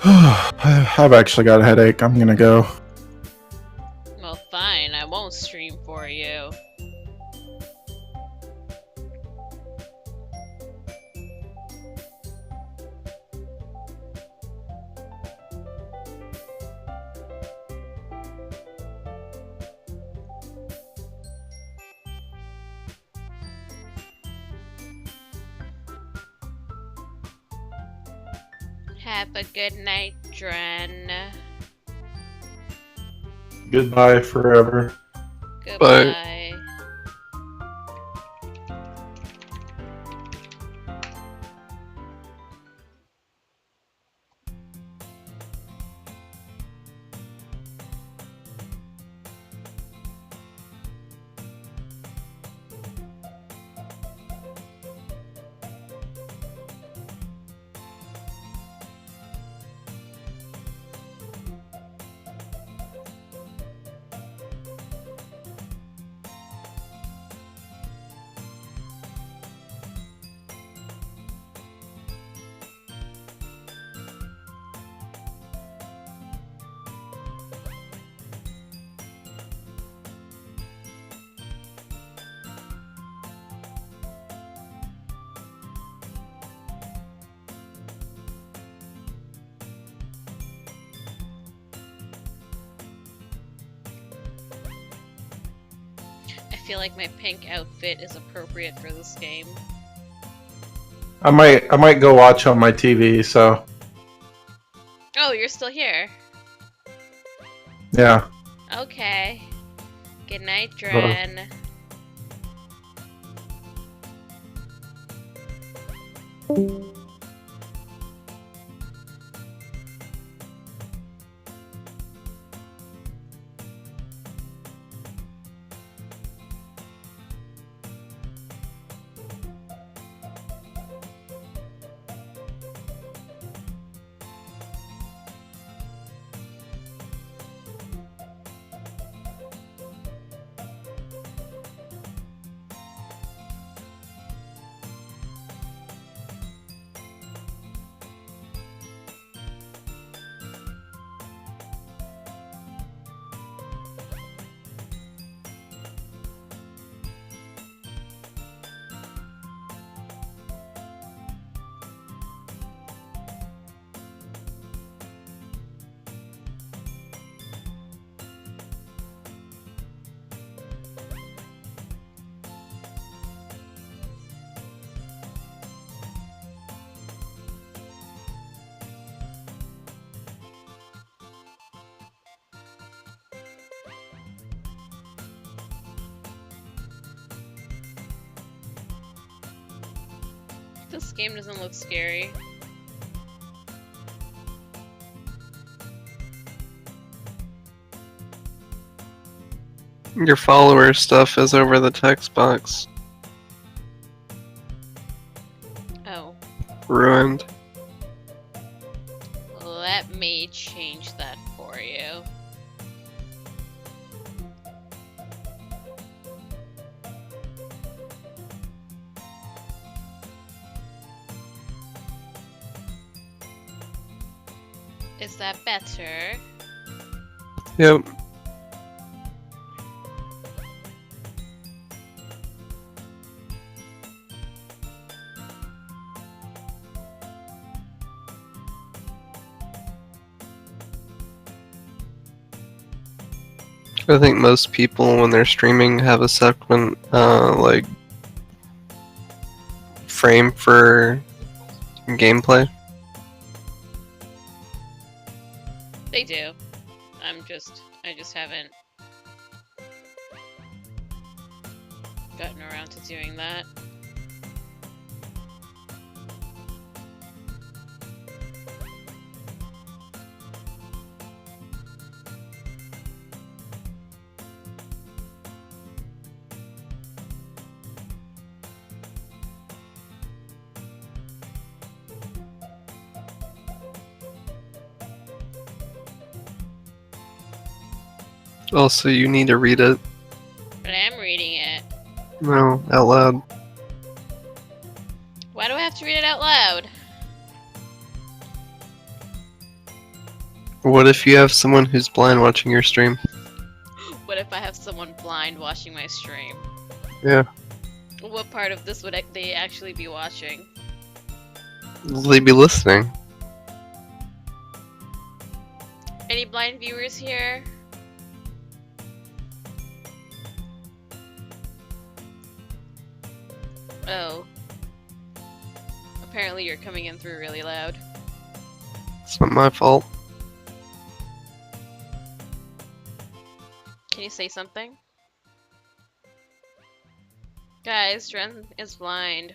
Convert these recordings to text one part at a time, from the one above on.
I've actually got a headache. I'm gonna go. Well, fine. I won't stream for you. Have a good night, Dren. Goodbye forever. Goodbye. I feel like my pink outfit is appropriate for this game. I might go watch on my TV. So Oh, you're still here. yeah. Okay. Good night, Dren. This game doesn't look scary. Your follower stuff is over the text box. Oh. Ruined. Let me change that for you. Is that better? Yep. I think most people, when they're streaming, have a sequent, like, frame for gameplay. They do. I just haven't gotten around to doing that. Also, you need to read it. But I am reading it. No, out loud. Why do I have to read it out loud? What if you have someone who's blind watching your stream? What if I have someone blind watching my stream? Yeah. What part of this would they actually be watching? Will they be listening? Any blind viewers here? Oh. Apparently you're coming in through really loud. It's not my fault. Can you say something? Guys, Dren is blind.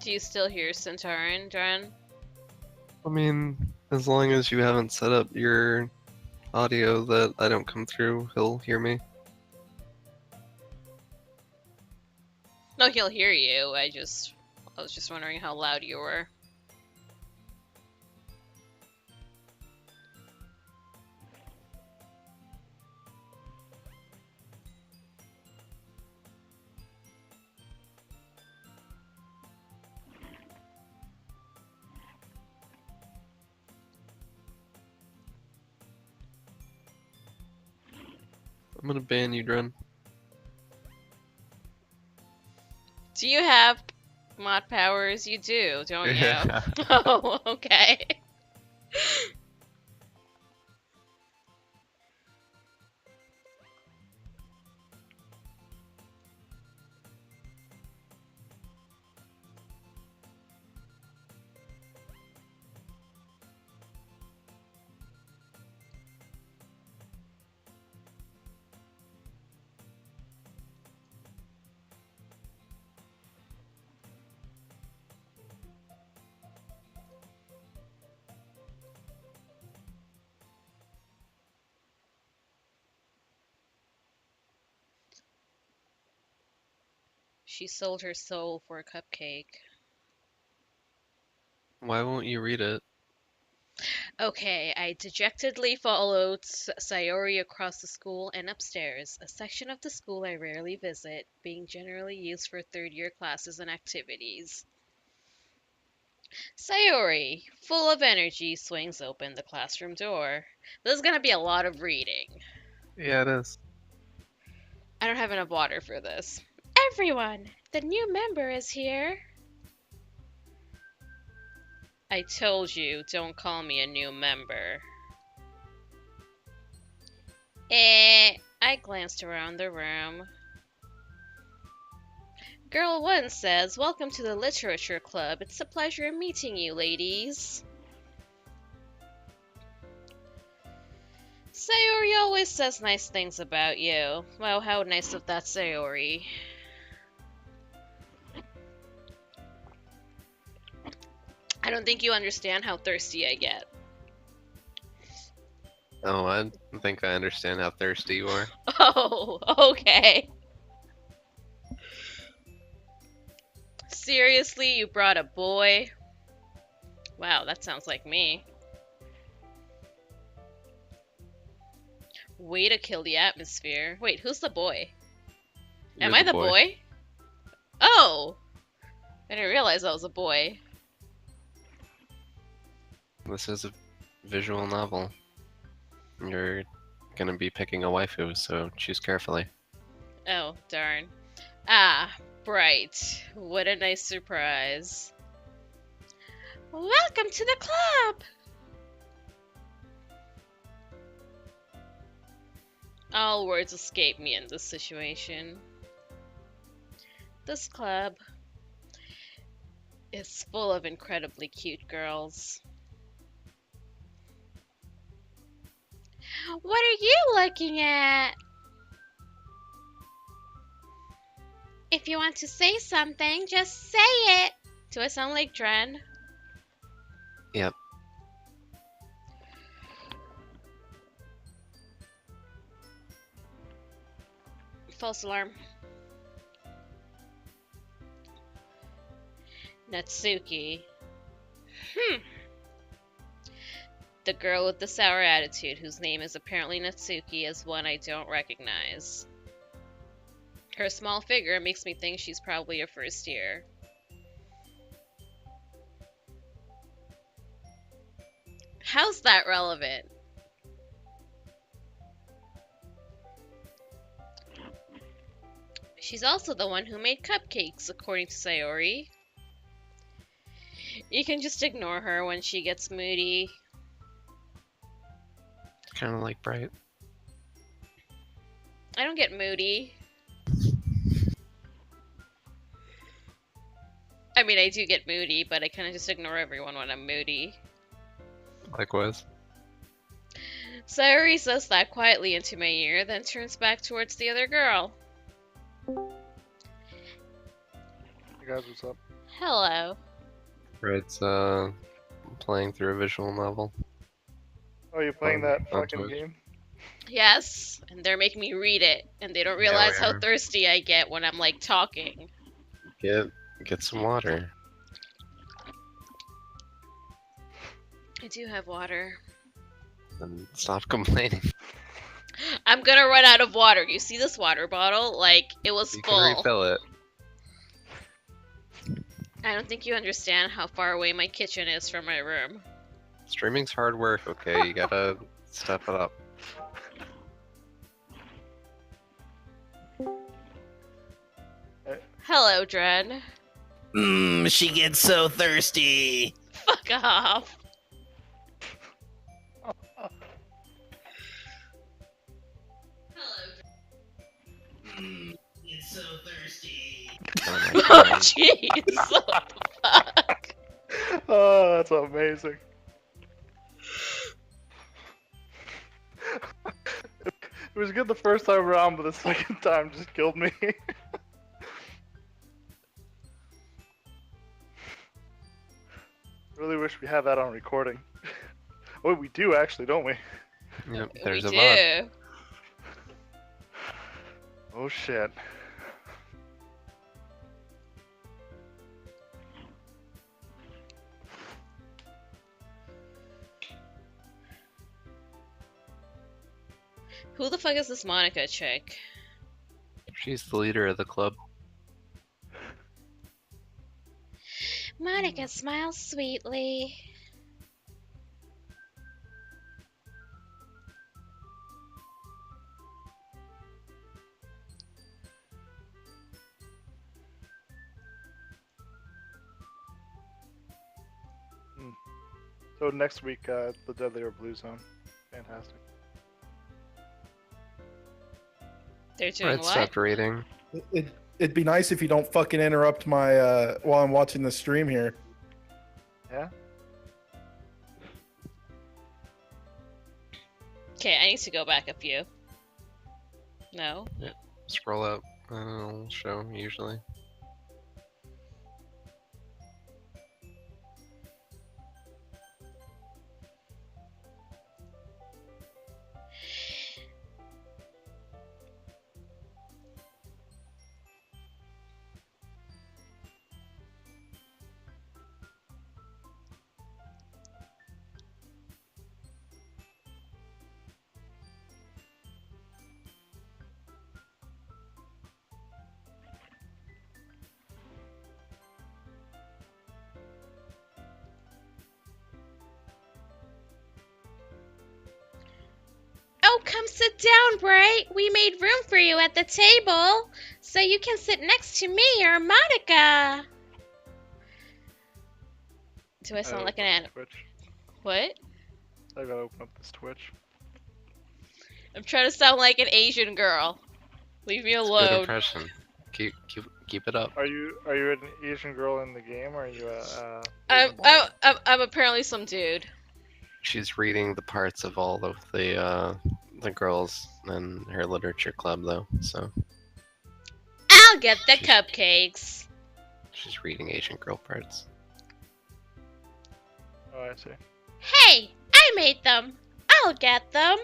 Do you still hear Centauran, Dren? I mean, as long as you haven't set up your audio that I don't come through, he'll hear me. No, he'll hear you. I was just wondering how loud you were. I'm gonna ban you, Dren. Do you have mod powers? You do, don't you? Yeah. Oh, okay. She sold her soul for a cupcake. Why won't you read it? Okay, I dejectedly followed Sayori across the school and upstairs, a section of the school I rarely visit, being generally used for third-year classes and activities. Sayori, full of energy, swings open the classroom door. This is gonna be a lot of reading. Yeah, it is. I don't have enough water for this. Everyone, the new member is here. I told you, don't call me a new member. I glanced around the room. Girl 1 says, welcome to the Literature Club. It's a pleasure meeting you, ladies. Sayori always says nice things about you. Well, how nice of that, Sayori. I don't think you understand how thirsty I get. Oh, I think I understand how thirsty you are. Oh, okay. Seriously, you brought a boy? Wow, that sounds like me. Way to kill the atmosphere. Wait, who's the boy? Am I the boy? Oh! I didn't realize I was a boy. This is a visual novel. You're gonna be picking a waifu, so choose carefully. Oh, darn. Ah, bright. What a nice surprise. Welcome to the club! All words escape me in this situation. This club is full of incredibly cute girls. What are you looking at? If you want to say something, just say it. Do I sound like Dren? Yep. False alarm. Natsuki. The girl with the sour attitude, whose name is apparently Natsuki, is one I don't recognize. Her small figure makes me think she's probably a first year. How's that relevant? She's also the one who made cupcakes, according to Sayori. You can just ignore her when she gets moody. Kind of like Bright. I don't get moody. I mean, I do get moody, but I kind of just ignore everyone when I'm moody. Likewise. Sayori says that quietly into my ear, then turns back towards the other girl. Hey guys, what's up? Hello. Bright's playing through a visual novel. Oh, you playing that on fucking Twitch. game? Yes, and they're making me read it, and they don't Yeah, realize we how are. thirsty I get when I'm like talking. Get some water. I do have water. And stop complaining. I'm gonna run out of water. You see this water bottle? Like, it was You can full. refill it. I don't think you understand how far away my kitchen is from my room. Streaming's hard work, okay? You gotta step it up. Hello, Dren. She gets so thirsty. Fuck off. It's so thirsty. Oh my Oh, God. jeez. What the fuck? Oh, that's amazing. It was good the first time around, but the second time just killed me. Really wish we had that on recording. Oh, we do actually, don't we? Yep, there's we a VOD. do. Oh shit. Who the fuck is this Monica chick? She's the leader of the club. Monica smiles sweetly. So next week, the Deadlier Blue Zone. Fantastic. They're doing Bright what? stopped reading. It'd be nice if you don't fucking interrupt my while I'm watching the stream here. Yeah? Okay, I need to go back a few. No? Scroll up. It'll show usually. Oh, come sit down, Bright. We made room for you at the table, so you can sit next to me or Monica. Do I sound like an animal? Twitch. What? I gotta open up this Twitch. I'm trying to sound like an Asian girl. Leave me It's a good alone. impression. Keep it up. Are you an Asian girl in the game, or are you a? I'm apparently some dude. She's reading the parts of all of the girls in her literature club, though. So I'll get the cupcakes. she's reading Asian girl parts. Oh, I see. Hey, I made them. I'll get them.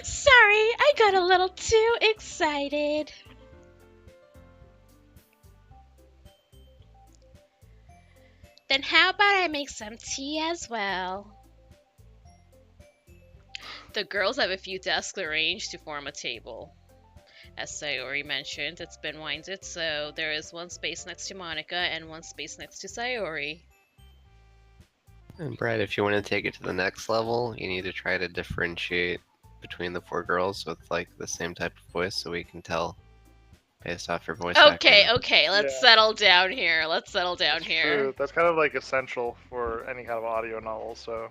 Sorry, I got a little too excited. Then how about I make some tea as well? The girls have a few desks arranged to form a table. As Sayori mentioned, it's been winded, so there is one space next to Monica and one space next to Sayori. And Brad, if you want to take it to the next level, you need to try to differentiate between the 4 girls with like the same type of voice, so we can tell based off your voice Okay, acting. okay, let's Yeah. settle down here. Let's settle down That's here. true. That's kind of like essential for any kind of audio novel. So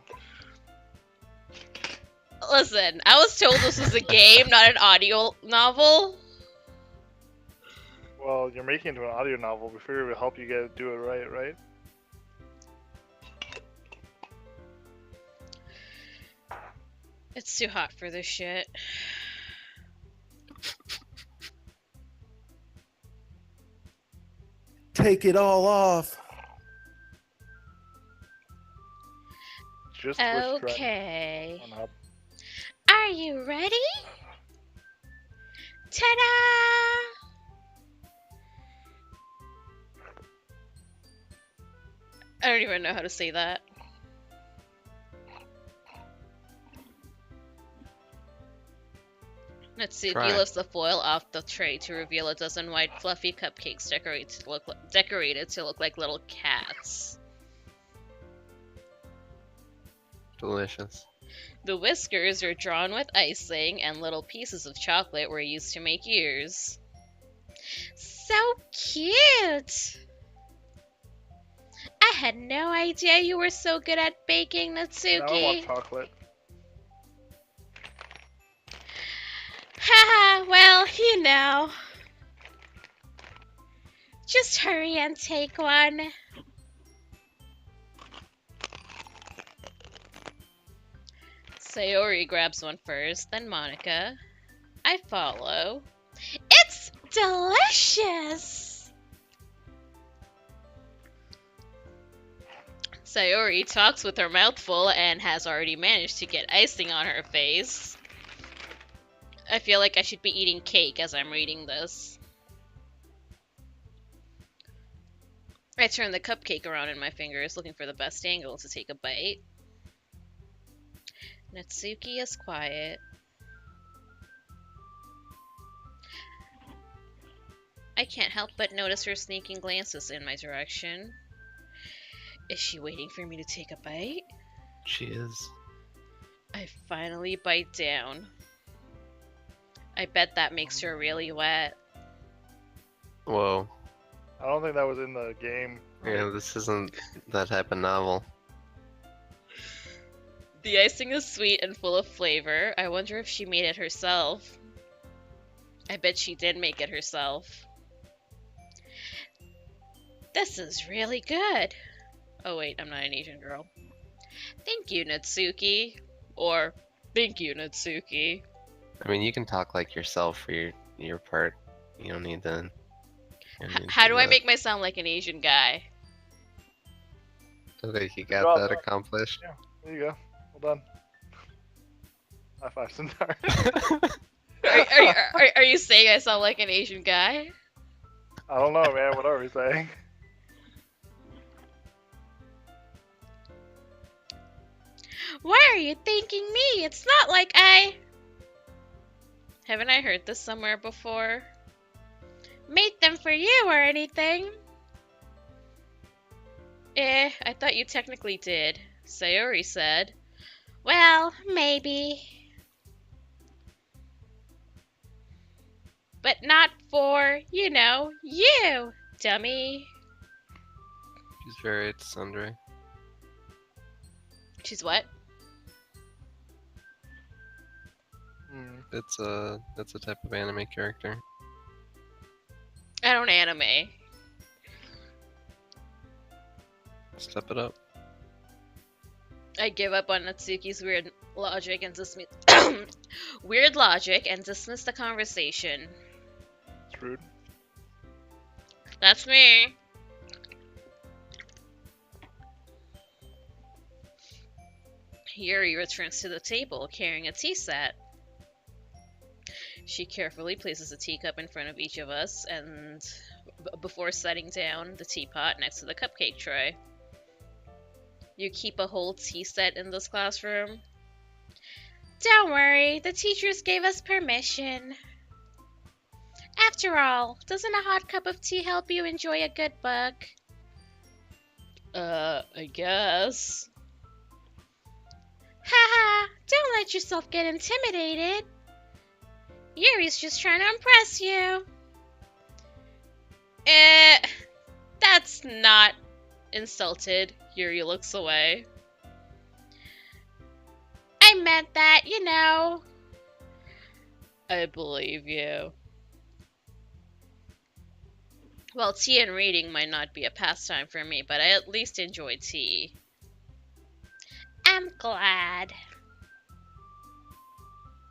Listen, I was told this was a game, not an audio novel. well, you're making it into an audio novel. We figured it would help you do it right, right? It's too hot for this shit. Take it all off. Just Twitch Drive Okay. on Hub. Are you ready? Ta-da! I don't even know how to say that. Natsuki Try. lifts the foil off the tray to reveal a dozen white fluffy cupcakes decorated to look like little cats. Delicious. The whiskers are drawn with icing, and little pieces of chocolate were used to make ears. So cute! I had no idea you were so good at baking, Now I Natsuki. want chocolate. Haha, well, you know. Just hurry and take one. Sayori grabs one first, then Monica. I follow. It's delicious! Sayori talks with her mouth full and has already managed to get icing on her face. I feel like I should be eating cake as I'm reading this. I turn the cupcake around in my fingers, looking for the best angle to take a bite. Natsuki is quiet. I can't help but notice her sneaking glances in my direction. Is she waiting for me to take a bite? She is. I finally bite down. I bet that makes her really wet. Whoa. I don't think that was in the game. Yeah, this isn't that type of novel. The icing is sweet and full of flavor. I wonder if she made it herself. I bet she did make it herself. This is really good. Oh wait, I'm not an Asian girl. Thank you, Natsuki. Or, thank you, Natsuki. I mean, you can talk like yourself for your part. You don't need to. How do I make myself sound like an Asian guy? Okay, you got Drop that that. accomplished. There you go. Well done. High five, Sundar. Are you saying I sound like an Asian guy? I don't know, man. What are we saying? Why are you thanking me? It's not like I... Haven't I heard this somewhere before? Made them for you or anything? I thought you technically did, Sayori said. Well, maybe. But not for, you know, you, dummy. She's very tsundere. She's what? Hmm. It's a type of anime character. I don't anime. Step it up. I give up on Natsuki's weird logic and dismiss dismiss the conversation. It's rude. That's me. Yuri returns to the table carrying a tea set. She carefully places a teacup in front of each of us and before setting down the teapot next to the cupcake tray. You keep a whole tea set in this classroom? Don't worry, the teachers gave us permission. After all, doesn't a hot cup of tea help you enjoy a good book? I guess. Haha, don't let yourself get intimidated. Yuri's just trying to impress you. That's not insulted. Yuri looks away. I meant that, you know. I believe you. Well, tea and reading might not be a pastime for me, but I at least enjoy tea. I'm glad.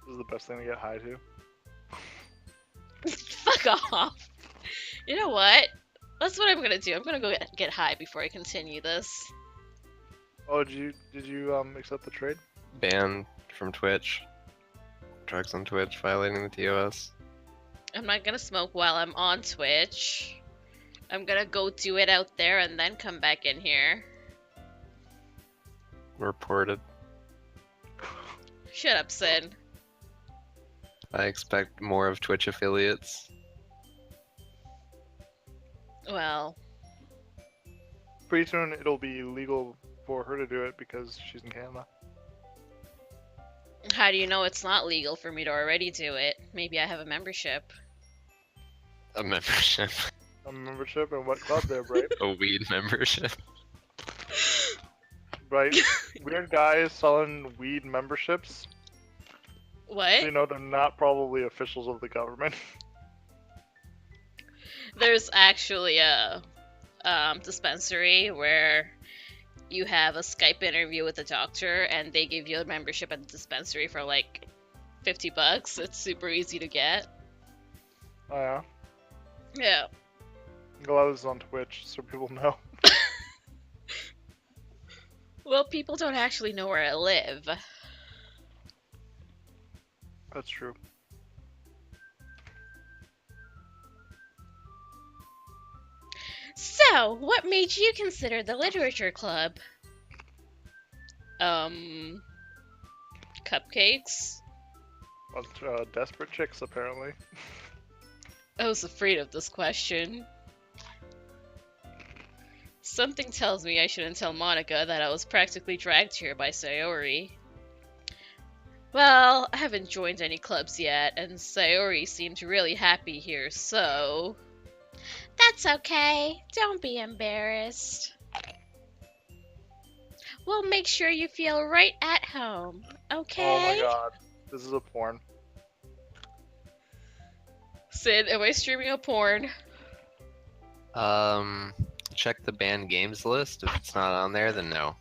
This is the best thing to get high to. Fuck off. You know what? That's what I'm gonna do. I'm gonna go get high before I continue this. Oh, did you accept the trade? Banned from Twitch. Drugs on Twitch, violating the TOS. I'm not gonna smoke while I'm on Twitch. I'm gonna go do it out there and then come back in here. Reported. Shut up, Sid. I expect more of Twitch affiliates. Well, Pretty soon it'll be legal for her to do it because she's in Canada. how do you know it's not legal for me to already do it? Maybe I have a membership. A membership. A membership in what club there, Bright? A weed membership. Bright? Weird guys selling weed memberships. What? You know, they're not probably officials of the government. There's actually a dispensary where you have a Skype interview with a doctor and they give you a membership at the dispensary for like $50. It's super easy to get. Oh yeah? Yeah. A lot of this is on Twitch, so people know. Well, people don't actually know where I live. That's true. So, what made you consider the literature club? Cupcakes? Bunch of desperate chicks, apparently. I was afraid of this question. Something tells me I shouldn't tell Monica that I was practically dragged here by Sayori. Well, I haven't joined any clubs yet, and Sayori seemed really happy here, so... That's okay. Don't be embarrassed. We'll make sure you feel right at home, okay? Oh my god. This is a porn. Sid, am I streaming a porn? Check the banned games list. If it's not on there, then no.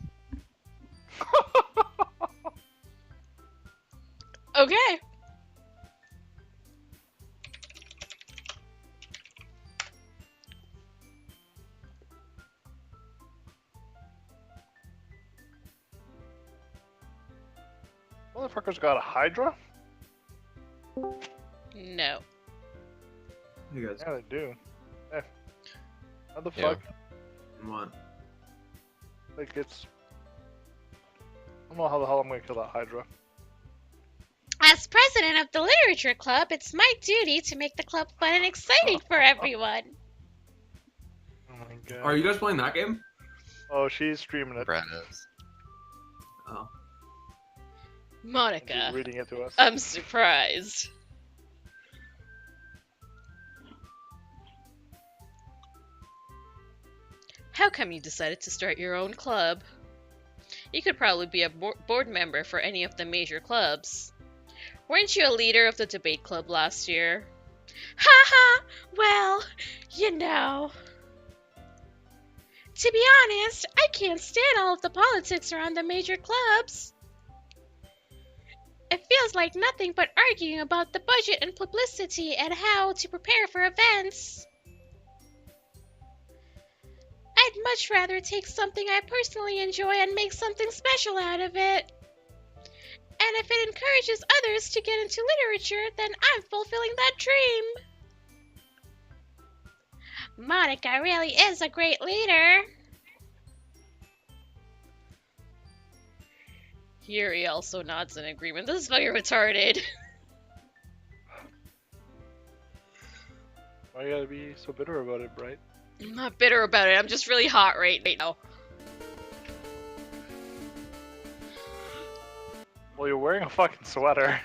Okay. Motherfuckers got a Hydra? No. You guys. Yeah, they do. Eh. How the Yeah. fuck? What? Like, it's... I don't know how the hell I'm gonna kill that Hydra. As president of the literature club, it's my duty to make the club fun and exciting for everyone. Oh my god. Are you guys playing that game? Oh, she's streaming it. Brad is. Oh. Monica, She's reading it to us. I'm surprised. How come you decided to start your own club? You could probably be a board member for any of the major clubs. Weren't you a leader of the debate club last year? Haha! Well, you know. To be honest, I can't stand all of the politics around the major clubs. It feels like nothing but arguing about the budget and publicity and how to prepare for events. I'd much rather take something I personally enjoy and make something special out of it. And if it encourages others to get into literature, then I'm fulfilling that dream. Monica really is a great leader. Yuri also nods in agreement. This is fucking retarded. Why you gotta be so bitter about it, Bright? I'm not bitter about it. I'm just really hot right now. Well, you're wearing a fucking sweater.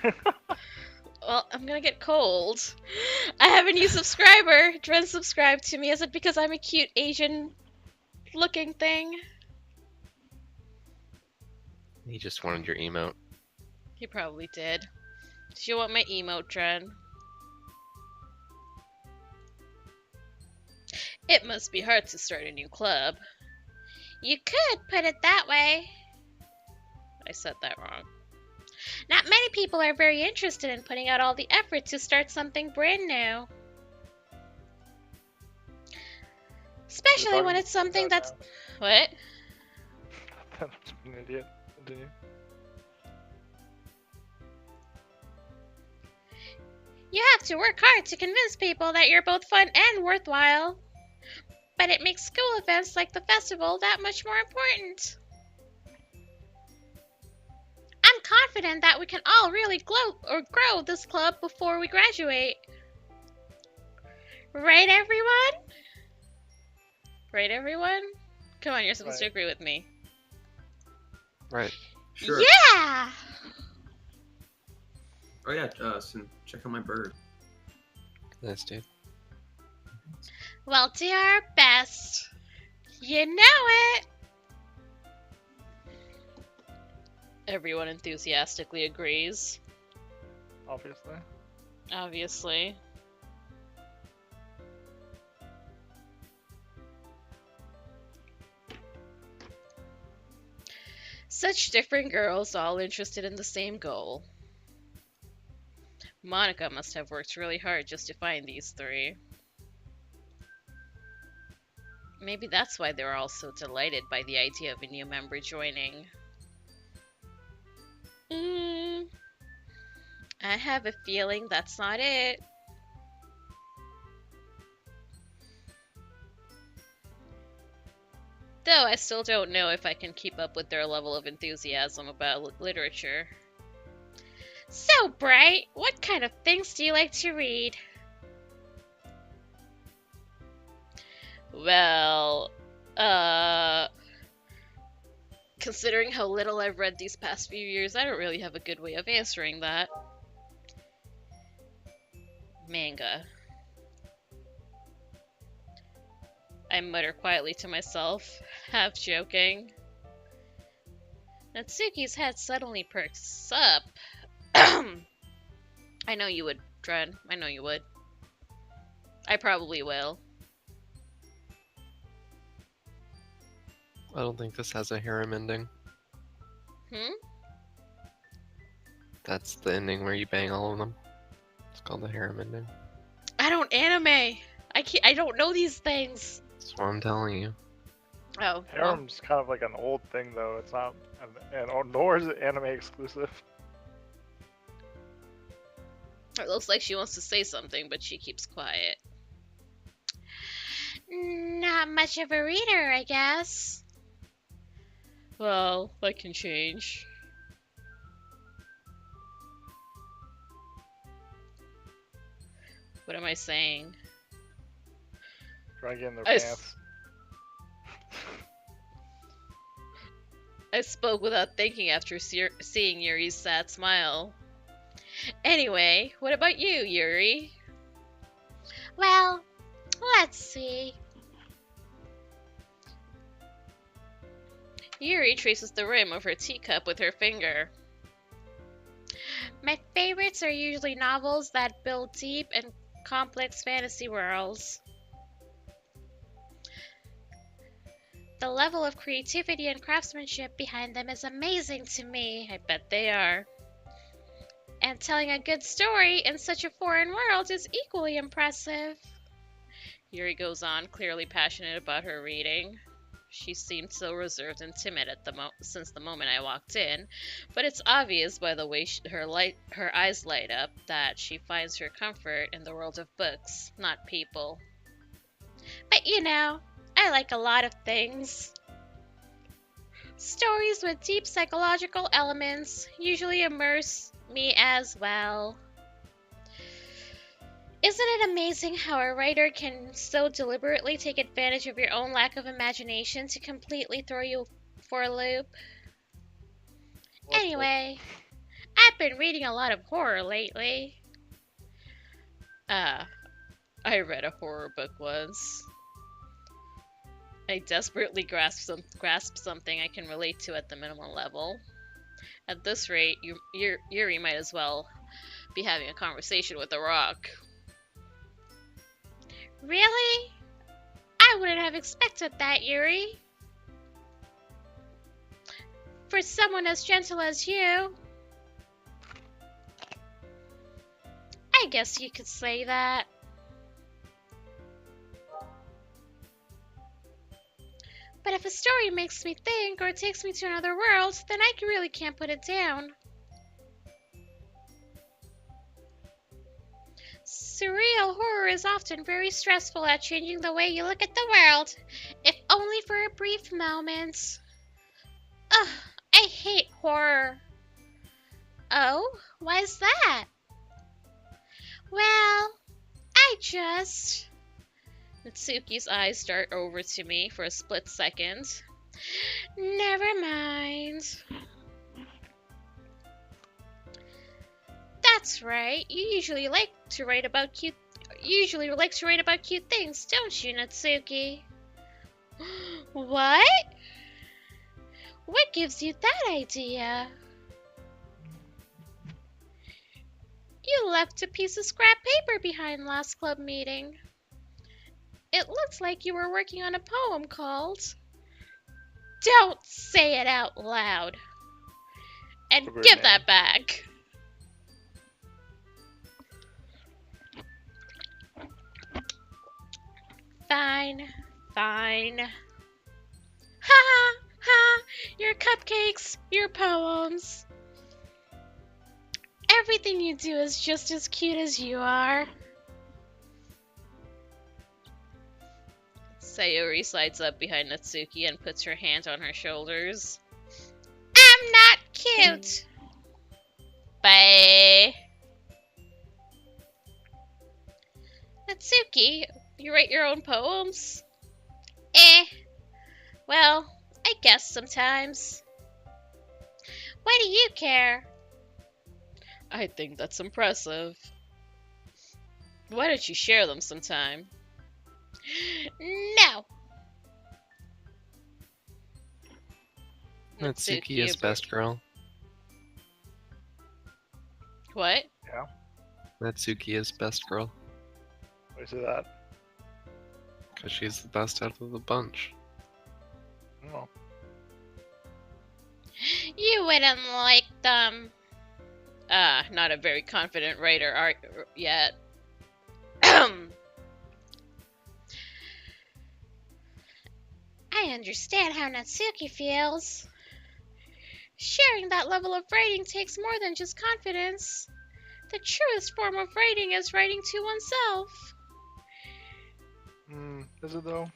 Well, I'm gonna get cold. I have a new subscriber. Dren subscribed to me. Is it because I'm a cute Asian looking thing? He just wanted your emote. He probably did. Do you want my emote, Dren? It must be hard to start a new club. You could put it that way. I said that wrong. Not many people are very interested in putting out all the effort to start something brand new. Especially when it's something that's... What? I'm just an idiot. Continue. You have to work hard to convince people that you're both fun and worthwhile. But it makes school events like the festival that much more important. I'm confident that we can all really grow this club before we graduate. Right, everyone? Right, everyone? Come on, you're supposed to Right. agree with me. Right. Sure. Yeah! Oh yeah, check out my bird. Nice, dude. We'll do our best. You know it! Everyone enthusiastically agrees. Obviously. Obviously. Such different girls, all interested in the same goal. Monica must have worked really hard just to find these three. Maybe that's why they're all so delighted by the idea of a new member joining. I have a feeling that's not it. Though I still don't know if I can keep up with their level of enthusiasm about literature. So, Bright, what kind of things do you like to read? Well, considering how little I've read these past few years, I don't really have a good way of answering that. Manga. I mutter quietly to myself, half joking. Natsuki's head suddenly perks up. I know you would, Dren. I know you would. I probably will. I don't think this has a harem ending. That's the ending where you bang all of them. It's called the harem ending. I don't anime. I don't know these things. That's what I'm telling you. Oh, well, Harem's kind of like an old thing, though. It's not, nor is it anime exclusive. it looks like she wants to say something, but she keeps quiet. Not much of a reader, I guess. Well, that can change. What am I saying? Try to get in their I pants. I spoke without thinking after seeing Yuri's sad smile. Anyway, what about you, Yuri? Well, let's see. Yuri traces the rim of her teacup with her finger. My favorites are usually novels that build deep and complex fantasy worlds. The level of creativity and craftsmanship behind them is amazing to me. I bet they are. And telling a good story in such a foreign world is equally impressive. Yuri goes on, clearly passionate about her reading. She seemed so reserved and timid at since the moment I walked in, but it's obvious by the way her eyes light up that she finds her comfort in the world of books, not people. But you know, I like a lot of things. Stories with deep psychological elements usually immerse me as well. Isn't it amazing how a writer can so deliberately take advantage of your own lack of imagination to completely throw you for a loop? Well, Anyway, I've been reading a lot of horror lately. I read a horror book once. I desperately grasp something I can relate to at the minimal level. At this rate, Yuri might as well be having a conversation with a rock. Really? I wouldn't have expected that, Yuri. For someone as gentle as you. I guess you could say that. But if a story makes me think or takes me to another world, then I really can't put it down. Surreal horror is often very stressful at changing the way you look at the world, if only for a brief moment. Ugh, I hate horror. Oh, why's that? Well, I just... Natsuki's eyes dart over to me for a split second. Never mind. That's right. You usually like to write about cute things, don't you, Natsuki? What? What gives you that idea? You left a piece of scrap paper behind last club meeting. It looks like you were working on a poem called... Don't say it out loud. And Sugar give Man. that back. Fine, fine. Ha ha ha! Your cupcakes, your poems. Everything you do is just as cute as you are. Sayori slides up behind Natsuki and puts her hand on her shoulders. I'm not cute! Bye! Natsuki, you write your own poems? Well, I guess sometimes. Why do you care? I think that's impressive. Why don't you share them sometime? No! Natsuki is best girl. What? Natsuki is best girl. Why say that? Because she's the best out of the bunch. Oh. You wouldn't like them. Not a very confident writer yet. I understand how Natsuki feels. Sharing that level of writing takes more than just confidence. The truest form of writing is writing to oneself. Is it though?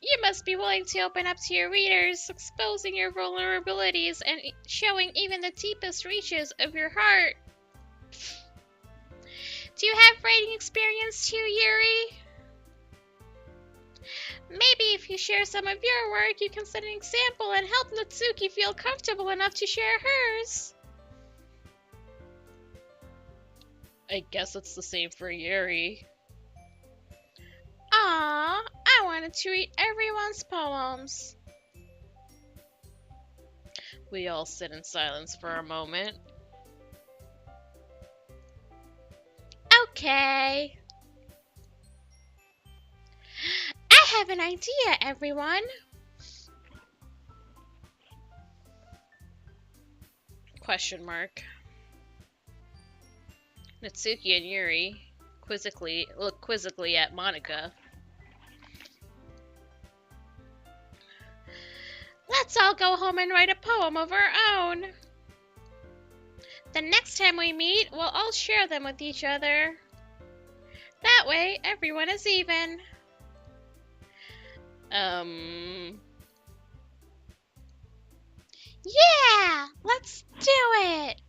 You must be willing to open up to your readers, exposing your vulnerabilities and showing even the deepest reaches of your heart. Do you have writing experience too, Yuri? Maybe if you share some of your work, you can set an example and help Natsuki feel comfortable enough to share hers. I guess it's the same for Yuri. Aww, I wanted to read everyone's poems. We all sit in silence for a moment. Okay. I have an idea, everyone. Question mark. Natsuki and Yuri look quizzically at Monica. Let's all go home and write a poem of our own. The next time we meet, we'll all share them with each other. That way, everyone is even. Yeah, let's do it.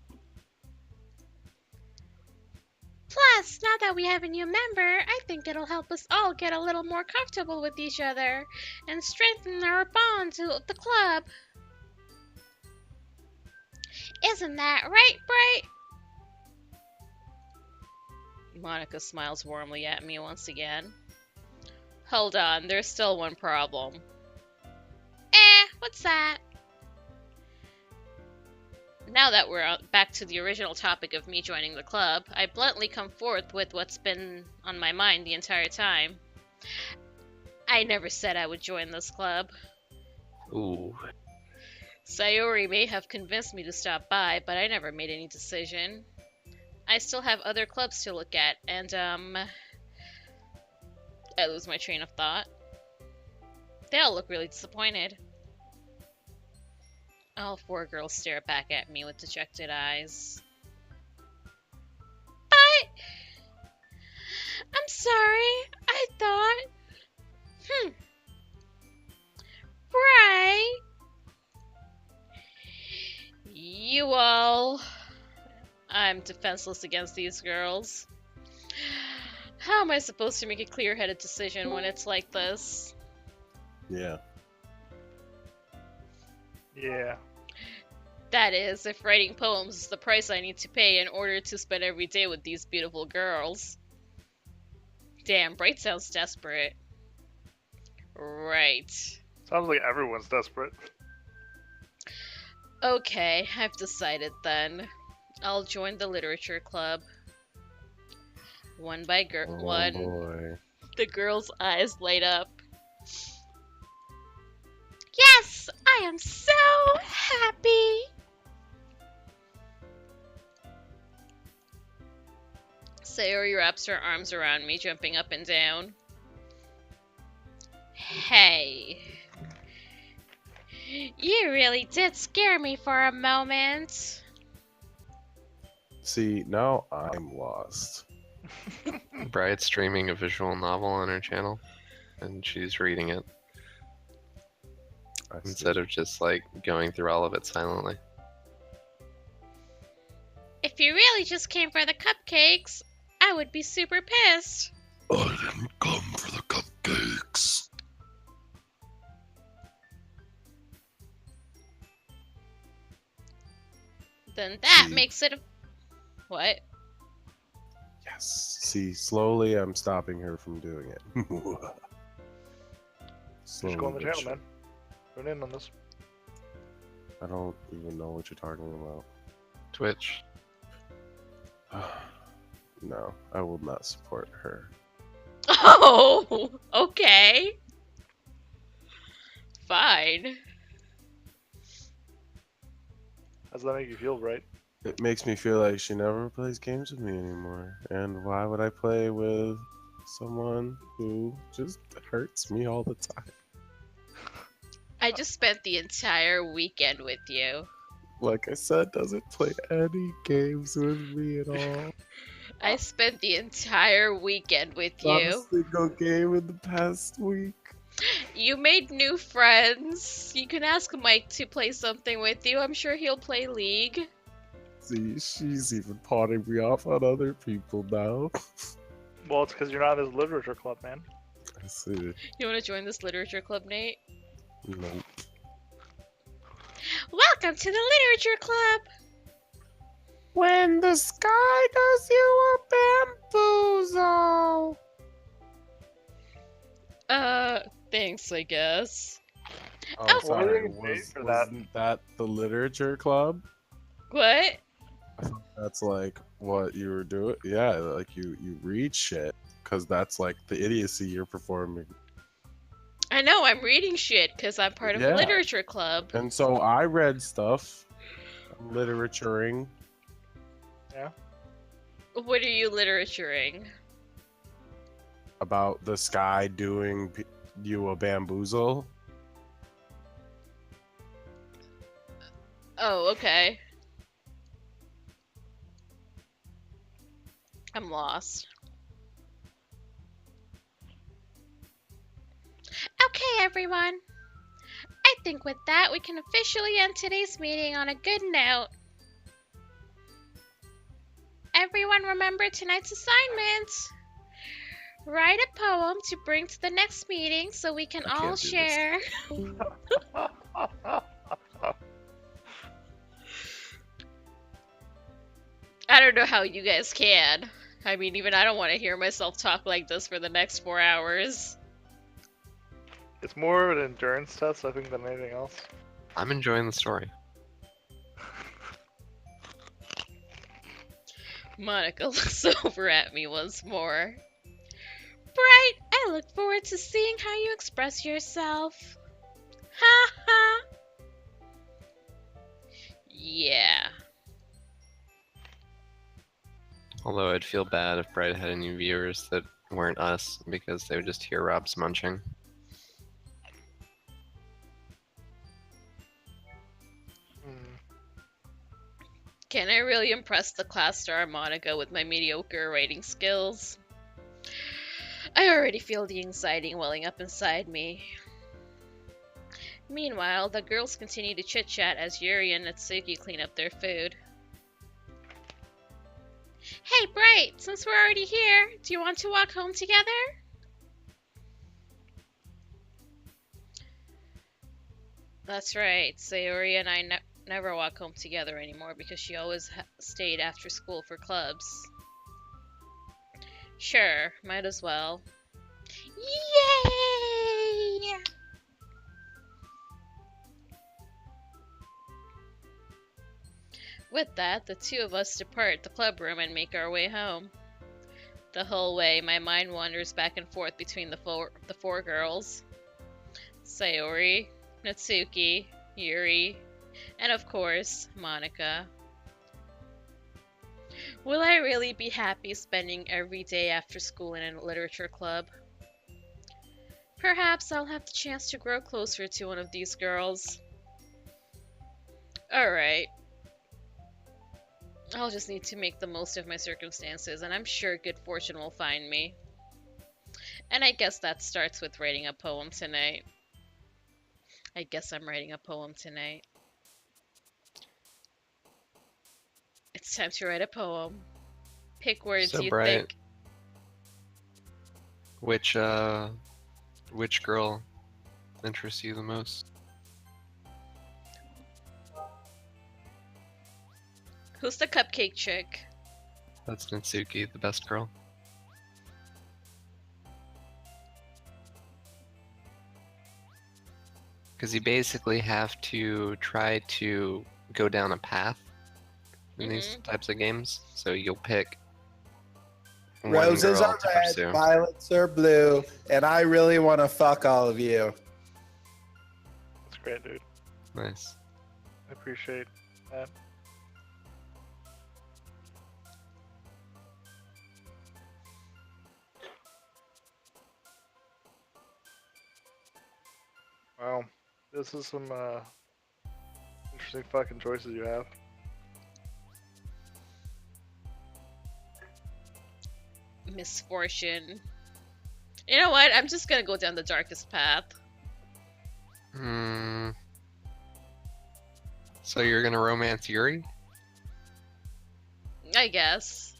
Plus, now that we have a new member, I think it'll help us all get a little more comfortable with each other and strengthen our bond to the club. Isn't that right, Bright? Monica smiles warmly at me once again. Hold on, there's still one problem. What's that? Now that we're back to the original topic of me joining the club, I bluntly come forth with what's been on my mind the entire time. I never said I would join this club. Ooh. Sayori may have convinced me to stop by, but I never made any decision. I still have other clubs to look at, and, I lose my train of thought. They all look really disappointed. All four girls stare back at me with dejected eyes. But I'm sorry, I thought... Right. You all... I'm defenseless against these girls. How am I supposed to make a clear-headed decision when it's like this? Yeah. Yeah. That is, if writing poems is the price I need to pay in order to spend every day with these beautiful girls. Damn, Bright sounds desperate. Right. Sounds like everyone's desperate. Okay, I've decided then. I'll join the literature club. One by one. Boy. The girl's eyes light up. Yes! I am so happy! Sayori wraps her arms around me, jumping up and down. Hey. You really did scare me for a moment. See, now I'm lost. Bride's streaming a visual novel on her channel, and she's reading it I see. instead of just like going through all of it silently. If you really just came for the cupcakes, I would be super pissed. I didn't come for the cupcakes. Then that See? makes it a... What? Yes. See, slowly I'm stopping her from doing it. Slowly, Just go on the but channel, sure. man. Tune in on this. I don't even know what you're talking about. Twitch. No, I will not support her. Oh, okay. Fine. How's that make you feel, Bright? It makes me feel like she never plays games with me anymore. And why would I play with someone who just hurts me all the time? I just spent the entire weekend with you. Like I said, doesn't play any games with me at all. I spent the entire weekend with Not a you. single game in the past week. You made new friends. You can ask Mike to play something with you. I'm sure he'll play League. See, she's even pawning me off on other people now. Well, it's because you're not in his literature club, man. I see. You want to join this literature club, Nate? Nope. Welcome to the literature club. When the sky does you a bamboozle. Thanks, I guess. Oh, Oh. sorry. Why did you pay for that? Wasn't that the literature club? What? I thought that's like what you were doing. Yeah, like you read shit because that's like the idiocy you're performing. I know, I'm reading shit because I'm part of a Yeah. literature club. And so I read stuff. I'm literaturing. What are you literaturing? About the sky doing you a bamboozle. Oh, okay. I'm lost. Okay, everyone. I think with that, we can officially end today's meeting on a good note. Everyone remember tonight's assignment. Write a poem to bring to the next meeting so we can I all can't do this. share. I don't know how you guys can. I mean, even I don't want to hear myself talk like this for the next 4 hours. It's more of an endurance test, I think, than anything else. I'm enjoying the story. Monica looks over at me once more. Bright, I look forward to seeing how you express yourself. Ha ha. Yeah. Although I'd feel bad if Bright had any viewers that weren't us, because they would just hear Rob's munching. Can I really impress the class star Monica with my mediocre writing skills? I already feel the anxiety welling up inside me. Meanwhile, the girls continue to chit-chat as Yuri and Natsuki clean up their food. Hey, Bright! Since we're already here, do you want to walk home together? That's right. Sayori and I never walk home together anymore because she always stayed after school for clubs. Sure, might as well. Yay! With that, the two of us depart the club room and make our way home. The whole way, my mind wanders back and forth between the four girls. Sayori, Natsuki, Yuri, and of course, Monica. Will I really be happy spending every day after school in a literature club? Perhaps I'll have the chance to grow closer to one of these girls. Alright. I'll just need to make the most of my circumstances, and I'm sure good fortune will find me. And I guess that starts with writing a poem tonight. I guess I'm writing a poem tonight. It's time to write a poem. Pick words So you Bright, think. which girl interests you the most? Who's the cupcake chick? That's Natsuki, the best girl. Because you basically have to try to go down a path in these types of games. So you'll pick one Roses girl are to red, pursue. violets are blue, and I really want to fuck all of you. That's great, dude. Nice. I appreciate that. Wow, this is some interesting fucking choices you have. Misfortune. You know what? I'm just gonna go down the darkest path. So you're gonna romance Yuri? I guess.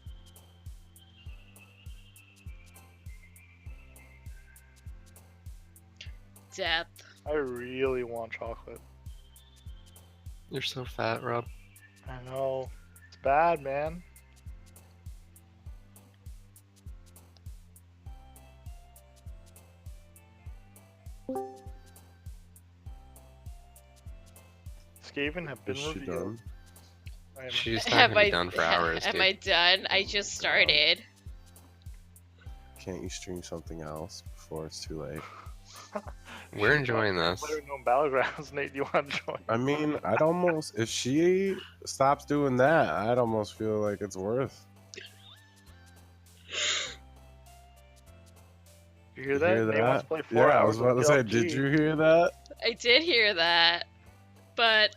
Death. I really want chocolate. You're so fat, Rob. I know. It's bad, man. Skaven have been Is she revealed. done? I am- She's not gonna be done for hours, Am dude. I done? I just started. Can't you stream something else before it's too late? We're enjoying this. Better known battlegrounds, Nate. Do you want to join? I mean, I'd almost, if she stops doing that, I'd almost feel like it's worth. You hear that? Nate wants to play 4 Yeah, I hours was about to of say, PUBG. did you hear that? I did hear that, but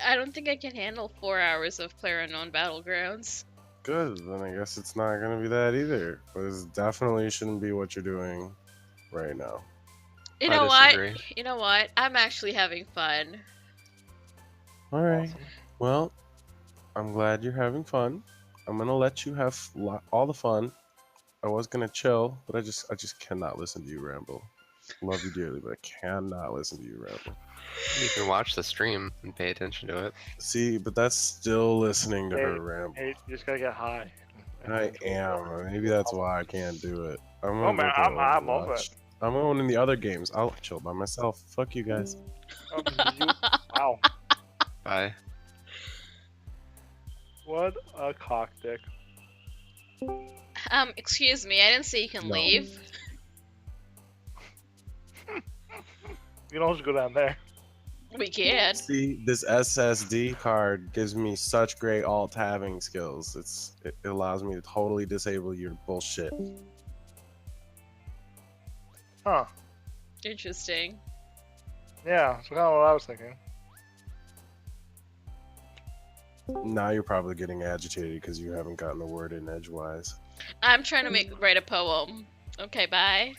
I don't think I can handle 4 hours of PlayerUnknown Battlegrounds. Good, then I guess it's not gonna be that either. But it definitely shouldn't be what you're doing right now. You I know what? disagree. You know what? I'm actually having fun. All right. Awesome. Well, I'm glad you're having fun. I'm gonna let you have all the fun. I was gonna chill, but I just cannot listen to you ramble. Love you dearly, but I cannot listen to you ramble. You can watch the stream and pay attention to it. See, but that's still listening to Hey, her ramble. Hey, you just gotta get high. I am. Maybe that's why I can't do it. I'm Oh gonna man, go play I'm over Overwatch. it. I'm going in the other games. I'll chill by myself. Fuck you guys. Wow. Bye. What a cock dick. Excuse me, I didn't say you can No. leave. You can also go down there. We can. See, this SSD card gives me such great alt-tabbing skills. It allows me to totally disable your bullshit. Huh. Interesting. Yeah, that's kind of what I was thinking. Now you're probably getting agitated because you haven't gotten the word in edgewise. I'm trying to write a poem. Okay, bye.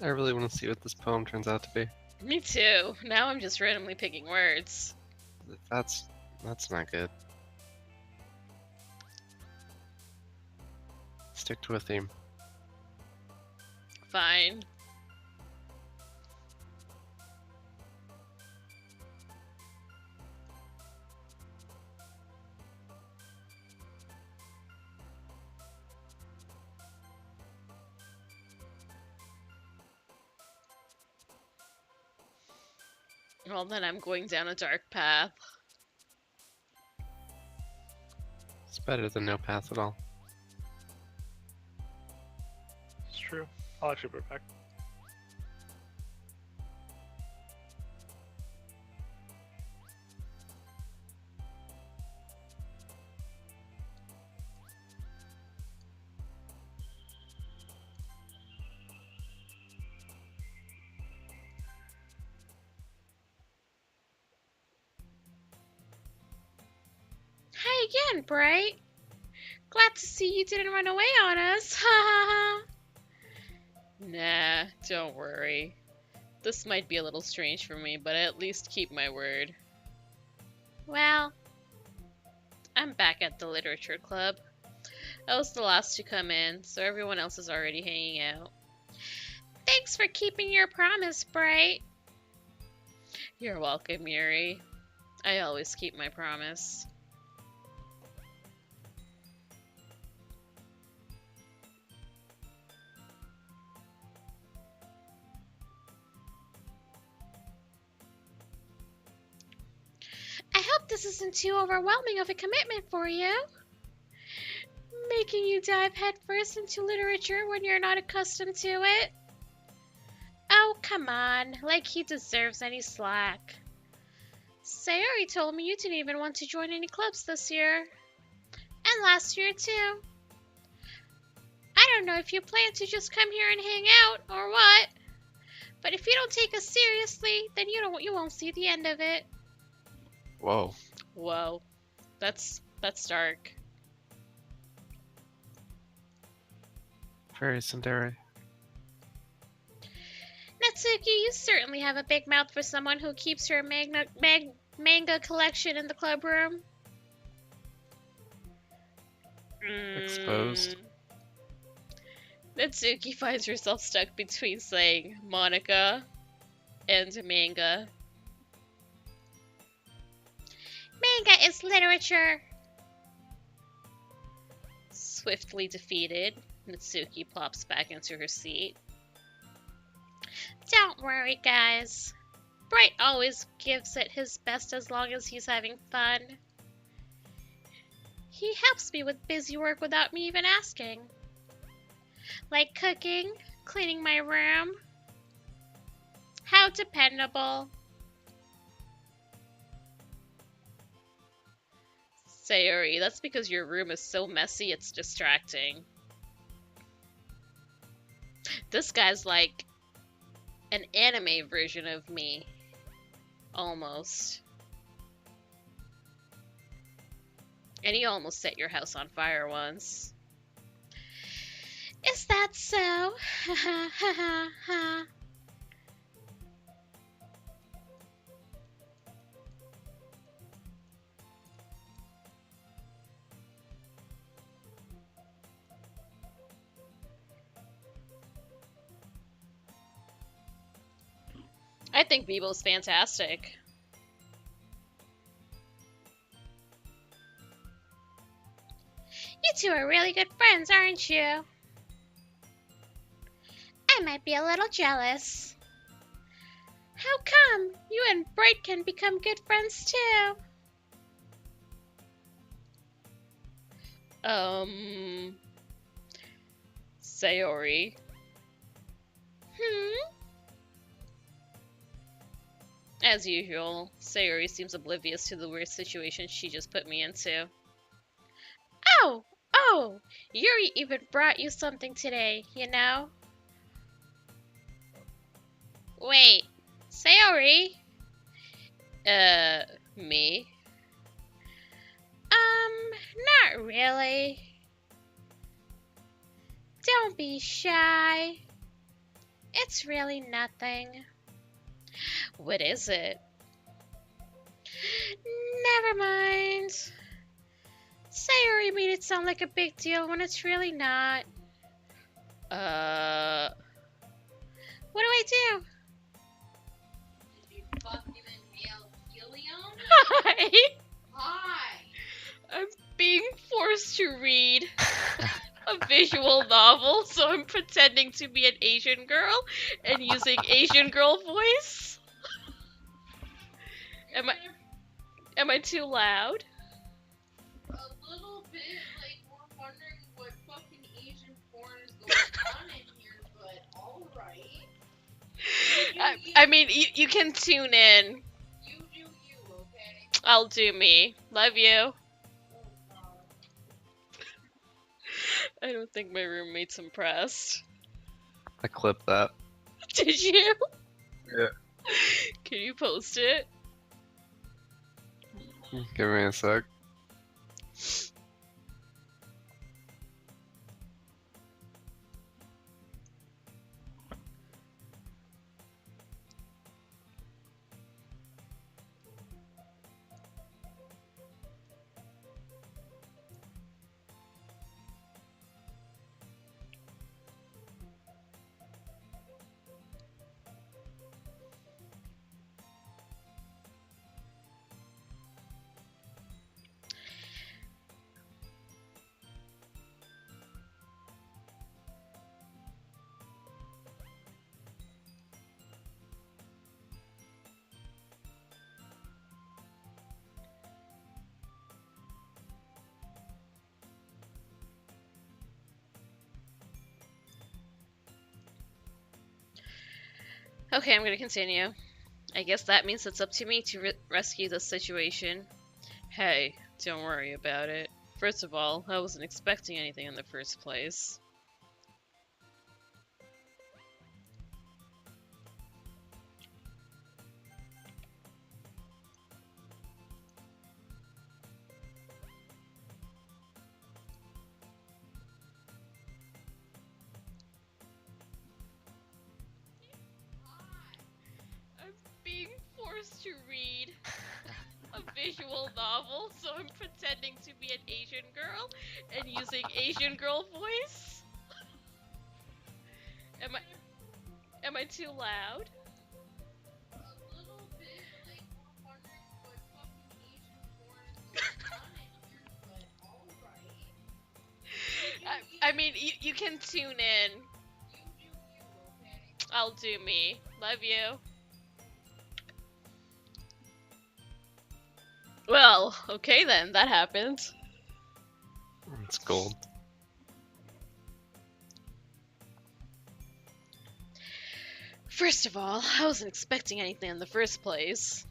I really want to see what this poem turns out to be. Me too. Now I'm just randomly picking words. That's not good. Stick to a theme. Fine. Well, then I'm going down a dark path. It's better than no path at all. It's true. I'll actually put it back. Hi again, Bright. Glad to see you didn't run away on us. Ha ha ha. Nah, don't worry. This might be a little strange for me, but I at least keep my word. Well, I'm back at the literature club. I was the last to come in, so everyone else is already hanging out. Thanks for keeping your promise, Bright. You're welcome, Yuri. I always keep my promise. I hope this isn't too overwhelming of a commitment for you. Making you dive headfirst into literature when you're not accustomed to it. Oh, come on, like he deserves any slack. Sayori told me you didn't even want to join any clubs this year. And last year, too. I don't know if you plan to just come here and hang out, or what. But if you don't take us seriously, then you won't see the end of it. Whoa. Whoa. That's dark. Very tsundere. Natsuki, you certainly have a big mouth for someone who keeps her manga collection in the club room. Exposed. Natsuki finds herself stuck between saying Monica and manga. Manga is literature. Swiftly defeated, Natsuki plops back into her seat. Don't worry, guys. Bright always gives it his best as long as he's having fun. He helps me with busy work without me even asking. Like cooking, cleaning my room. How dependable. Sayori, that's because your room is so messy it's distracting. This guy's like an anime version of me. Almost. And you almost set your house on fire once. Is that so? Ha ha ha ha ha. I think Bebo's fantastic. You two are really good friends, aren't you? I might be a little jealous. How come you and Bright can become good friends too? Sayori. As usual, Sayori seems oblivious to the weird situation she just put me into. Oh, Yuri even brought you something today, you know? Wait, Sayori? Me? Not really. Don't be shy. It's really nothing. What is it? Never mind. Sayori made it sound like a big deal when it's really not. What do I do? Did you fucking inhale helium? Hi! Hi! I'm being forced to read a visual novel, so I'm pretending to be an Asian girl and using Asian girl voice. Am I too loud? A little bit, like, we're wondering what fucking Asian porn is going on in here, but alright. I mean, you can tune in. You do you, okay? I'll do me. Love you. Oh, God. I don't think my roommate's impressed. I clipped that. Did you? Yeah. Can you post it? Give me a sec. Okay, I'm gonna continue. I guess that means it's up to me to rescue the situation. Hey, don't worry about it. First of all, I wasn't expecting anything in the first place. I'm being forced to read a visual novel, so I'm pretending to be an Asian girl and using Asian girl voice. Am I too loud? A little bit, like, we're wondering what fucking Asian porn is going on in here, but alright. I mean, you can tune in. You do you, okay? I'll do me. Love you. Well, okay then, that happened. It's gold. First of all, I wasn't expecting anything in the first place.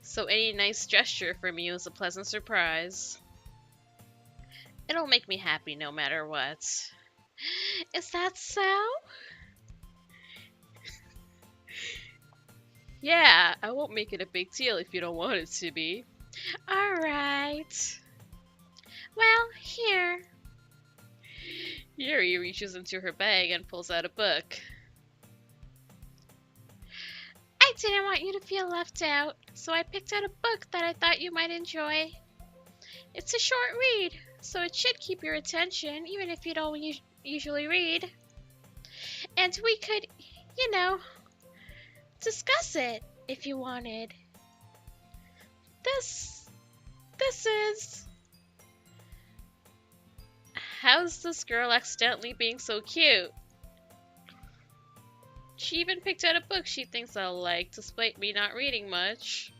So any nice gesture from you is a pleasant surprise. It'll make me happy no matter what. Is that so? Yeah, I won't make it a big deal if you don't want it to be. Alright. Well, here. Yuri reaches into her bag and pulls out a book. I didn't want you to feel left out, so I picked out a book that I thought you might enjoy. It's a short read, so it should keep your attention, even if you don't usually read. And we could, you know, discuss it if you wanted. This is... How's this girl accidentally being so cute? She even picked out a book she thinks I'll like, despite me not reading much.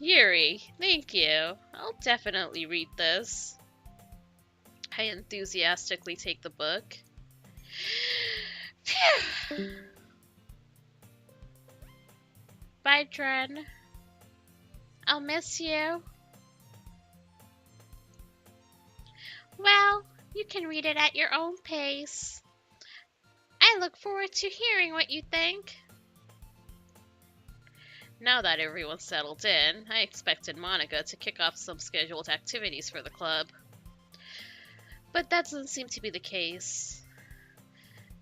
Yuri, thank you. I'll definitely read this. I enthusiastically take the book. Phew! Bye, Dren. I'll miss you. Well, you can read it at your own pace. I look forward to hearing what you think. Now that everyone's settled in, I expected Monica to kick off some scheduled activities for the club. But that doesn't seem to be the case.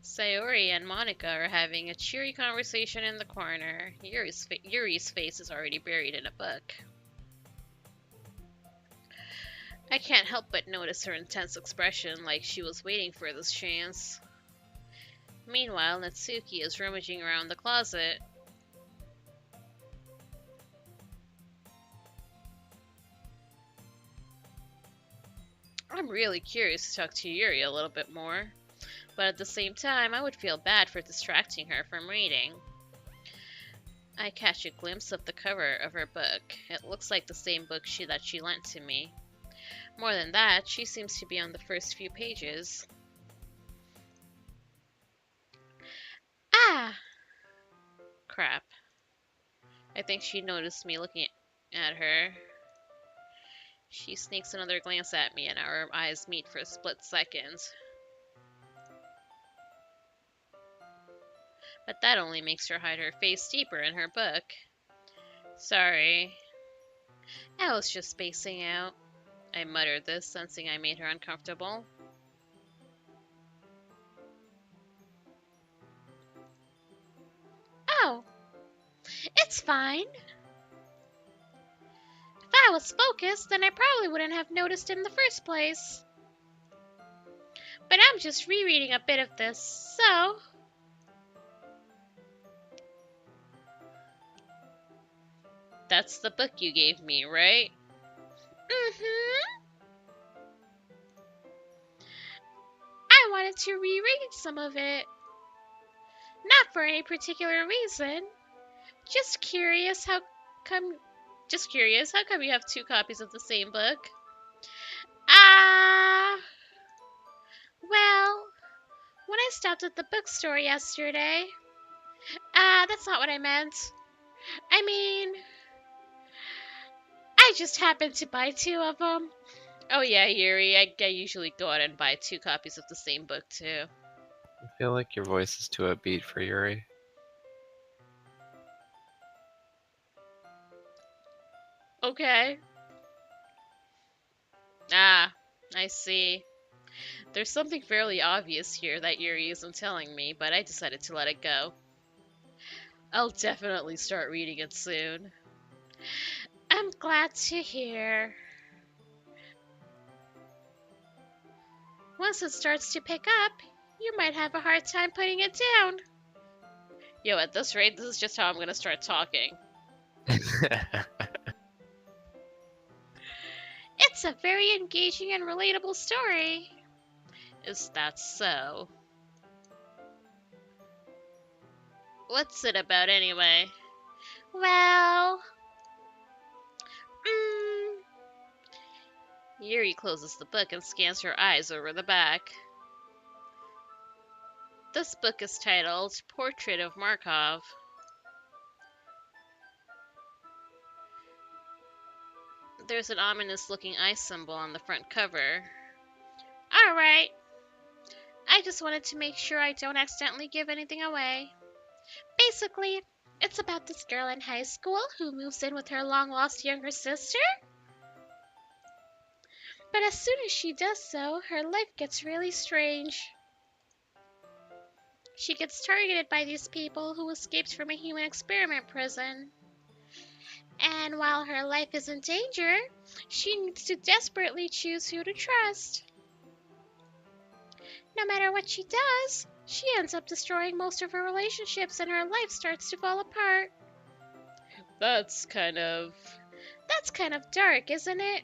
Sayori and Monica are having a cheery conversation in the corner. Yuri's face is already buried in a book. I can't help but notice her intense expression, like she was waiting for this chance. Meanwhile, Natsuki is rummaging around the closet. I'm really curious to talk to Yuri a little bit more, but at the same time, I would feel bad for distracting her from reading. I catch a glimpse of the cover of her book. It looks like the same book that she lent to me. More than that, she seems to be on the first few pages. Ah! Crap. I think she noticed me looking at her. She sneaks another glance at me and our eyes meet for a split second. But that only makes her hide her face deeper in her book. Sorry. I was just spacing out. I muttered this, sensing I made her uncomfortable. Oh, it's fine. If I was focused, then I probably wouldn't have noticed in the first place. But I'm just rereading a bit of this, so... That's the book you gave me, right? Mm-hmm. I wanted to reread some of it. Not for any particular reason. Just curious how come you have two copies of the same book? Well, when I stopped at the bookstore yesterday. That's not what I meant. I mean, I just happened to buy two of them. Oh yeah, Yuri, I usually go out and buy two copies of the same book too. I feel like your voice is too upbeat for Yuri. Okay. Ah, I see. There's something fairly obvious here that Yuri isn't telling me, but I decided to let it go. I'll definitely start reading it soon. I'm glad to hear. Once it starts to pick up, you might have a hard time putting it down. Yo, at this rate, this is just how I'm gonna start talking. It's a very engaging and relatable story. Is that so? What's it about anyway? Well... Yuri closes the book and scans her eyes over the back. This book is titled Portrait of Markov. There's an ominous-looking eye symbol on the front cover. Alright. I just wanted to make sure I don't accidentally give anything away. Basically, It's about this girl in high school who moves in with her long-lost younger sister. But as soon as she does so, her life gets really strange. She gets targeted by these people who escaped from a human experiment prison. And while her life is in danger, she needs to desperately choose who to trust. No matter what she does, she ends up destroying most of her relationships and her life starts to fall apart. That's kind of dark, isn't it?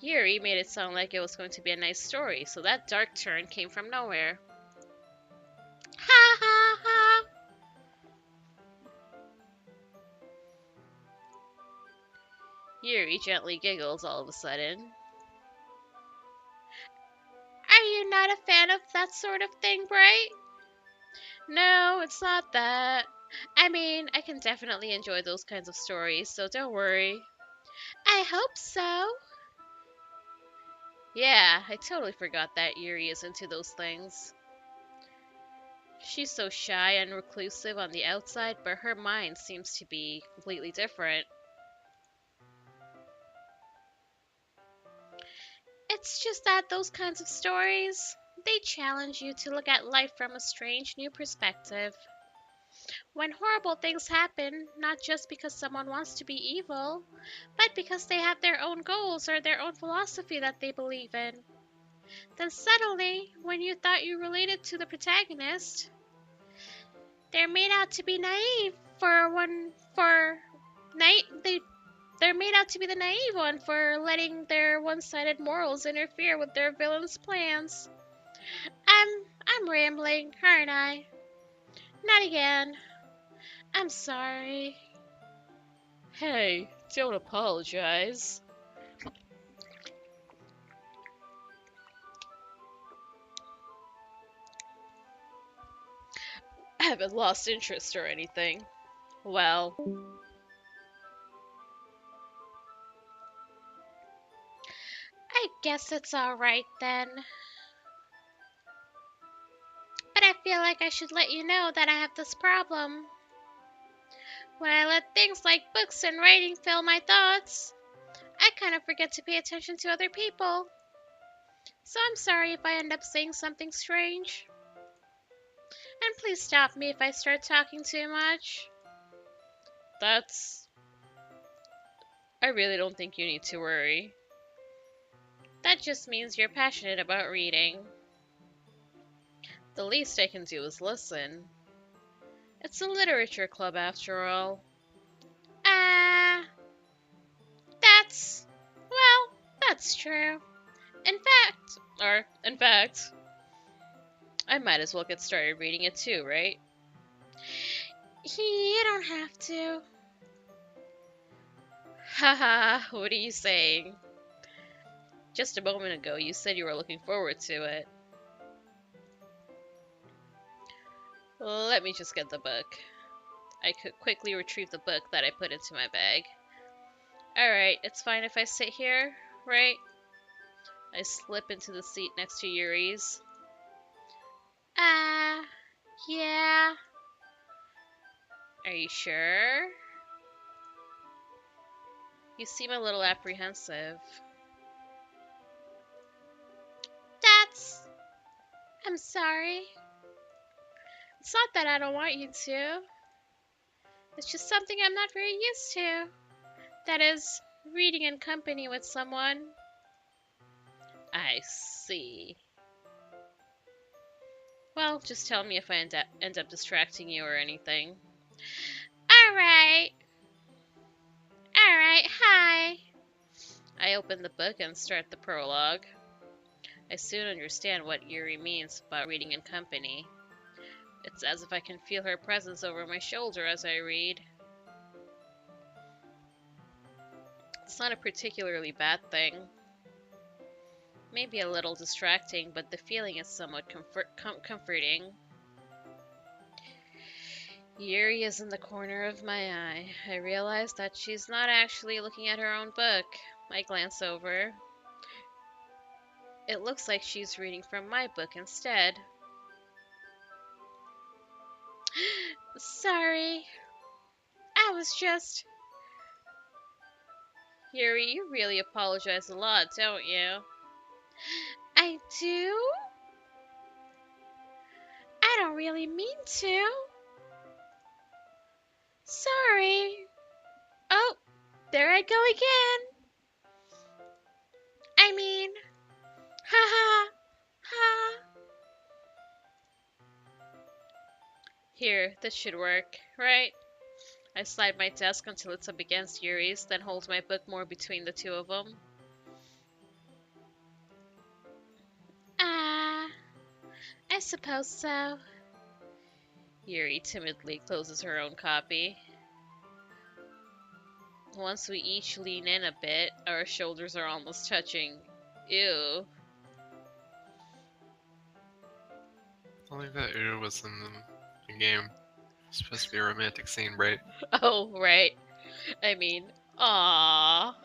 Yuri made it sound like it was going to be a nice story, so that dark turn came from nowhere. Ha ha ha! Yuri gently giggles all of a sudden. Are you not a fan of that sort of thing, Bright? No, it's not that. I mean, I can definitely enjoy those kinds of stories, so don't worry. I hope so. Yeah, I totally forgot that Yuri is into those things. She's so shy and reclusive on the outside, but her mind seems to be completely different. It's just that those kinds of stories, they challenge you to look at life from a strange new perspective. When horrible things happen, not just because someone wants to be evil, but because they have their own goals or their own philosophy that they believe in. Then suddenly, when you thought you related to the protagonist, they're made out to be naive they're made out to be the naive one for letting their one-sided morals interfere with their villain's plans. I'm rambling, aren't I? Not again. I'm sorry. Hey, don't apologize. I haven't lost interest or anything. Well, I guess it's alright then. But I feel like I should let you know that I have this problem. When I let things like books and writing fill my thoughts, I kind of forget to pay attention to other people. So I'm sorry if I end up saying something strange. And please stop me if I start talking too much. I really don't think you need to worry. That just means you're passionate about reading. The least I can do is listen. It's a literature club after all. Ah, that's true. In fact, I might as well get started reading it too, right? You don't have to. Haha, what are you saying? Just a moment ago, you said you were looking forward to it. Let me just get the book. I could quickly retrieve the book that I put into my bag. Alright, it's fine if I sit here, right? I slip into the seat next to Yuri's. Yeah. Are you sure? You seem a little apprehensive. I'm sorry. It's not that I don't want you to. It's just something I'm not very used to. That is, reading in company with someone. I see. Well, just tell me if I end up distracting you or anything. Alright, hi. I open the book and start the prologue. I soon understand what Yuri means about reading in company. It's as if I can feel her presence over my shoulder as I read. It's not a particularly bad thing. Maybe a little distracting, but the feeling is somewhat comforting. Yuri is in the corner of my eye. I realize that she's not actually looking at her own book. I glance over. It looks like she's reading from my book instead. Sorry. I was just... Yuri, you really apologize a lot, don't you? I do? I don't really mean to. Sorry. Oh, there I go again. I mean, ha ha, ha. Here, this should work, right? I slide my desk until it's up against Yuri's, then hold my book more between the two of them. Ah, I suppose so. Yuri timidly closes her own copy. Once we each lean in a bit, our shoulders are almost touching. Ew. I think that ew was in the game. It's supposed to be a romantic scene, right? Oh, right. I mean, aww.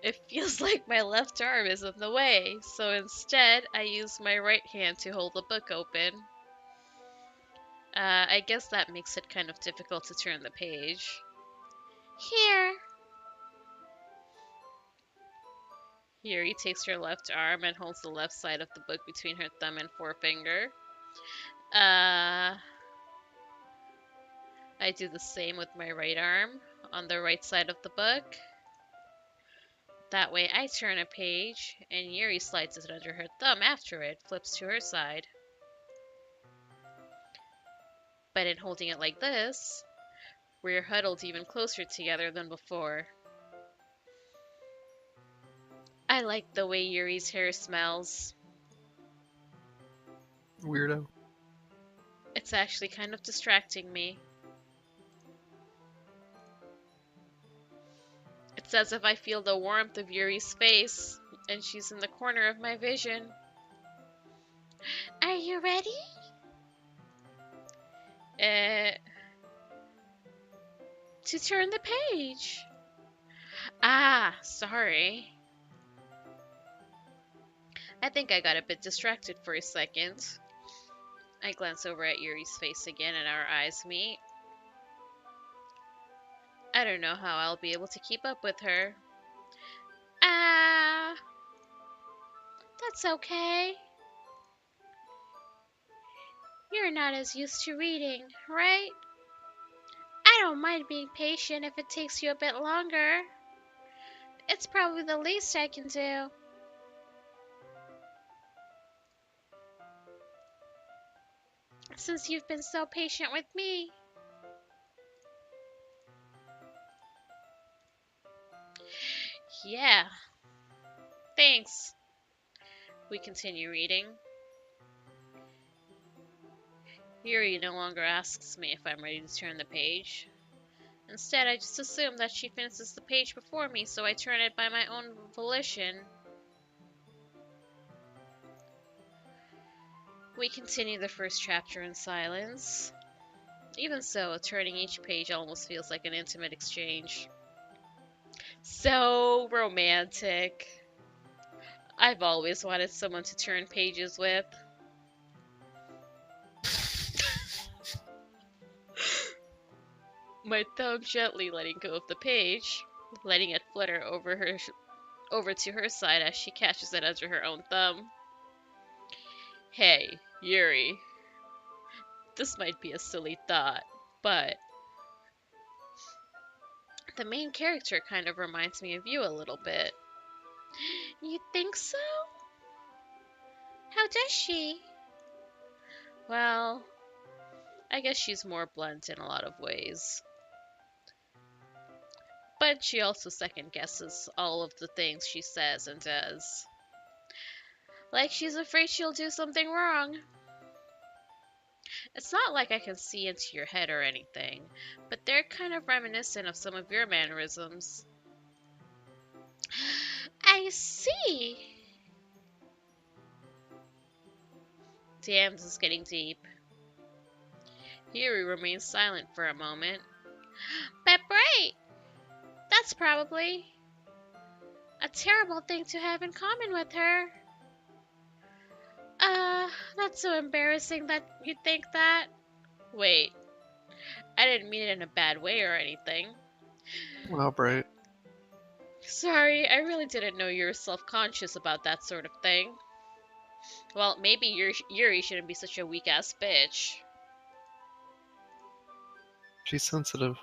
It feels like my left arm is in the way, so instead I use my right hand to hold the book open. I guess that makes it kind of difficult to turn the page. Here. Yuri takes her left arm and holds the left side of the book between her thumb and forefinger. I do the same with my right arm on the right side of the book. That way I turn a page, and Yuri slides it under her thumb after it flips to her side. But in holding it like this, we're huddled even closer together than before. I like the way Yuri's hair smells. Weirdo. It's actually kind of distracting me. It's as if I feel the warmth of Yuri's face, and she's in the corner of my vision. Are you ready? To turn the page. Ah, sorry. I think I got a bit distracted for a second. I glance over at Yuri's face again and our eyes meet. I don't know how I'll be able to keep up with her. Ah, that's okay. You're not as used to reading, right? I don't mind being patient if it takes you a bit longer. It's probably the least I can do. Since you've been so patient with me. Yeah. Thanks. We continue reading. Yuri no longer asks me if I'm ready to turn the page. Instead, I just assume that she finishes the page before me, so I turn it by my own volition. We continue the first chapter in silence. Even so, turning each page almost feels like an intimate exchange. So romantic. I've always wanted someone to turn pages with. My thumb gently letting go of the page, letting it flutter over to her side as she catches it under her own thumb. Hey, Yuri. This might be a silly thought, but the main character kind of reminds me of you a little bit. You think so? How does she? Well, I guess she's more blunt in a lot of ways. But she also second guesses all of the things she says and does. Like she's afraid she'll do something wrong. It's not like I can see into your head or anything, but they're kind of reminiscent of some of your mannerisms. I see. Damn, this is getting deep. Yuri remains silent for a moment. But right, that's probably a terrible thing to have in common with her. That's so embarrassing that you think that. Wait, I didn't mean it in a bad way or anything. Well, Bright. Sorry, I really didn't know you were self-conscious about that sort of thing. Well, maybe Yuri shouldn't be such a weak-ass bitch. She's sensitive.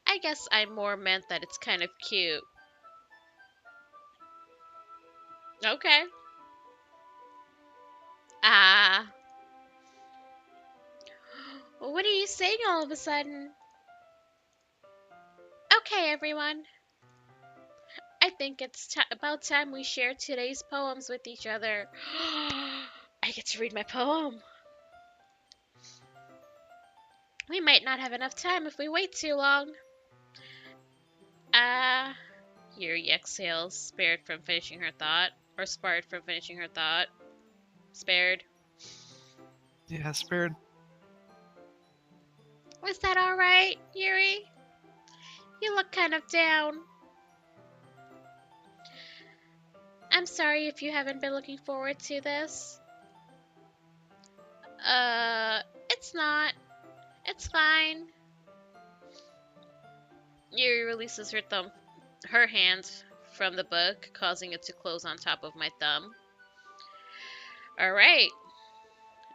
I guess I more meant that it's kind of cute. Okay. Ah. What are you saying all of a sudden? Okay, everyone. I think it's about time we share today's poems with each other. I get to read my poem. We might not have enough time if we wait too long. Ah. Yuri exhales, spared from finishing her thought. Or sparred from finishing her thought. Spared. Yeah, spared. Was that alright, Yuri? You look kind of down. I'm sorry if you haven't been looking forward to this. It's not. It's fine. Yuri releases her hand from the book, causing it to close on top of my thumb. Alright.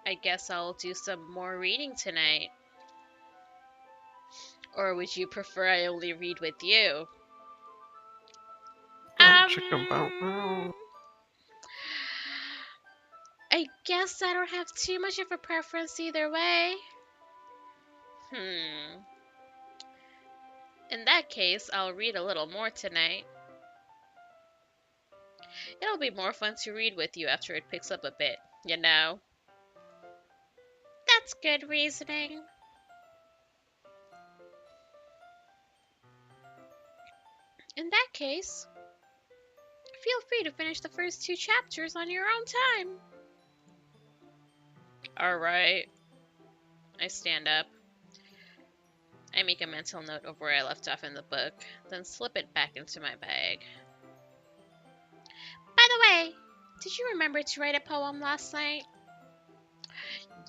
I guess I'll do some more reading tonight. Or would you prefer I only read with you? Chicken bow wow. I guess I don't have too much of a preference either way. In that case, I'll read a little more tonight. It'll be more fun to read with you after it picks up a bit, you know. That's good reasoning. In that case, feel free to finish the first 2 chapters on your own time. Alright. I stand up. I make a mental note of where I left off in the book, then slip it back into my bag. By the way, did you remember to write a poem last night?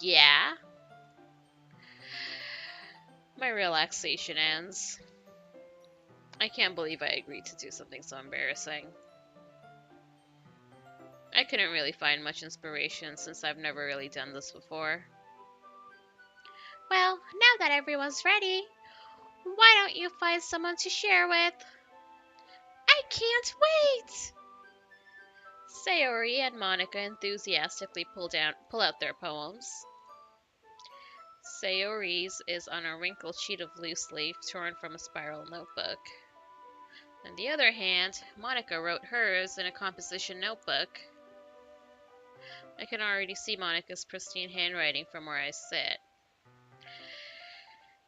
Yeah. My relaxation ends. I can't believe I agreed to do something so embarrassing. I couldn't really find much inspiration since I've never really done this before. Well, now that everyone's ready, why don't you find someone to share with? I can't wait! Sayori and Monica enthusiastically pull out their poems. Sayori's is on a wrinkled sheet of loose leaf torn from a spiral notebook. On the other hand, Monica wrote hers in a composition notebook. I can already see Monica's pristine handwriting from where I sit.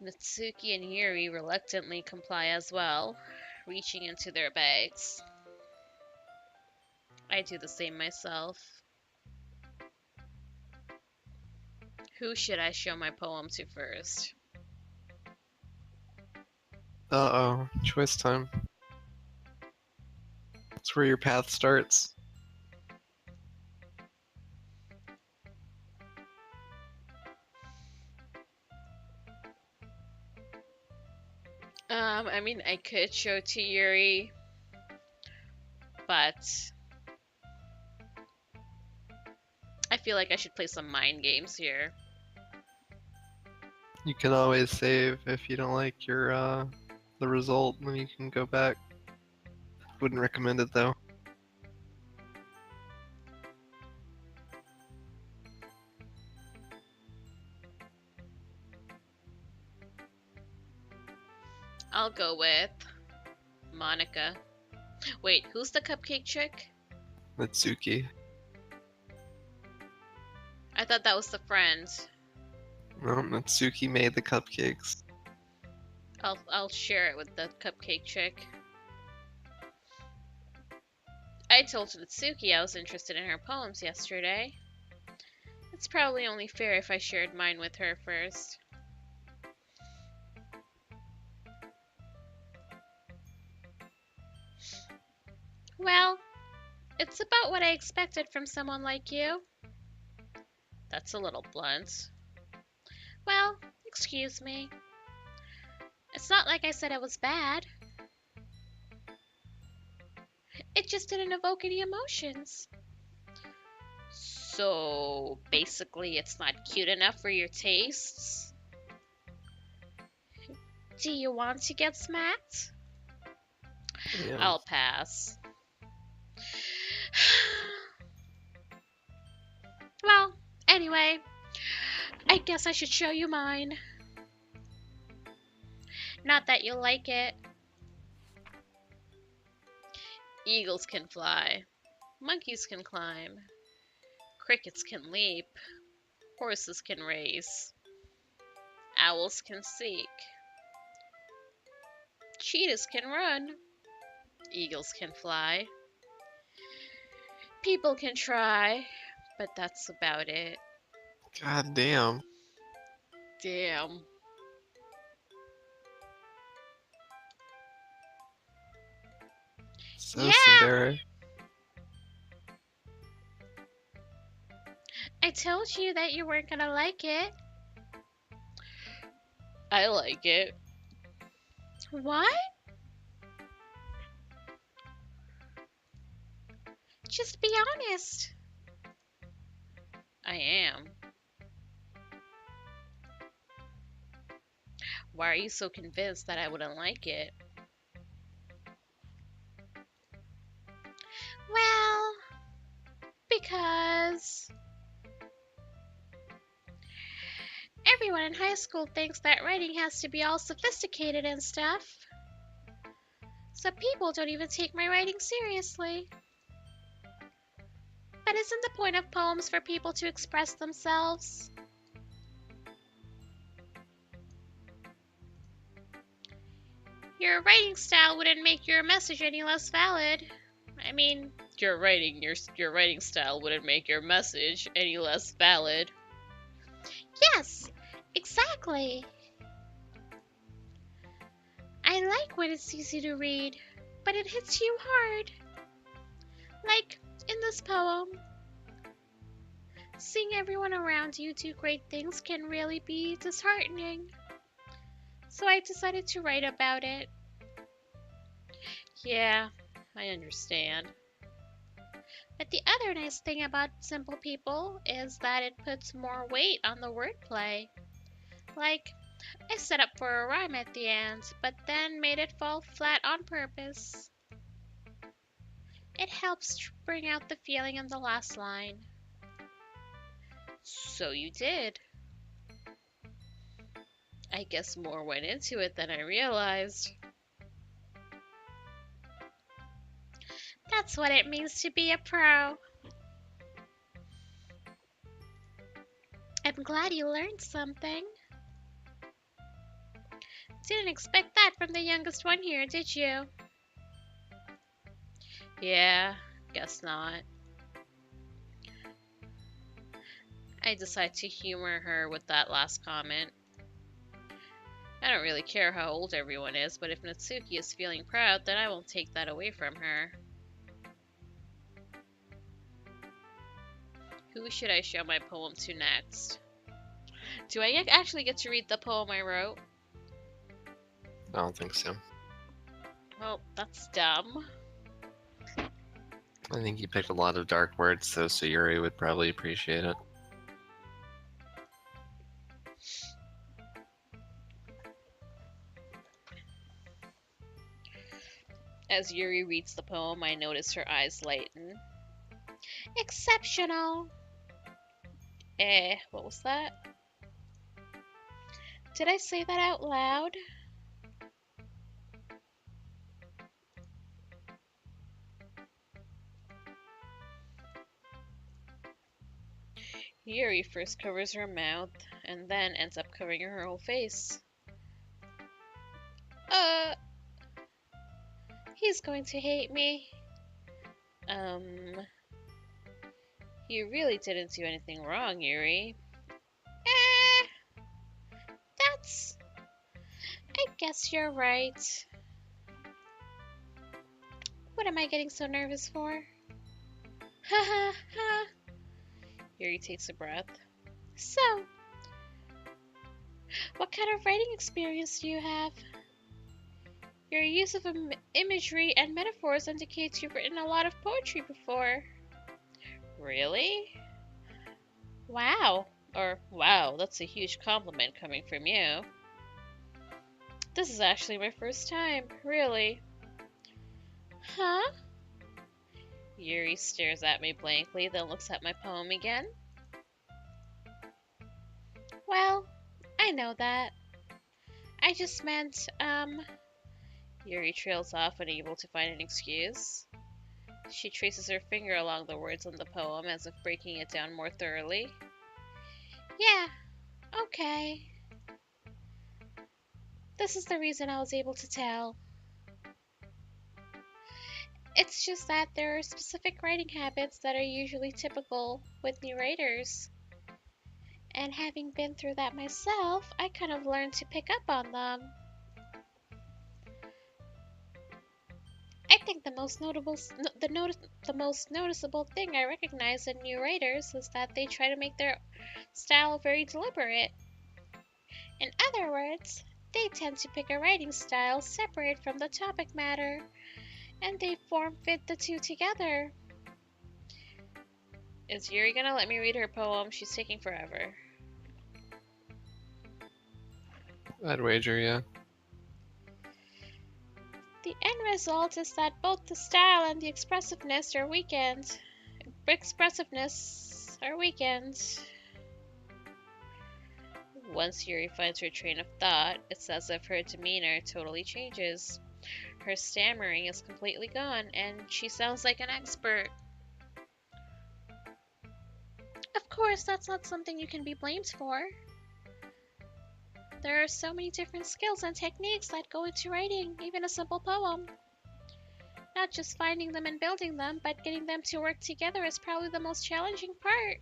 Natsuki and Yuri reluctantly comply as well, reaching into their bags. I do the same myself. Who should I show my poem to first? Uh-oh. Choice time. That's where your path starts. I mean, I could show to Yuri, but I feel like I should play some mind games here. You can always save if you don't like your, the result, then you can go back. Wouldn't recommend it, though. I'll go with Monica. Wait, who's the cupcake chick? Natsuki. I thought that was the friend. No, Natsuki made the cupcakes. I'll share it with the cupcake chick. I told Natsuki I was interested in her poems yesterday. It's probably only fair if I shared mine with her first. Well, it's about what I expected from someone like you. That's a little blunt. Well, excuse me. It's not like I said it was bad. It just didn't evoke any emotions. So, basically, it's not cute enough for your tastes? Do you want to get smacked? Yeah. I'll pass. Well, anyway, I guess I should show you mine. Not that you'll like it. Eagles can fly. Monkeys can climb. Crickets can leap. Horses can race. Owls can seek. Cheetahs can run. Eagles can fly. People can try, but that's about it. God damn. Damn. So Yeah. severe. I told you that you weren't gonna like it. I like it. What? Just be honest. I am. Why are you so convinced that I wouldn't like it? Well, because everyone in high school thinks that writing has to be all sophisticated and stuff. So people don't even take my writing seriously. But isn't the point of poems for people to express themselves? Your writing style wouldn't make your message any less valid. I mean, your writing style wouldn't make your message any less valid. Yes, exactly. I like when it's easy to read, but it hits you hard. Like in this poem. Seeing everyone around you do great things can really be disheartening. So I decided to write about it. Yeah, I understand. But the other nice thing about Simple People is that it puts more weight on the wordplay. Like, I set up for a rhyme at the end, but then made it fall flat on purpose. It helps bring out the feeling in the last line. So you did. I guess more went into it than I realized. That's what it means to be a pro. I'm glad you learned something. Didn't expect that from the youngest one here, did you? Yeah, guess not. I decide to humor her with that last comment. I don't really care how old everyone is, but if Natsuki is feeling proud, then I won't take that away from her. Who should I show my poem to next? Do I actually get to read the poem I wrote? I don't think so. Well, that's dumb. I think you picked a lot of dark words, so Sayuri would probably appreciate it. As Yuri reads the poem, I notice her eyes lighten. Exceptional! What was that? Did I say that out loud? Yuri first covers her mouth, and then ends up covering her whole face. He's going to hate me. You really didn't do anything wrong, Yuri. That's... I guess you're right. What am I getting so nervous for? Ha ha ha. Yuri takes a breath. So, What kind of writing experience do you have? Your use of imagery and metaphors indicates you've written a lot of poetry before. Really? Wow. Or, wow, that's a huge compliment coming from you. This is actually my first time, really. Huh? Yuri stares at me blankly, then looks at my poem again. Well, I know that. I just meant, Yuri trails off, unable to find an excuse. She traces her finger along the words on the poem as if breaking it down more thoroughly. Yeah, okay. This is the reason I was able to tell. It's just that there are specific writing habits that are usually typical with new writers. And having been through that myself, I kind of learned to pick up on them. I think the most noticeable thing I recognize in new writers is that they try to make their style very deliberate. In other words, they tend to pick a writing style separate from the topic matter, and they form fit the two together. Is Yuri gonna let me read her poem? She's taking forever. I'd wager, yeah. The end result is that both the style and the expressiveness are weakened. Once Yuri finds her train of thought, it's as if her demeanor totally changes. Her stammering is completely gone, and she sounds like an expert. Of course, that's not something you can be blamed for. There are so many different skills and techniques that go into writing, even a simple poem. Not just finding them and building them, but getting them to work together is probably the most challenging part.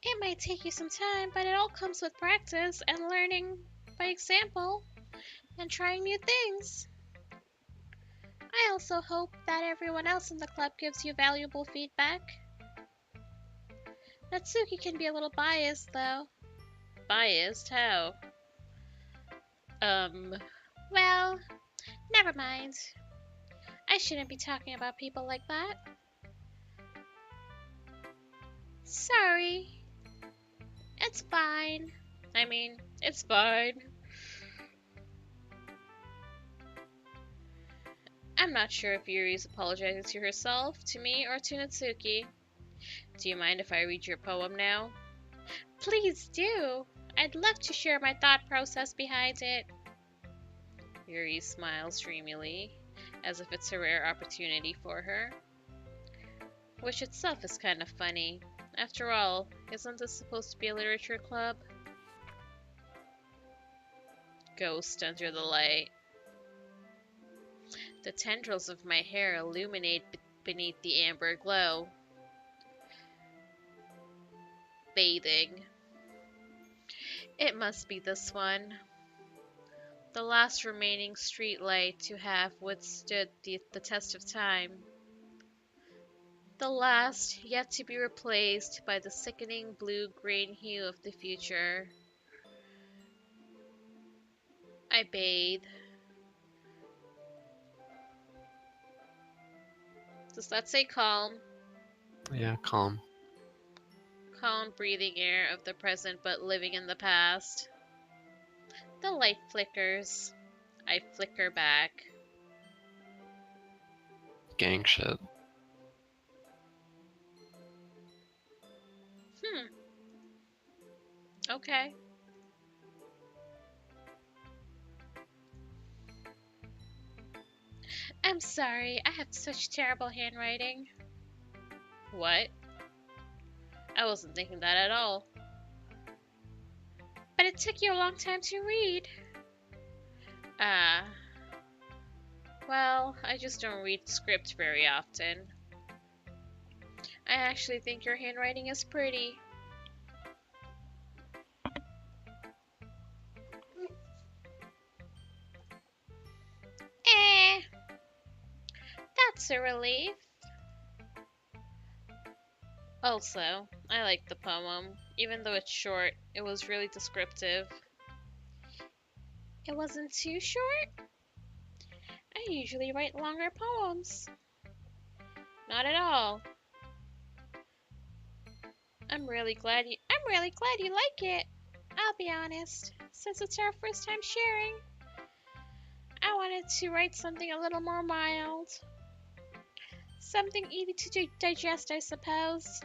It might take you some time, but it all comes with practice and learning by example and trying new things. I also hope that everyone else in the club gives you valuable feedback. Natsuki can be a little biased, though. Biased? How? Well, never mind. I shouldn't be talking about people like that. Sorry. It's fine. I mean, it's fine. I'm not sure if Yuri's apologizing to herself, to me, or to Natsuki. Do you mind if I read your poem now? Please do. I'd love to share my thought process behind it. Yuri smiles dreamily, as if it's a rare opportunity for her. Which itself is kind of funny. After all, isn't this supposed to be a literature club? Ghost under the light. The tendrils of my hair illuminate beneath the amber glow. Bathing. It must be this one. The last remaining street light to have withstood the test of time. The last yet to be replaced by the sickening blue-green hue of the future. I bathe. Does that say calm? Yeah, calm. Calm breathing air of the present but living in the past. The light flickers. I flicker back. Gang shit. Okay. I'm sorry, I have such terrible handwriting. What? I wasn't thinking that at all. But it took you a long time to read. Ah. Well, I just don't read script very often. I actually think your handwriting is pretty. Eh. That's a relief. Also, I like the poem. Even though it's short, it was really descriptive. It wasn't too short? I usually write longer poems. Not at all. I'm really glad you like it. I'll be honest, since it's our first time sharing, I wanted to write something a little more mild. Something easy to digest, I suppose.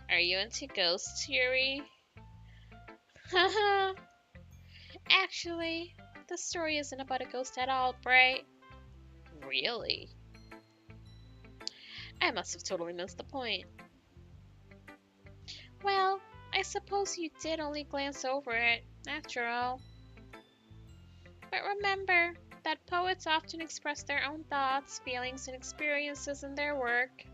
Are you into ghosts, Yuri? Haha. Actually, the story isn't about a ghost at all, Bray. Really? I must have totally missed the point. Well, I suppose you did only glance over it, after all. But remember that poets often express their own thoughts, feelings, and experiences in their work.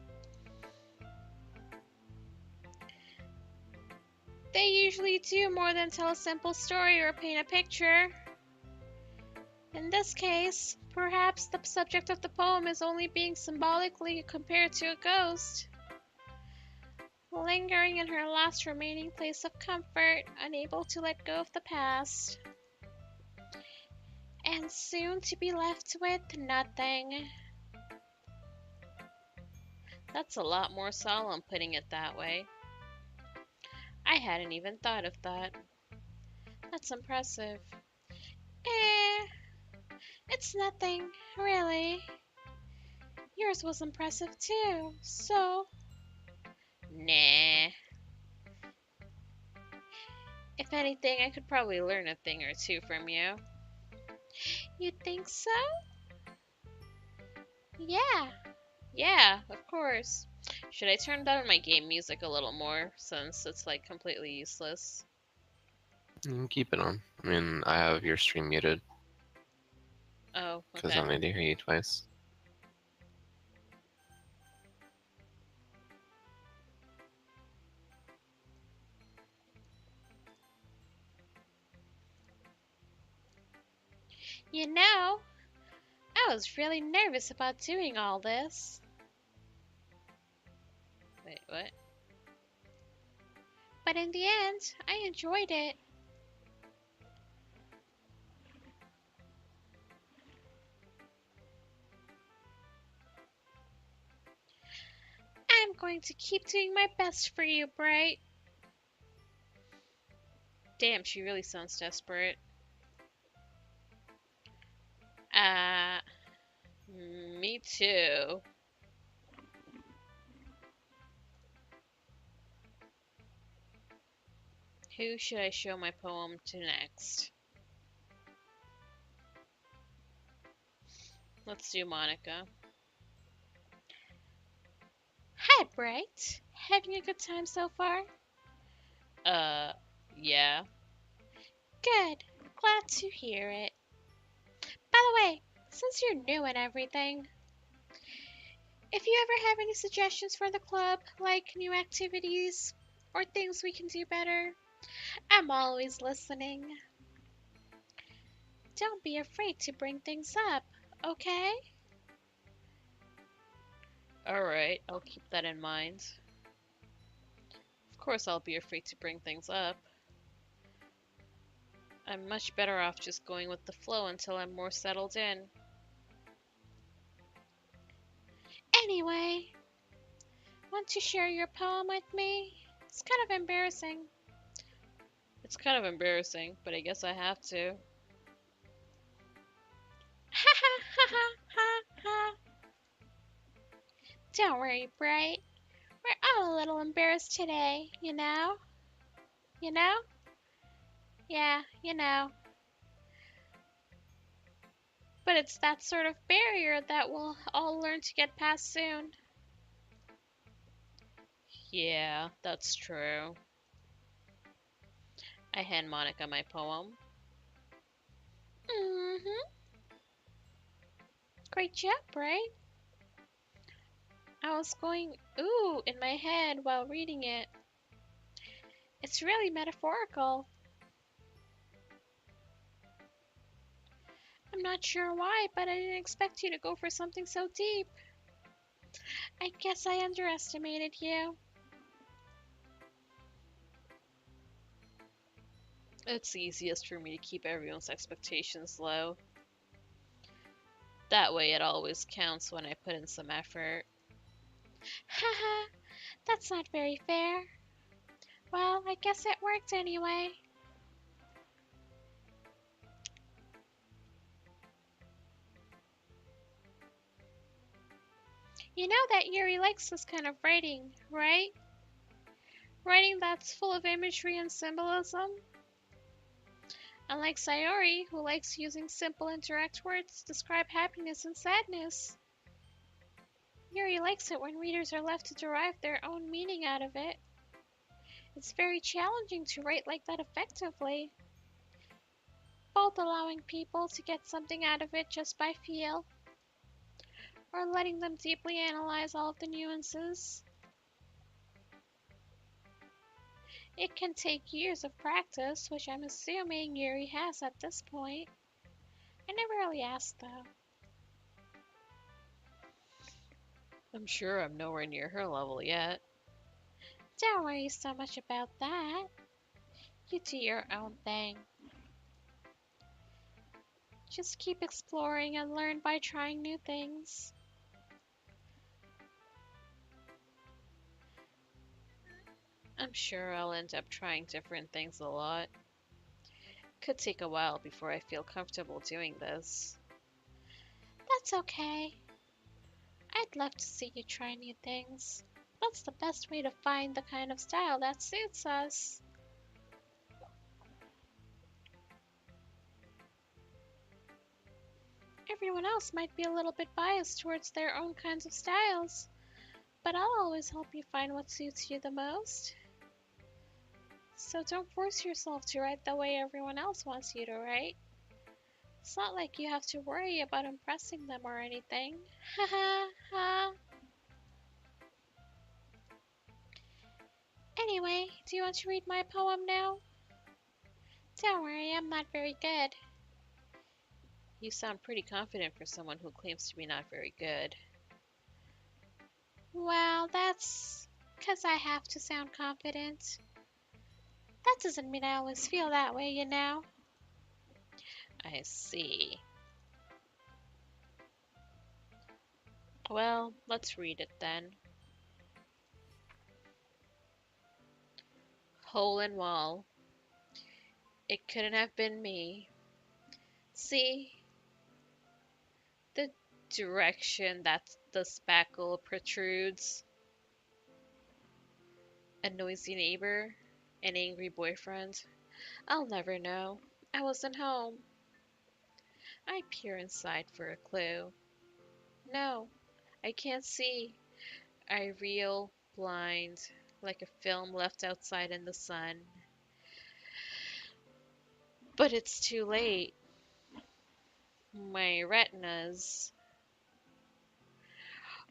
They usually do more than tell a simple story or paint a picture. In this case, perhaps the subject of the poem is only being symbolically compared to a ghost, lingering in her last remaining place of comfort, unable to let go of the past, and soon to be left with nothing. That's a lot more solemn putting it that way. I hadn't even thought of that. That's impressive. It's nothing, really. Yours was impressive too, so... Nah. If anything, I could probably learn a thing or two from you. You think so? Yeah, of course. Should I turn down my game music a little more, since it's like completely useless? You can keep it on. I mean, I have your stream muted Oh, because okay. I need to hear you twice. You know, I was really nervous about doing all this. Wait, what? But in the end, I enjoyed it. I'm going to keep doing my best for you, Bright. Damn, she really sounds desperate. Uh, me too. Who should I show my poem to next? Let's do Monica. Hi, Bright. Having a good time so far? Yeah. Good. Glad to hear it. By the way, since you're new and everything, if you ever have any suggestions for the club, like new activities or things we can do better, I'm always listening. Don't be afraid to bring things up, okay? Alright, I'll keep that in mind. Of course I'll be afraid to bring things up. I'm much better off just going with the flow until I'm more settled in. Anyway, want to share your poem with me? It's kind of embarrassing. It's kind of embarrassing, but I guess I have to. Ha ha ha ha ha ha. Don't worry, Bright. We're all a little embarrassed today, you know? You know? Yeah, you know. But it's that sort of barrier that we'll all learn to get past soon. Yeah, that's true. I hand Monica my poem. Mm-hmm. Great job, right? I was going ooh in my head while reading it. It's really metaphorical. I'm not sure why, but I didn't expect you to go for something so deep. I guess I underestimated you. It's easiest for me to keep everyone's expectations low. That way it always counts when I put in some effort. Haha, that's not very fair. Well, I guess it worked anyway. You know that Yuri likes this kind of writing, right? Writing that's full of imagery and symbolism. Unlike Sayori, who likes using simple indirect words to describe happiness and sadness. Yuri likes it when readers are left to derive their own meaning out of it. It's very challenging to write like that effectively, both allowing people to get something out of it just by feel, or letting them deeply analyze all of the nuances. It can take years of practice, which I'm assuming Yuri has at this point. I never really asked though. I'm sure I'm nowhere near her level yet. Don't worry so much about that. You do your own thing. Just keep exploring and learn by trying new things. I'm sure I'll end up trying different things a lot. Could take a while before I feel comfortable doing this. That's okay. I'd love to see you try new things. That's the best way to find the kind of style that suits us. Everyone else might be a little bit biased towards their own kinds of styles, but I'll always help you find what suits you the most. So don't force yourself to write the way everyone else wants you to write. It's not like you have to worry about impressing them or anything. Ha ha ha. Anyway, do you want to read my poem now? Don't worry, I'm not very good. You sound pretty confident for someone who claims to be not very good. Well, that's 'cause I have to sound confident. That doesn't mean I always feel that way, you know. I see. Well, let's read it then. Hole in wall. It couldn't have been me. See the direction that the spackle protrudes? A noisy neighbor? An angry boyfriend? I'll never know. I wasn't home. I peer inside for a clue. No, I can't see. I reel blind, like a film left outside in the sun. But it's too late. My retina's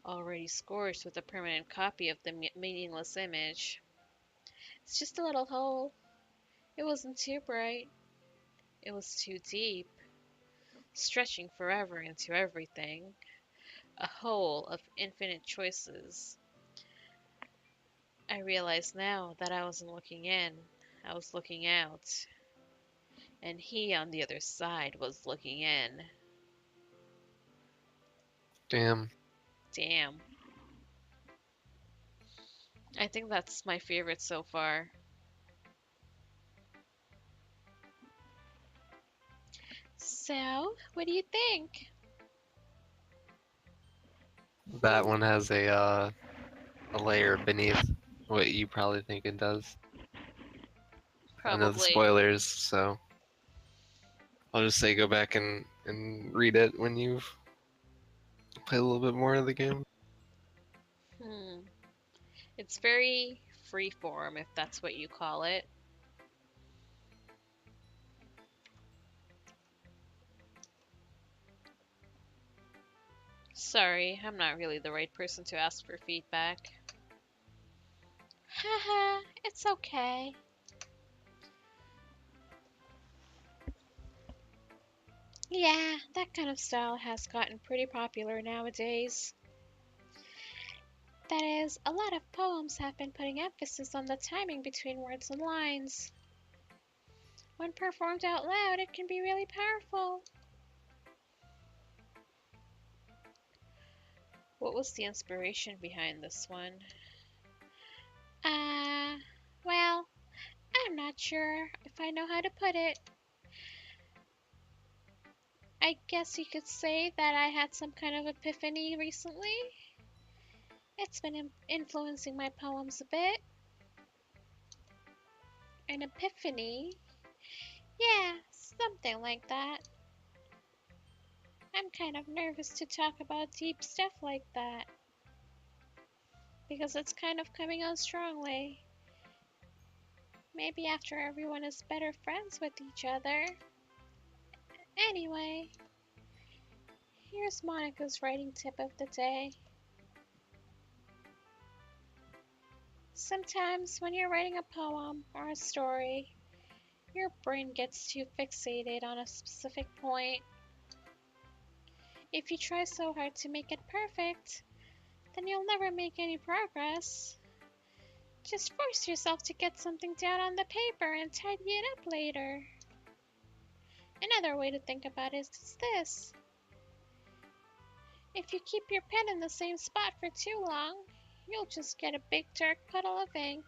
already scorched with a permanent copy of the meaningless image. It's just a little hole. It wasn't too bright. It was too deep, stretching forever into everything. A hole of infinite choices. I realize now that I wasn't looking in, I was looking out. And he on the other side was looking in. Damn. Damn. I think that's my favorite so far. So, what do you think? That one has a layer beneath what you probably think it does. I know the Probably. spoilers, so I'll just say go back and read it when you've played a little bit more of the game. It's very freeform, if that's what you call it. Sorry, I'm not really the right person to ask for feedback. Haha, it's okay. Yeah, that kind of style has gotten pretty popular nowadays. That is, a lot of poems have been putting emphasis on the timing between words and lines. When performed out loud, it can be really powerful. What was the inspiration behind this one? Well, I'm not sure if I know how to put it. I guess you could say that I had some kind of epiphany recently. It's been influencing my poems a bit. An epiphany? Yeah, something like that. I'm kind of nervous to talk about deep stuff like that. Because it's kind of coming on strongly. Maybe after everyone is better friends with each other. Anyway, here's Monica's writing tip of the day. Sometimes when you're writing a poem or a story, your brain gets too fixated on a specific point. If you try so hard to make it perfect, then you'll never make any progress. Just force yourself to get something down on the paper and tidy it up later. Another way to think about it is this. If you keep your pen in the same spot for too long, you'll just get a big dark puddle of ink.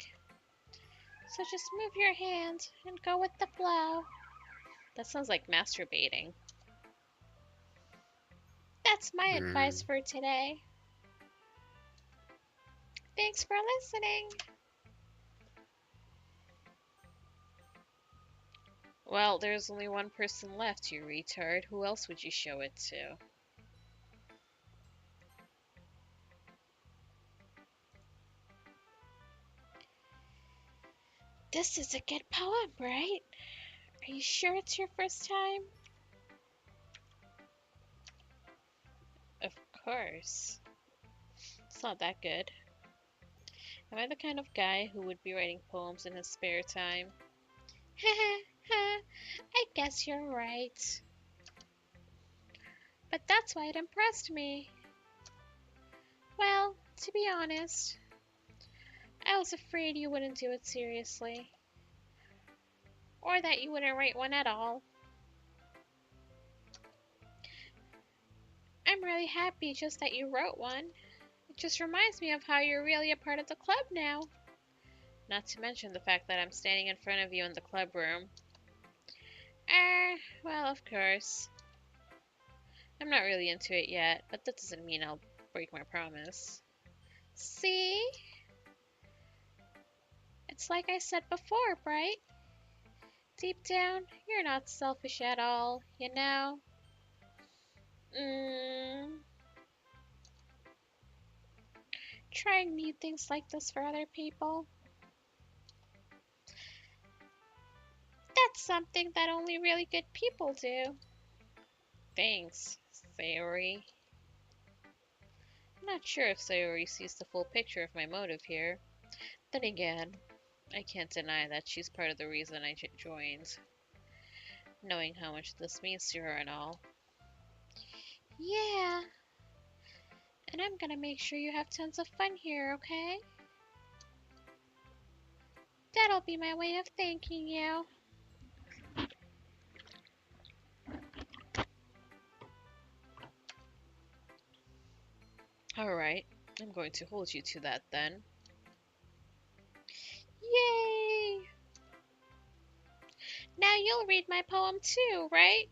So just move your hand and go with the flow. That sounds like masturbating. That's my advice for today. Thanks for listening. Well, there's only one person left, you retard. Who else would you show it to? This is a good poem, right? Are you sure it's your first time? Of course. It's not that good. Am I the kind of guy who would be writing poems in his spare time? I guess you're right. But that's why it impressed me. Well, to be honest, I was afraid you wouldn't do it seriously. Or that you wouldn't write one at all. I'm really happy just that you wrote one. It just reminds me of how you're really a part of the club now. Not to mention the fact that I'm standing in front of you in the club room. Well, of course. I'm not really into it yet, but that doesn't mean I'll break my promise. See? It's like I said before, Bright. Deep down, you're not selfish at all, you know? Trying new things like this for other people. That's something that only really good people do. Thanks, Sayori. I'm not sure if Sayori sees the full picture of my motive here. Then again, I can't deny that she's part of the reason I joined. Knowing how much this means to her and all. Yeah. And I'm gonna make sure you have tons of fun here, okay? That'll be my way of thanking you. Alright, I'm going to hold you to that then. Yay! Now you'll read my poem too, right?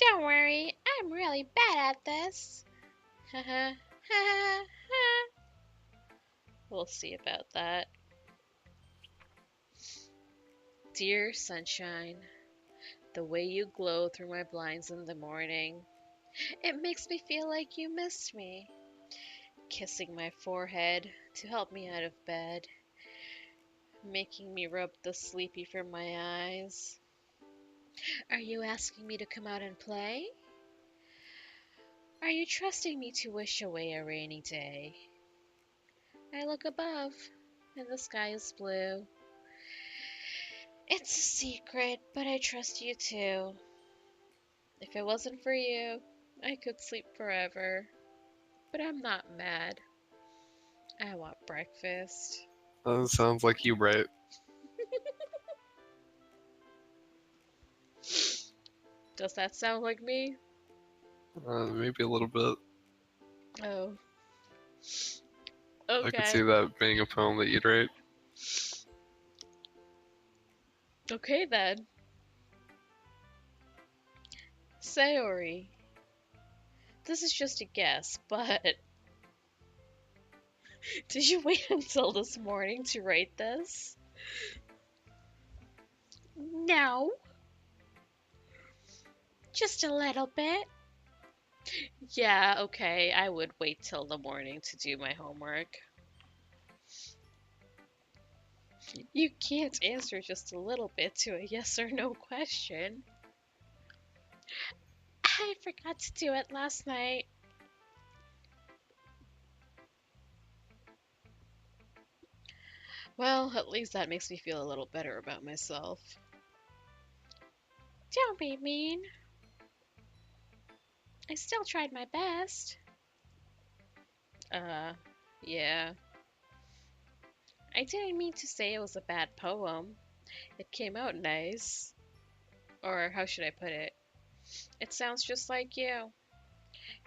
Don't worry, I'm really bad at this. Haha, ha ha. We'll see about that. Dear sunshine, the way you glow through my blinds in the morning, it makes me feel like you missed me. Kissing my forehead to help me out of bed, making me rub the sleepy from my eyes. Are you asking me to come out and play? Are you trusting me to wish away a rainy day? I look above, and the sky is blue. It's a secret, but I trust you too. If it wasn't for you, I could sleep forever. But I'm not mad. I want breakfast. Sounds like you, Bright. Does that sound like me? Maybe a little bit. Oh. I could Okay. see that being a poem that you'd write. Okay then. Sayori. This is just a guess, but did you wait until this morning to write this? No. Just a little bit. Yeah, okay, I would wait till the morning to do my homework. You can't answer just a little bit to a yes or no question. I forgot to do it last night. Well, at least that makes me feel a little better about myself. Don't be mean. I still tried my best. Yeah. I didn't mean to say it was a bad poem. It came out nice. Or how should I put it? It sounds just like you.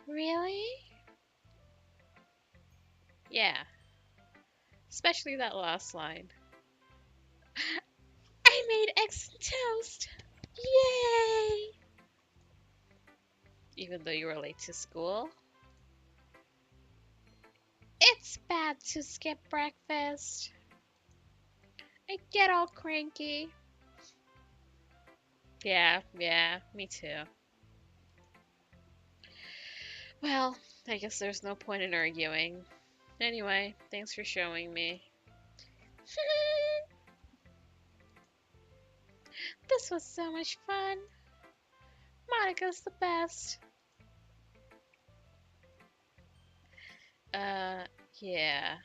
Really? Yeah. Especially that last line. I made eggs and toast! Yay! Even though you were late to school? It's bad to skip breakfast. I get all cranky. Yeah, me too. Well, I guess there's no point in arguing. Anyway, thanks for showing me. This was so much fun. Monica's the best. Yeah.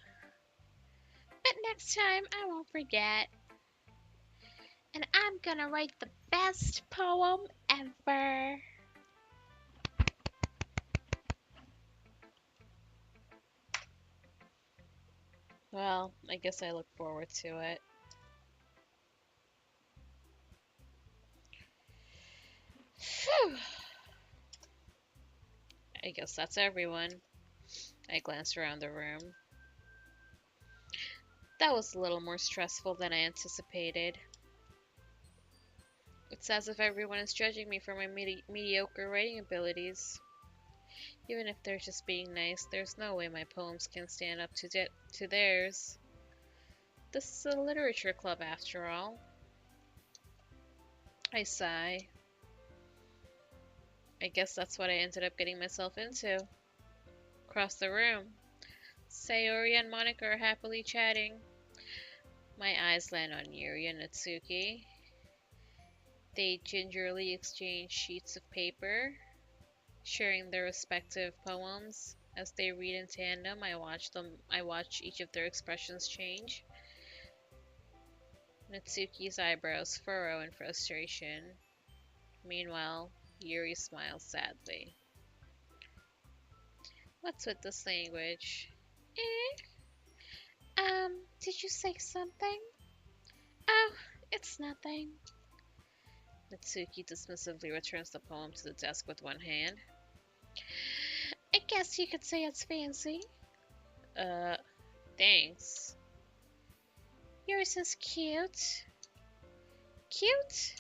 But next time I won't forget. And I'm gonna write the best poem ever. Well, I guess I look forward to it. Phew. I guess that's everyone. I glanced around the room. That was a little more stressful than I anticipated. It's as if everyone is judging me for my mediocre writing abilities. Even if they're just being nice, there's no way my poems can stand up to theirs. This is a literature club after all. I sigh. I guess that's what I ended up getting myself into. Across the room, Sayori and Monica are happily chatting. My eyes land on Yuri and Natsuki. They gingerly exchange sheets of paper, sharing their respective poems. As they read in tandem, I watch each of their expressions change. Natsuki's eyebrows furrow in frustration. Meanwhile, Yuri smiles sadly. What's with this language? Did you say something? Oh, it's nothing. Natsuki dismissively returns the poem to the desk with one hand. I guess you could say it's fancy. Thanks. Yours is cute. Cute?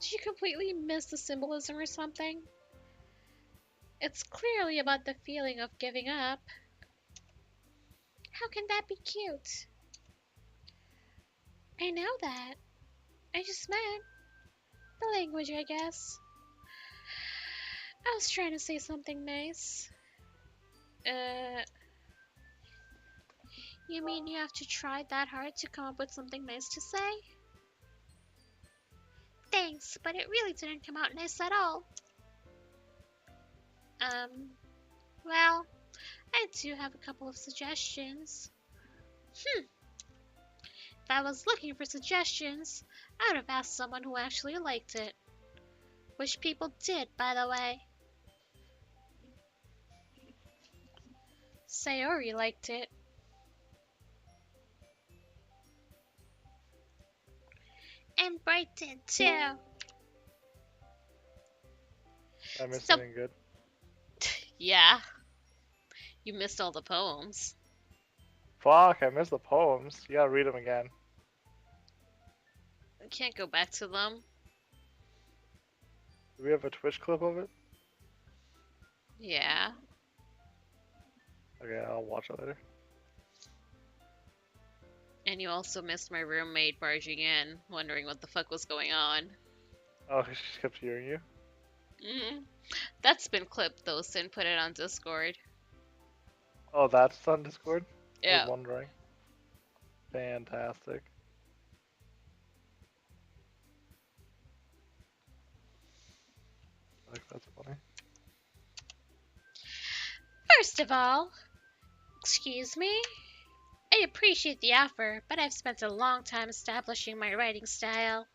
Did you completely miss the symbolism or something? It's clearly about the feeling of giving up. How can that be cute? I know that. I just meant the language, I guess. I was trying to say something nice. You mean you have to try that hard to come up with something nice to say? Thanks, but it really didn't come out nice at all. Well, I do have a couple of suggestions. If I was looking for suggestions, I would have asked someone who actually liked it. Which people did, by the way. Sayori liked it. And Bright did too. I missed So- anything good. Yeah. You missed all the poems. Fuck, I missed the poems. You gotta read them again. I can't go back to them. Do we have a Twitch clip of it? Yeah. Okay, I'll watch it later. And you also missed my roommate barging in, wondering what the fuck was going on. Oh, she just kept hearing you? That's been clipped though, Sin put it on Discord. Oh, that's on Discord? I Yeah. was wondering. Fantastic. Like, that's funny. First of all, excuse me? I appreciate the offer, but I've spent a long time establishing my writing style.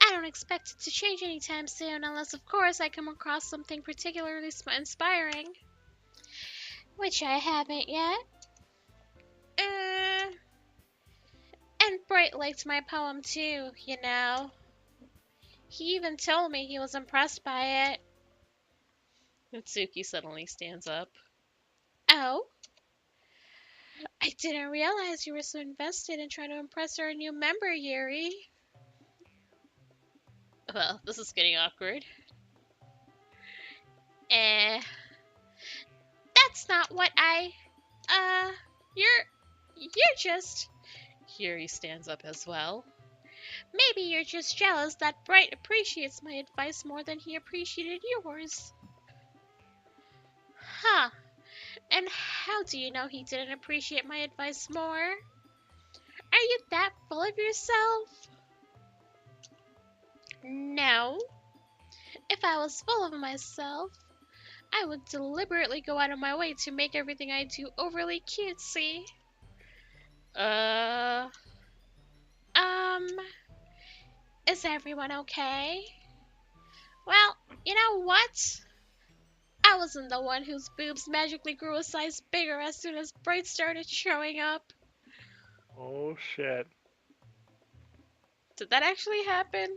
I don't expect it to change anytime soon, unless, of course, I come across something particularly inspiring. Which I haven't yet. And Bright liked my poem too, you know. He even told me he was impressed by it. Mitsuki suddenly stands up. Oh? I didn't realize you were so invested in trying to impress our new member, Yuri. Well, this is getting awkward. That's not what you're just... Yuri stands up as well. Maybe you're just jealous that Bright appreciates my advice more than he appreciated yours. Huh. And how do you know he didn't appreciate my advice more? Are you that full of yourself? No. If I was full of myself, I would deliberately go out of my way to make everything I do overly cutesy. Is everyone okay? Well, you know what? I wasn't the one whose boobs magically grew a size bigger as soon as Bright started showing up. Oh shit. Did that actually happen?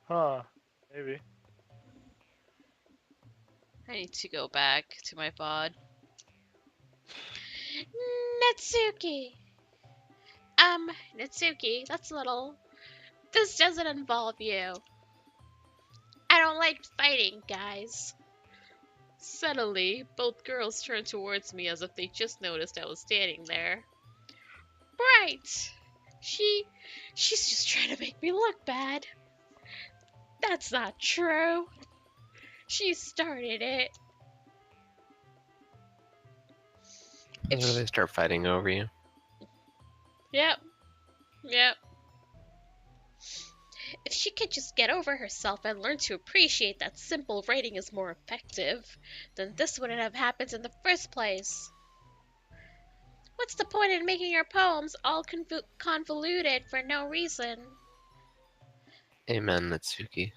Huh. Maybe. I need to go back to my VOD. Natsuki! Natsuki, that's a little... This doesn't involve you. I don't like fighting, guys. Suddenly, both girls turned towards me as if they just noticed I was standing there. Bright! She's just trying to make me look bad. That's not true. She started it. When do they start fighting over you? Yep. If she could just get over herself and learn to appreciate that simple writing is more effective, then this wouldn't have happened in the first place. What's the point in making your poems all convoluted for no reason? Amen, Natsuki.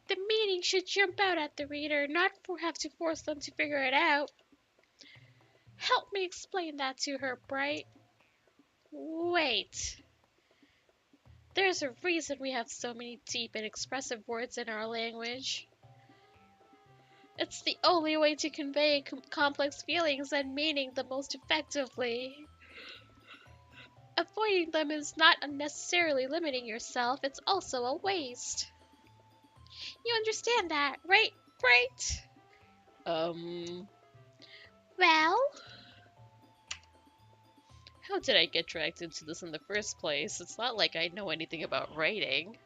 The meaning should jump out at the reader, not have to force them to figure it out. Help me explain that to her, Bright. Wait. There's a reason we have so many deep and expressive words in our language. It's the only way to convey complex feelings and meaning the most effectively. Avoiding them is not unnecessarily limiting yourself, it's also a waste. You understand that, right, Bright? Well? How did I get dragged into this in the first place? It's not like I know anything about writing.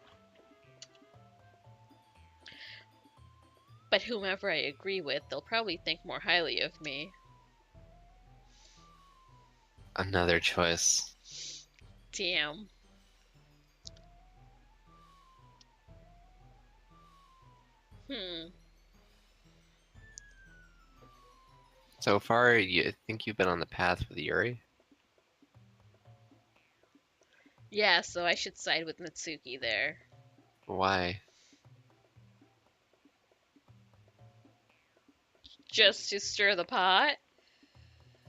But whomever I agree with, they'll probably think more highly of me. Another choice. Damn. So far, you think you've been on the path with Yuri? Yeah, so I should side with Natsuki there. Why? Just to stir the pot?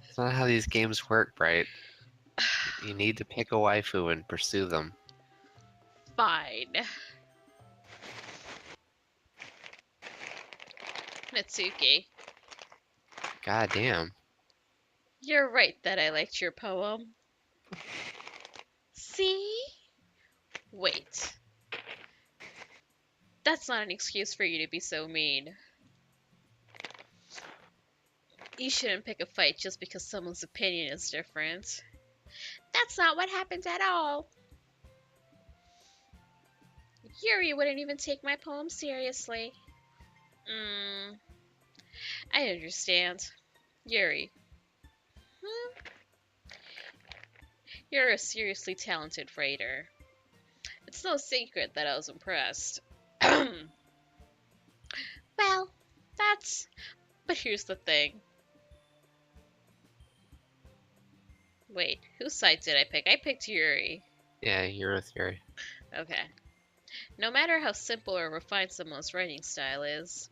It's not how these games work, Bright. You need to pick a waifu and pursue them. Fine. Natsuki, God damn. you're right that I liked your poem. See? Wait. That's not an excuse for you to be so mean. You shouldn't pick a fight just because someone's opinion is different. That's not what happened at all. Yuri wouldn't even take my poem seriously. I understand. Yuri. You're a seriously talented writer. It's no secret that I was impressed. Well, that's... But here's the thing. Wait, whose side did I pick? I picked Yuri. Yeah, you're with Yuri. Okay. No matter how simple or refined someone's writing style is,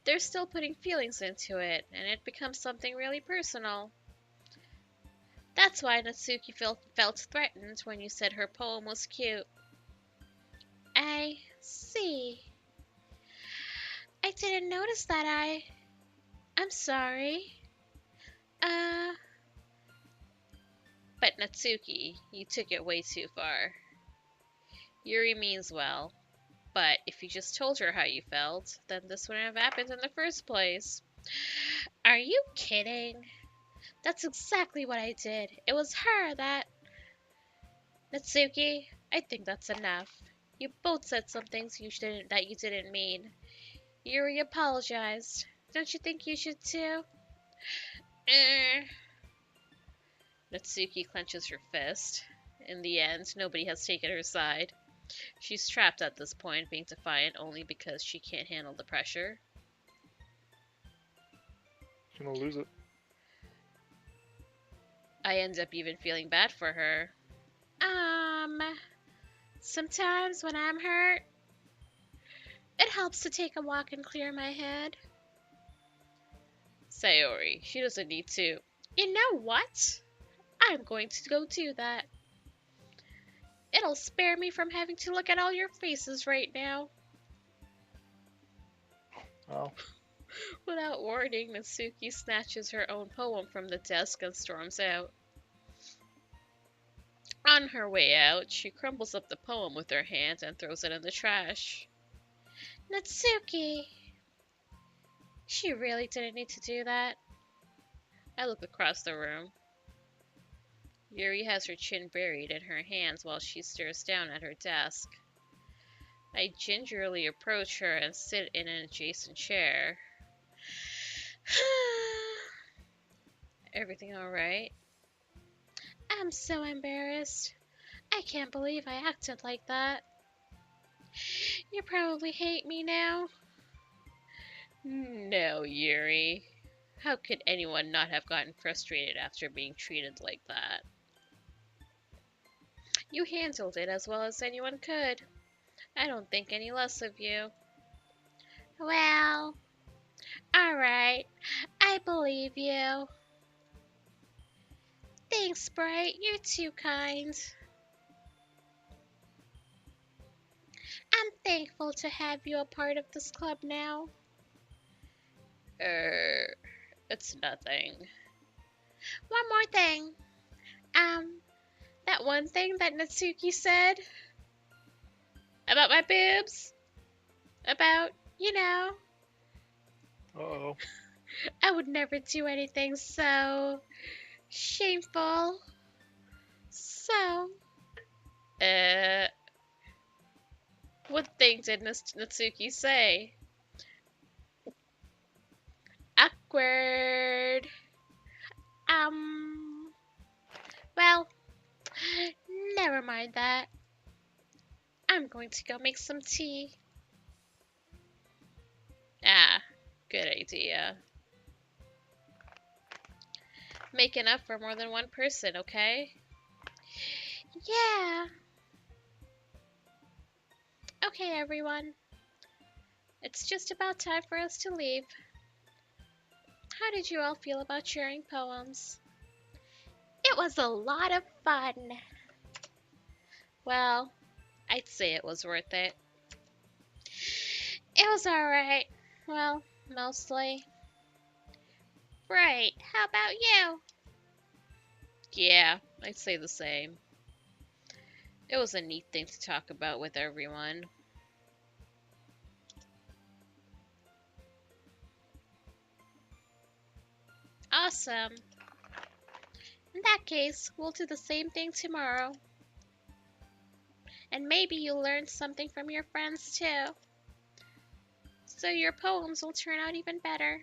they're still putting feelings into it, and it becomes something really personal. That's why Natsuki felt threatened when you said her poem was cute. I see. I didn't notice that. I'm sorry. But Natsuki, you took it way too far. Yuri means well, but if you just told her how you felt, then this wouldn't have happened in the first place. Are you kidding? That's exactly what I did. It was her that... Natsuki, I think that's enough. You both said some things that you didn't mean. Yuri apologized. Don't you think you should too? Natsuki clenches her fist. In the end, nobody has taken her side. She's trapped at this point, being defiant only because she can't handle the pressure. She's gonna lose it. I end up even feeling bad for her. Sometimes when I'm hurt, it helps to take a walk and clear my head. Sayori, she doesn't need to. You know what? I'm going to go do that. It'll spare me from having to look at all your faces right now. Oh. Without warning, Natsuki snatches her own poem from the desk and storms out. On her way out, she crumbles up the poem with her hand and throws it in the trash. Natsuki! She really didn't need to do that. I look across the room. Yuri has her chin buried in her hands while she stares down at her desk. I gingerly approach her and sit in an adjacent chair. Everything alright? I'm so embarrassed. I can't believe I acted like that. You probably hate me now. No, Yuri. How could anyone not have gotten frustrated after being treated like that? You handled it as well as anyone could. I don't think any less of you. Well, alright. I believe you. Thanks, Bright. You're too kind. I'm thankful to have you a part of this club now. It's nothing. One more thing. That one thing that Natsuki said about my boobs. About, Uh-oh. I would never do anything so shameful. So, what thing did Natsuki say? Awkward. Well, never mind that. I'm going to go make some tea. Ah, good idea. Making up for more than one person, okay? Yeah. Okay, everyone. It's just about time for us to leave. How did you all feel about sharing poems? It was a lot of fun. Well, I'd say it was worth it. It was alright. Well, mostly. Right, how about you? Yeah, I'd say the same. It was a neat thing to talk about with everyone. Awesome. In that case, we'll do the same thing tomorrow. And maybe you'll learn something from your friends too. So your poems will turn out even better.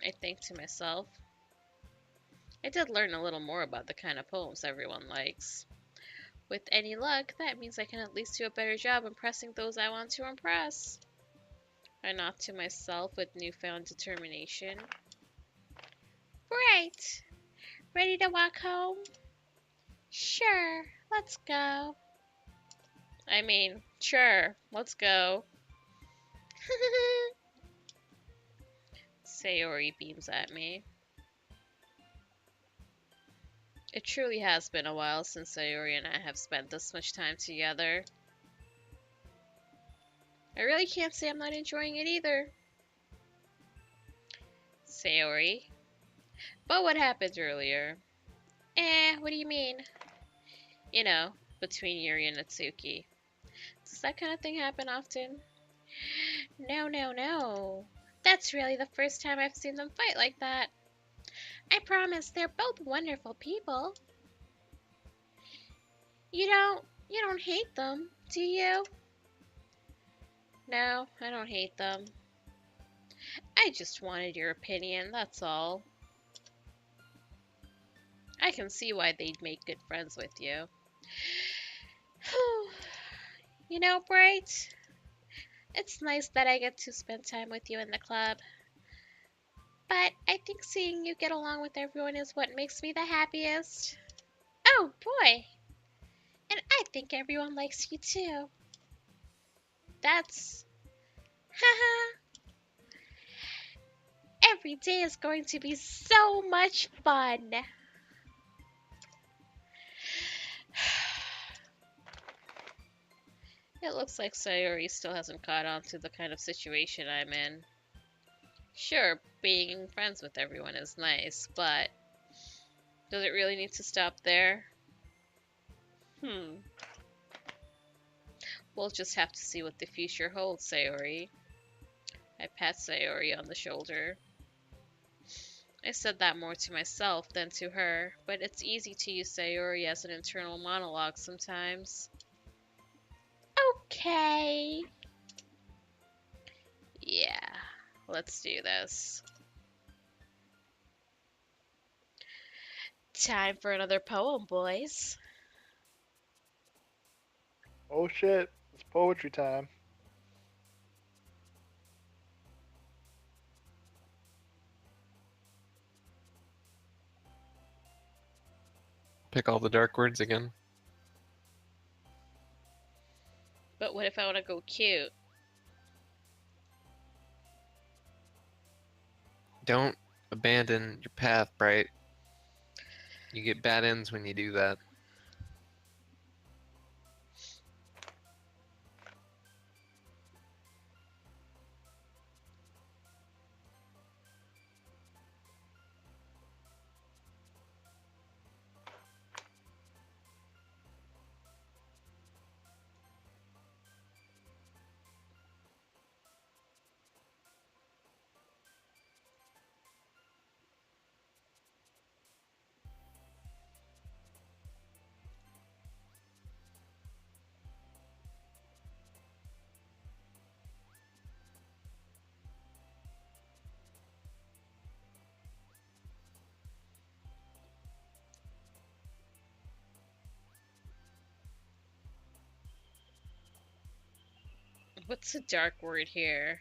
I think to myself. I did learn a little more about the kind of poems everyone likes. With any luck, that means I can at least do a better job impressing those I want to impress. I nod to myself with newfound determination. Right. Ready to walk home? Sure, let's go. I mean, sure, let's go. Sayori beams at me. It truly has been a while since Sayori and I have spent this much time together. I really can't say I'm not enjoying it either. Sayori. But what happened earlier? What do you mean? You know, between Yuri and Natsuki. Does that kind of thing happen often? No, no, no. That's really the first time I've seen them fight like that. I promise they're both wonderful people. You don't hate them, do you? No, I don't hate them. I just wanted your opinion, that's all. I can see why they'd make good friends with you. You know, Bright, it's nice that I get to spend time with you in the club. But I think seeing you get along with everyone is what makes me the happiest. Oh boy! And I think everyone likes you too. That's... Haha! Every day is going to be so much fun! It looks like Sayori still hasn't caught on to the kind of situation I'm in. Sure, being friends with everyone is nice, but does it really need to stop there? We'll just have to see what the future holds, Sayori. I pat Sayori on the shoulder. I said that more to myself than to her, but it's easy to use Sayori as an internal monologue sometimes. Okay. Yeah, let's do this. Time for another poem, boys. Oh shit, it's poetry time. Pick all the dark words again. But what if I want to go cute? Don't abandon your path, Bright. You get bad ends when you do that. What's the dark word here?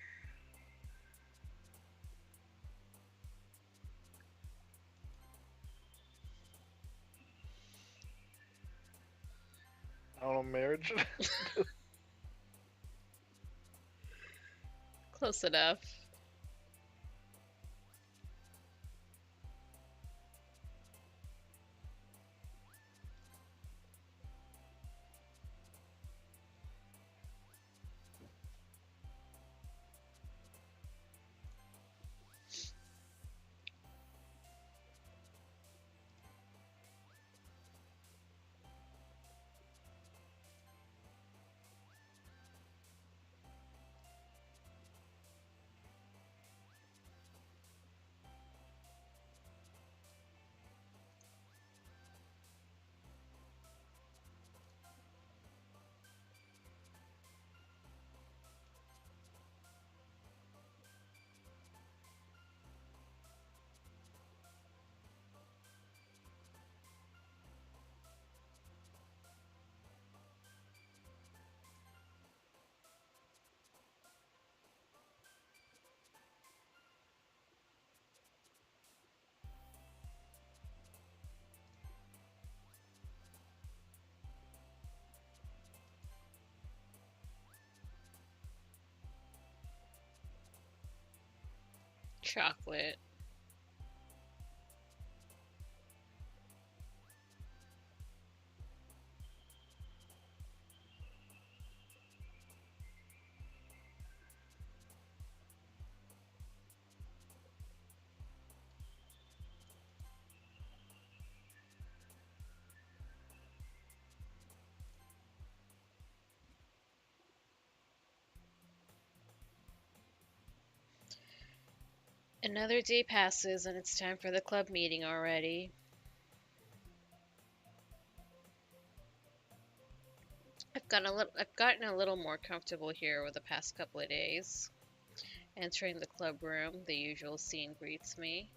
don't know, marriage. Close enough. Chocolate. Another day passes and it's time for the club meeting already. I've gotten a little more comfortable here over the past couple of days. Entering the club room, the usual scene greets me.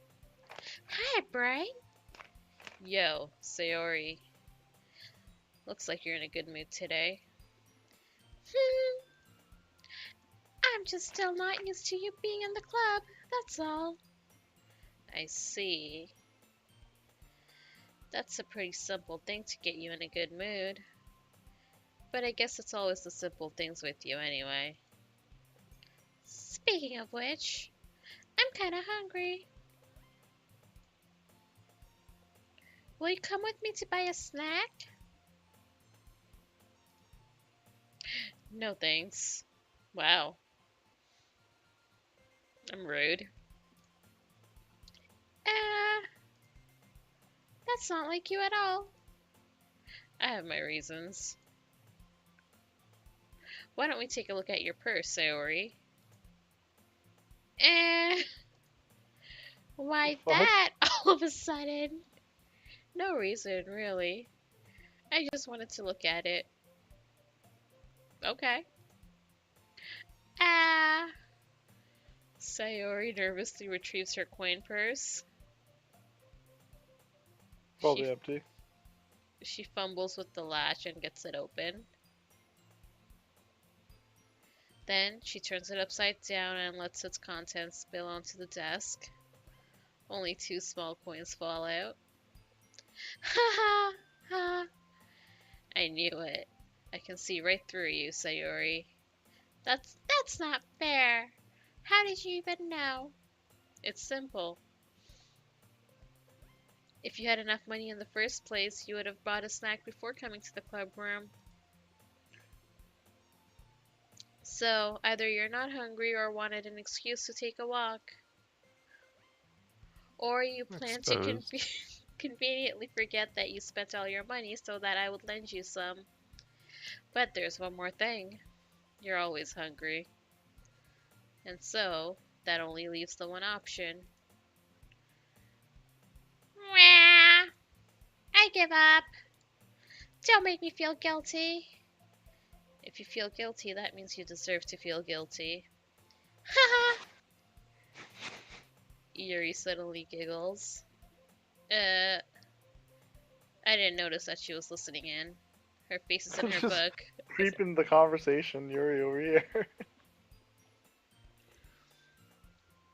Hi, Bright. Yo, Sayori. Looks like you're in a good mood today. I'm just still not used to you being in the club, that's all. I see. That's a pretty simple thing to get you in a good mood. But I guess it's always the simple things with you anyway. Speaking of which, I'm kinda hungry. Will you come with me to buy a snack? No thanks. Wow. I'm rude. That's not like you at all. I have my reasons. Why don't we take a look at your purse, Sayori? Why The fuck? that all of a sudden? No reason, really. I just wanted to look at it. Okay. Sayori nervously retrieves her coin purse. Probably empty. She fumbles with the latch and gets it open. Then she turns it upside down and lets its contents spill onto the desk. Only 2 small coins fall out. Ha ha ha. I knew it. I can see right through you, Sayori. That's not fair. How did you even know? It's simple. If you had enough money in the first place, you would have bought a snack before coming to the club room. So, either you're not hungry or wanted an excuse to take a walk. Or you plan to conveniently forget that you spent all your money so that I would lend you some. But there's one more thing. You're always hungry. And so, that only leaves the one option. Mwah! I give up. Don't make me feel guilty. If you feel guilty, that means you deserve to feel guilty. Haha! Yuri suddenly giggles. I didn't notice that she was listening in. Her face is in her Just book. Creeping the conversation, Yuri over here.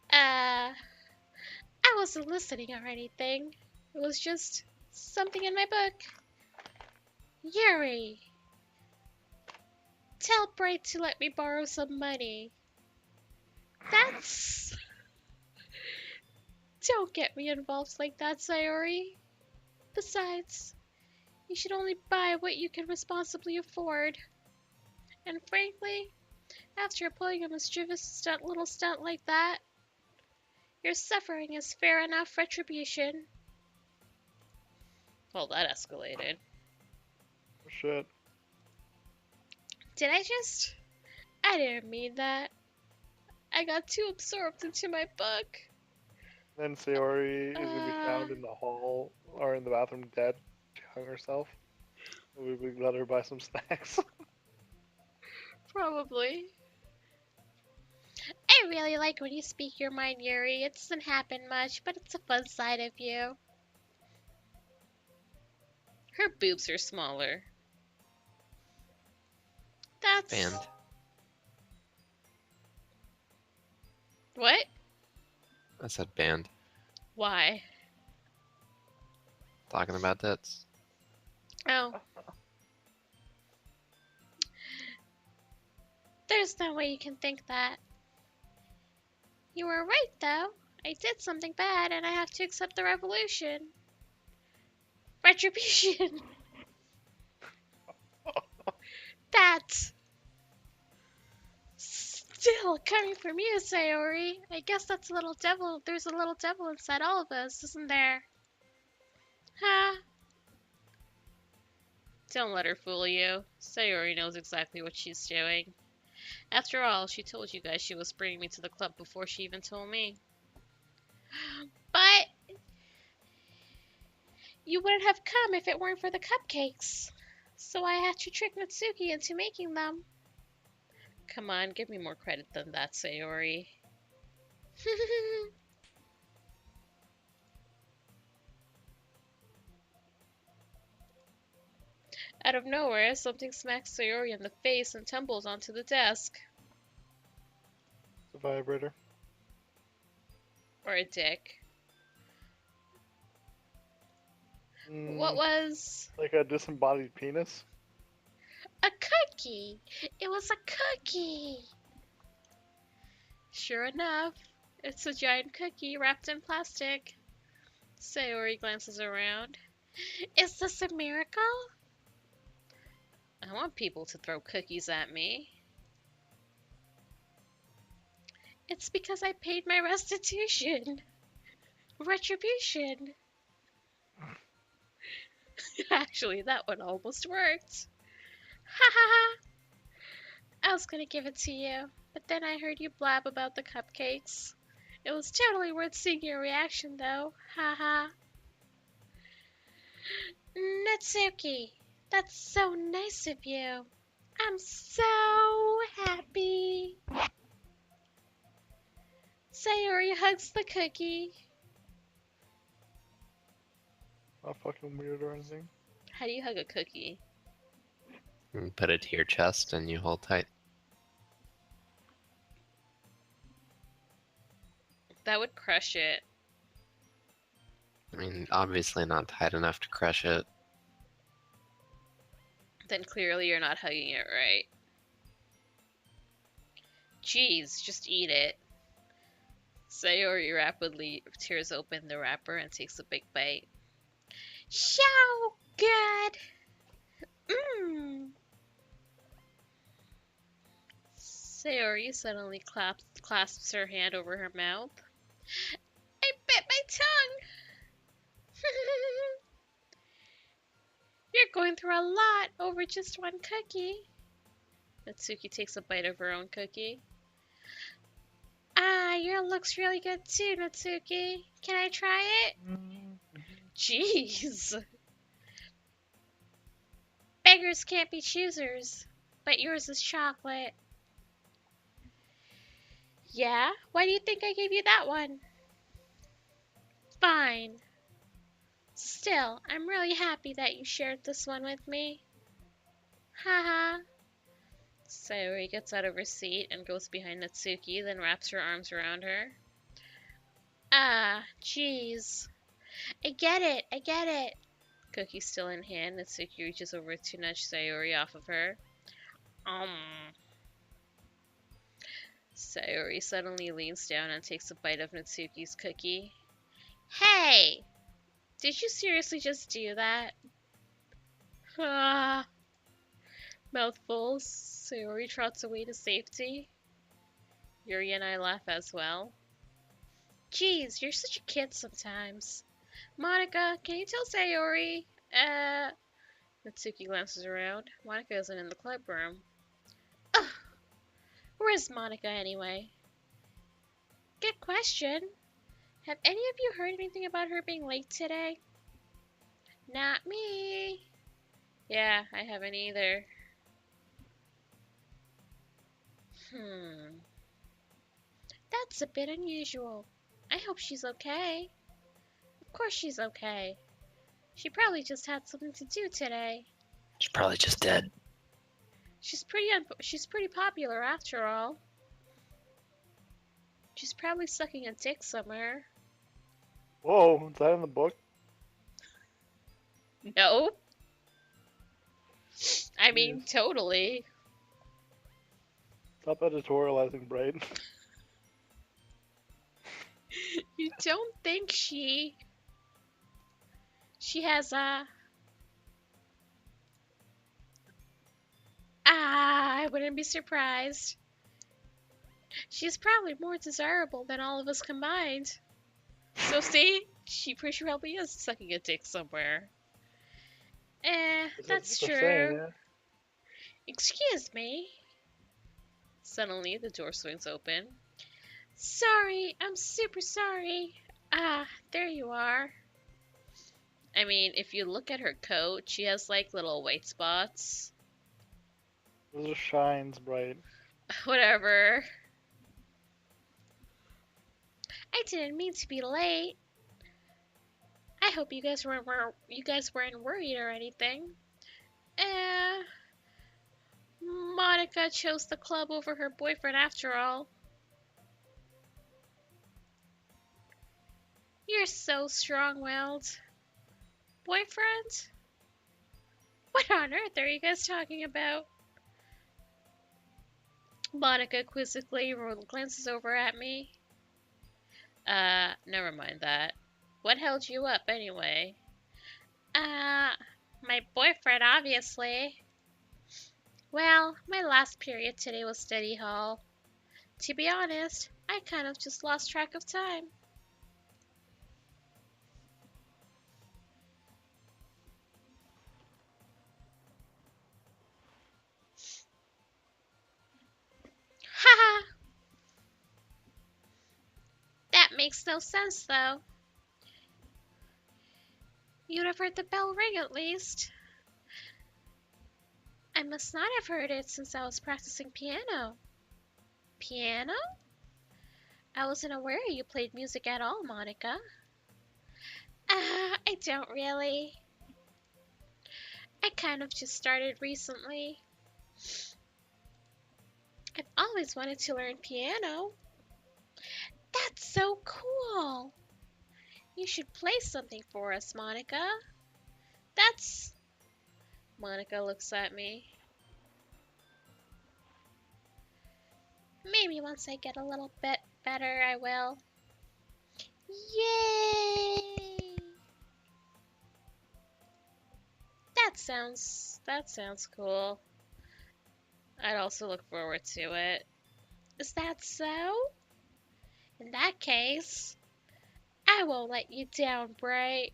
I wasn't listening or anything. It was just something in my book. Yuri, Tell Bright to let me borrow some money. That's... Don't get me involved like that, Sayori. Besides, you should only buy what you can responsibly afford. And frankly, after pulling a mischievous little stunt like that, your suffering is fair enough retribution. Well, that escalated. Shit. Did I just... I didn't mean that. I got too absorbed into my book. Then Sayori is gonna be found in the hall or in the bathroom dead. She hung herself. We let her buy some snacks. Probably. I really like when you speak your mind, Yuri. It doesn't happen much, but it's a fun side of you. Her boobs are smaller. That's... Banned. What? I said banned. Why? Talking about tits. Oh. There's no way you can think that. You were right, though. I did something bad, and I have to accept the revolution. Retribution. That. Still coming from you, Sayori. I guess that's a little devil. There's a little devil inside all of us, isn't there? Huh? Don't let her fool you. Sayori knows exactly what she's doing. After all, she told you guys she was bringing me to the club before she even told me. But you wouldn't have come if it weren't for the cupcakes. So I had to trick Natsuki into making them. Come on, give me more credit than that, Sayori. Out of nowhere, something smacks Sayori in the face and tumbles onto the desk. The vibrator. Or a dick. Mm, What was... Like a disembodied penis? A cookie! It was a cookie! Sure enough, it's a giant cookie wrapped in plastic. Sayori glances around. Is this a miracle? I want people to throw cookies at me. It's because I paid my restitution. Retribution. Actually, that one almost worked. Ha ha ha! I was gonna give it to you, but then I heard you blab about the cupcakes. It was totally worth seeing your reaction, though. Ha ha. Natsuki, that's so nice of you. I'm so happy. Sayori hugs the cookie. Not fucking weird or anything. How do you hug a cookie? And put it to your chest and you hold tight. That would crush it. I mean, obviously not tight enough to crush it. Then clearly you're not hugging it right. Jeez, just eat it. Sayori rapidly tears open the wrapper and takes a big bite. So good! Mmm! Sayori suddenly clasps her hand over her mouth. I bit my tongue! You're going through a lot over just one cookie. Natsuki takes a bite of her own cookie. Ah, yours looks really good too, Natsuki. Can I try it? Jeez. Beggars can't be choosers, but yours is chocolate. Yeah? Why do you think I gave you that one? Fine. Still, I'm really happy that you shared this one with me. Haha. Sayori gets out of her seat and goes behind Natsuki, then wraps her arms around her. Ah, jeez. I get it. Cookie still in hand, Natsuki reaches over to nudge Sayori off of her. Sayori suddenly leans down and takes a bite of Natsuki's cookie. Hey! Did you seriously just do that? Ah. Mouthfuls. Sayori trots away to safety. Yuri and I laugh as well. Geez, you're such a kid sometimes. Monica, can you tell Sayori? Natsuki glances around. Monica isn't in the club room. Ugh! Where's Monica anyway? Good question. Have any of you heard anything about her being late today? Not me. Yeah, I haven't either. That's a bit unusual. I hope she's okay. Of course she's okay. She probably just had something to do today. She's probably just dead. She's pretty popular after all. She's probably sucking a dick somewhere. Whoa, is that in the book? No. I mean, totally. Stop editorializing, Bright. You don't think she has a... I wouldn't be surprised. She's probably more desirable than all of us combined. So see, she probably is sucking a dick somewhere. That's what true. they're saying, yeah. Excuse me. Suddenly, the door swings open. Sorry, I'm super sorry. There you are. I mean, if you look at her coat, she has like little white spots. Those are shines, Bright. Whatever. I didn't mean to be late. I hope you guys weren't worried or anything. Monica chose the club over her boyfriend after all. You're so strong-willed. Boyfriend? What on earth are you guys talking about? Monica quizzically glances over at me. Never mind that. What held you up anyway? My boyfriend, obviously. Well, my last period today was study hall. To be honest, I kind of just lost track of time. Haha! That makes no sense, though. You'd have heard the bell ring at least. I must not have heard it since I was practicing piano. Piano? I wasn't aware you played music at all, Monica. I don't really. I kind of just started recently. I've always wanted to learn piano. That's so cool. You should play something for us, Monica. Monica looks at me. Maybe once I get a little bit better, I will. Yay! That sounds cool. I'd also look forward to it. Is that so? In that case, I won't let you down, Bright.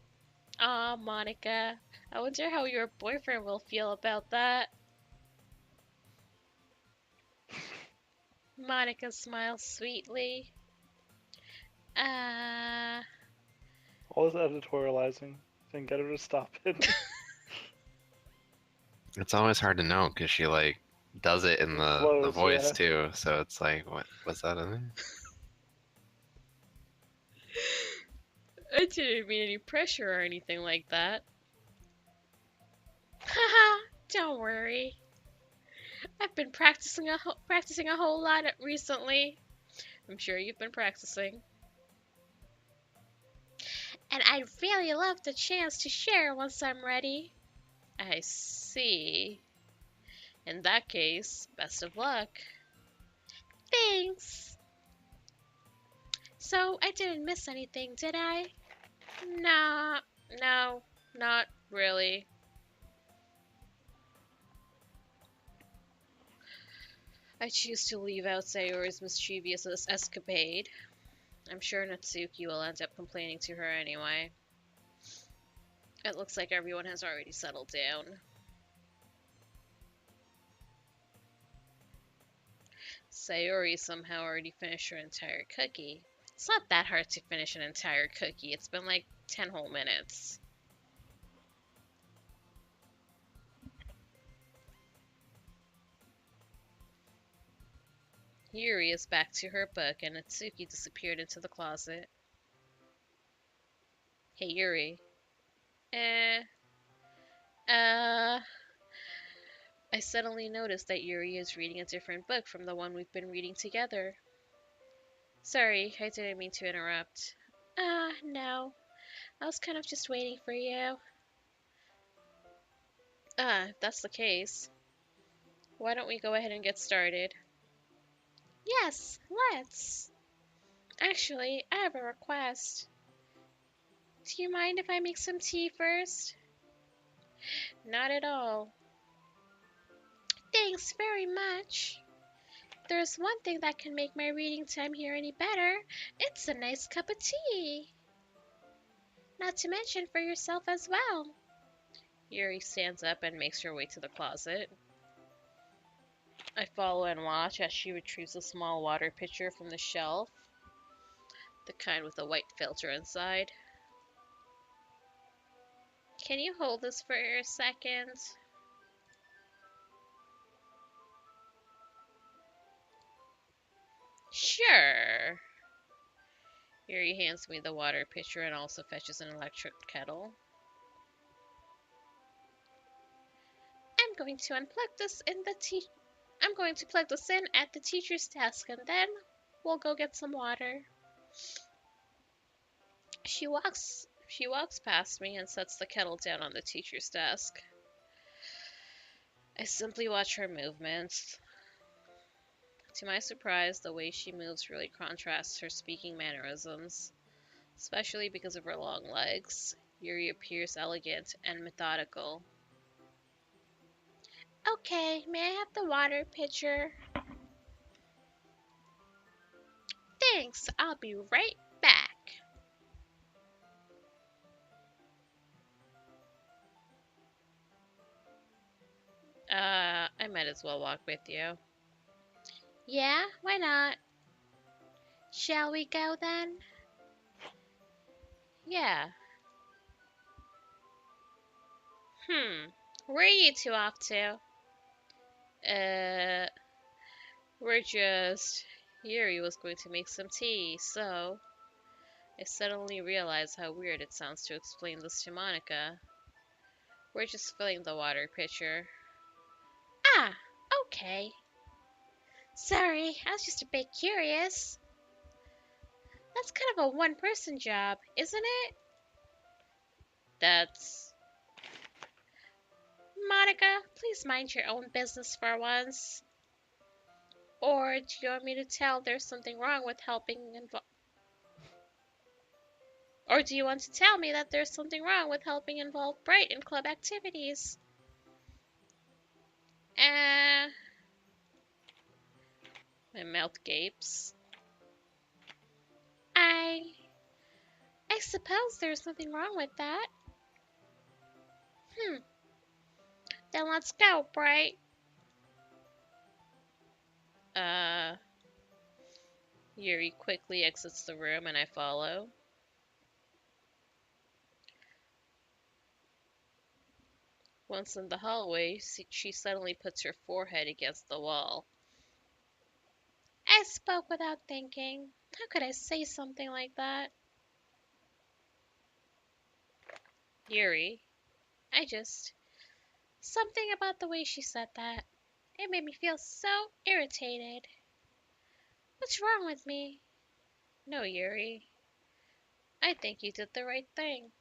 Aw, Monica. I wonder how your boyfriend will feel about that. Monica smiles sweetly. All this editorializing. Then get her to stop it. It's always hard to know because she like does it in the Flows, voice yeah. too. So it's like, what was that in there? I didn't mean any pressure or anything like that. Haha, don't worry. I've been practicing a whole lot recently. I'm sure you've been practicing. And I'd really love the chance to share once I'm ready. I see. In that case, best of luck. Thanks! So, I didn't miss anything, did I? Nah, no, not really. I choose to leave out Sayori's mischievous escapade. I'm sure Natsuki will end up complaining to her anyway. It looks like everyone has already settled down. Sayori somehow already finished her entire cookie. It's not that hard to finish an entire cookie. It's been like 10 whole minutes. Yuri is back to her book and Natsuki disappeared into the closet. Hey Yuri. I suddenly noticed that Yuri is reading a different book from the one we've been reading together. Sorry, I didn't mean to interrupt. No. I was kind of just waiting for you. If that's the case, why don't we go ahead and get started? Yes, let's. Actually, I have a request. Do you mind if I make some tea first? Not at all. Thanks very much. There's one thing that can make my reading time here any better. It's a nice cup of tea. Not to mention for yourself as well. Yuri stands up and makes her way to the closet. I follow and watch as she retrieves a small water pitcher from the shelf, the kind with a white filter inside. Can you hold this for a second? Sure. Yuri hands me the water pitcher and also fetches an electric kettle. I'm going to unplug this I'm going to plug this in at the teacher's desk and then we'll go get some water. She walks past me and sets the kettle down on the teacher's desk. I simply watch her movements. To my surprise, the way she moves really contrasts her speaking mannerisms, especially because of her long legs. Yuri appears elegant and methodical. Okay, may I have the water pitcher? Thanks, I'll be right back. I might as well walk with you. Yeah, why not? Shall we go then? Yeah. Where are you two off to? We're just... Yuri was going to make some tea, so... I suddenly realized how weird it sounds to explain this to Monica. We're just filling the water pitcher. Ah, okay. Sorry, I was just a bit curious. That's kind of a one-person job, isn't it? That's... Monica, please mind your own business for once. Or do you want me to tell there's something wrong with Or do you want to tell me that there's something wrong with helping involve Bright in club activities? My mouth gapes. I suppose there's nothing wrong with that. Then let's go, Bright. Yuri quickly exits the room and I follow. Once in the hallway, she suddenly puts her forehead against the wall. I spoke without thinking. How could I say something like that? Yuri, something about the way she said that. It made me feel so irritated. What's wrong with me? No, Yuri. I think you did the right thing.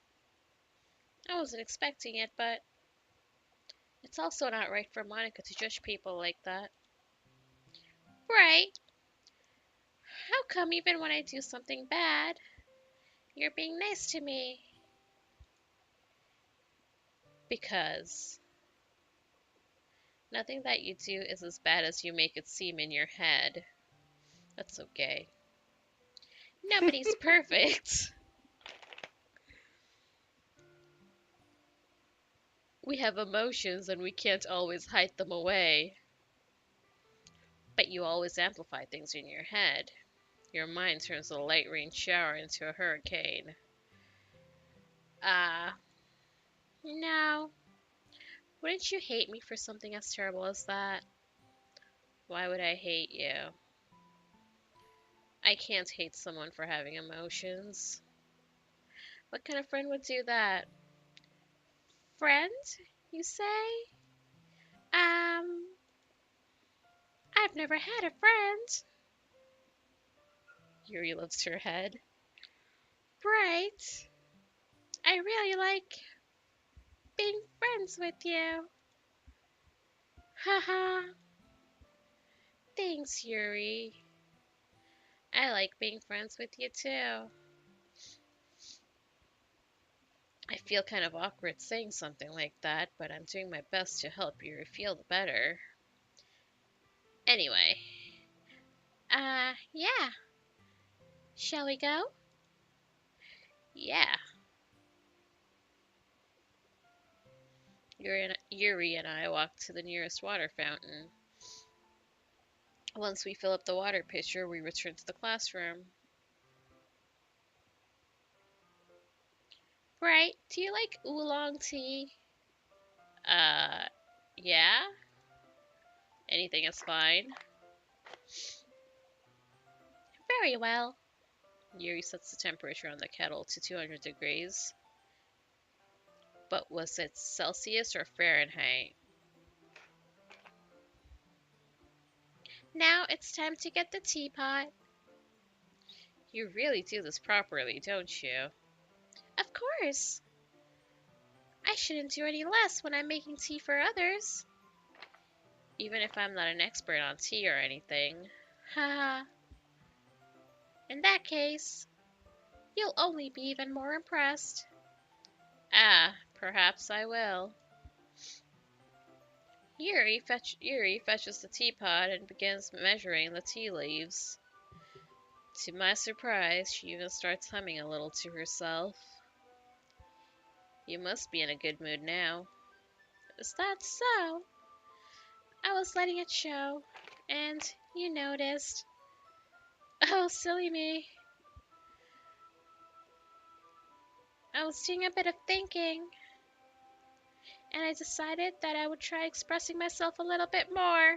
I wasn't expecting it, but It's also not right for Monica to judge people like that. Right. How come even when I do something bad, you're being nice to me? Because nothing that you do is as bad as you make it seem in your head. That's okay. Nobody's perfect. We have emotions and we can't always hide them away. But you always amplify things in your head. Your mind turns a light rain shower into a hurricane. Ah, no. Wouldn't you hate me for something as terrible as that? Why would I hate you? I can't hate someone for having emotions. What kind of friend would do that? Friend, you say? I've never had a friend. Yuri lifts her head. Right. I really like being friends with you. Haha. Thanks, Yuri. I like being friends with you too. I feel kind of awkward saying something like that, but I'm doing my best to help Yuri feel better. Anyway, yeah. Shall we go? Yeah. Yuri and I walk to the nearest water fountain. Once we fill up the water pitcher, we return to the classroom. Right, do you like oolong tea? Yeah? Anything is fine. Very well. Yuri sets the temperature on the kettle to 200 degrees. But was it Celsius or Fahrenheit? Now it's time to get the teapot. You really do this properly, don't you? Of course. I shouldn't do any less when I'm making tea for others. Even if I'm not an expert on tea or anything. Haha. In that case, you'll only be even more impressed. Ah, perhaps I will. Yuri fetches the teapot and begins measuring the tea leaves. To my surprise, she even starts humming a little to herself. You must be in a good mood now. Is that so? I was letting it show, and you noticed. Oh, silly me. I was doing a bit of thinking, and I decided that I would try expressing myself a little bit more.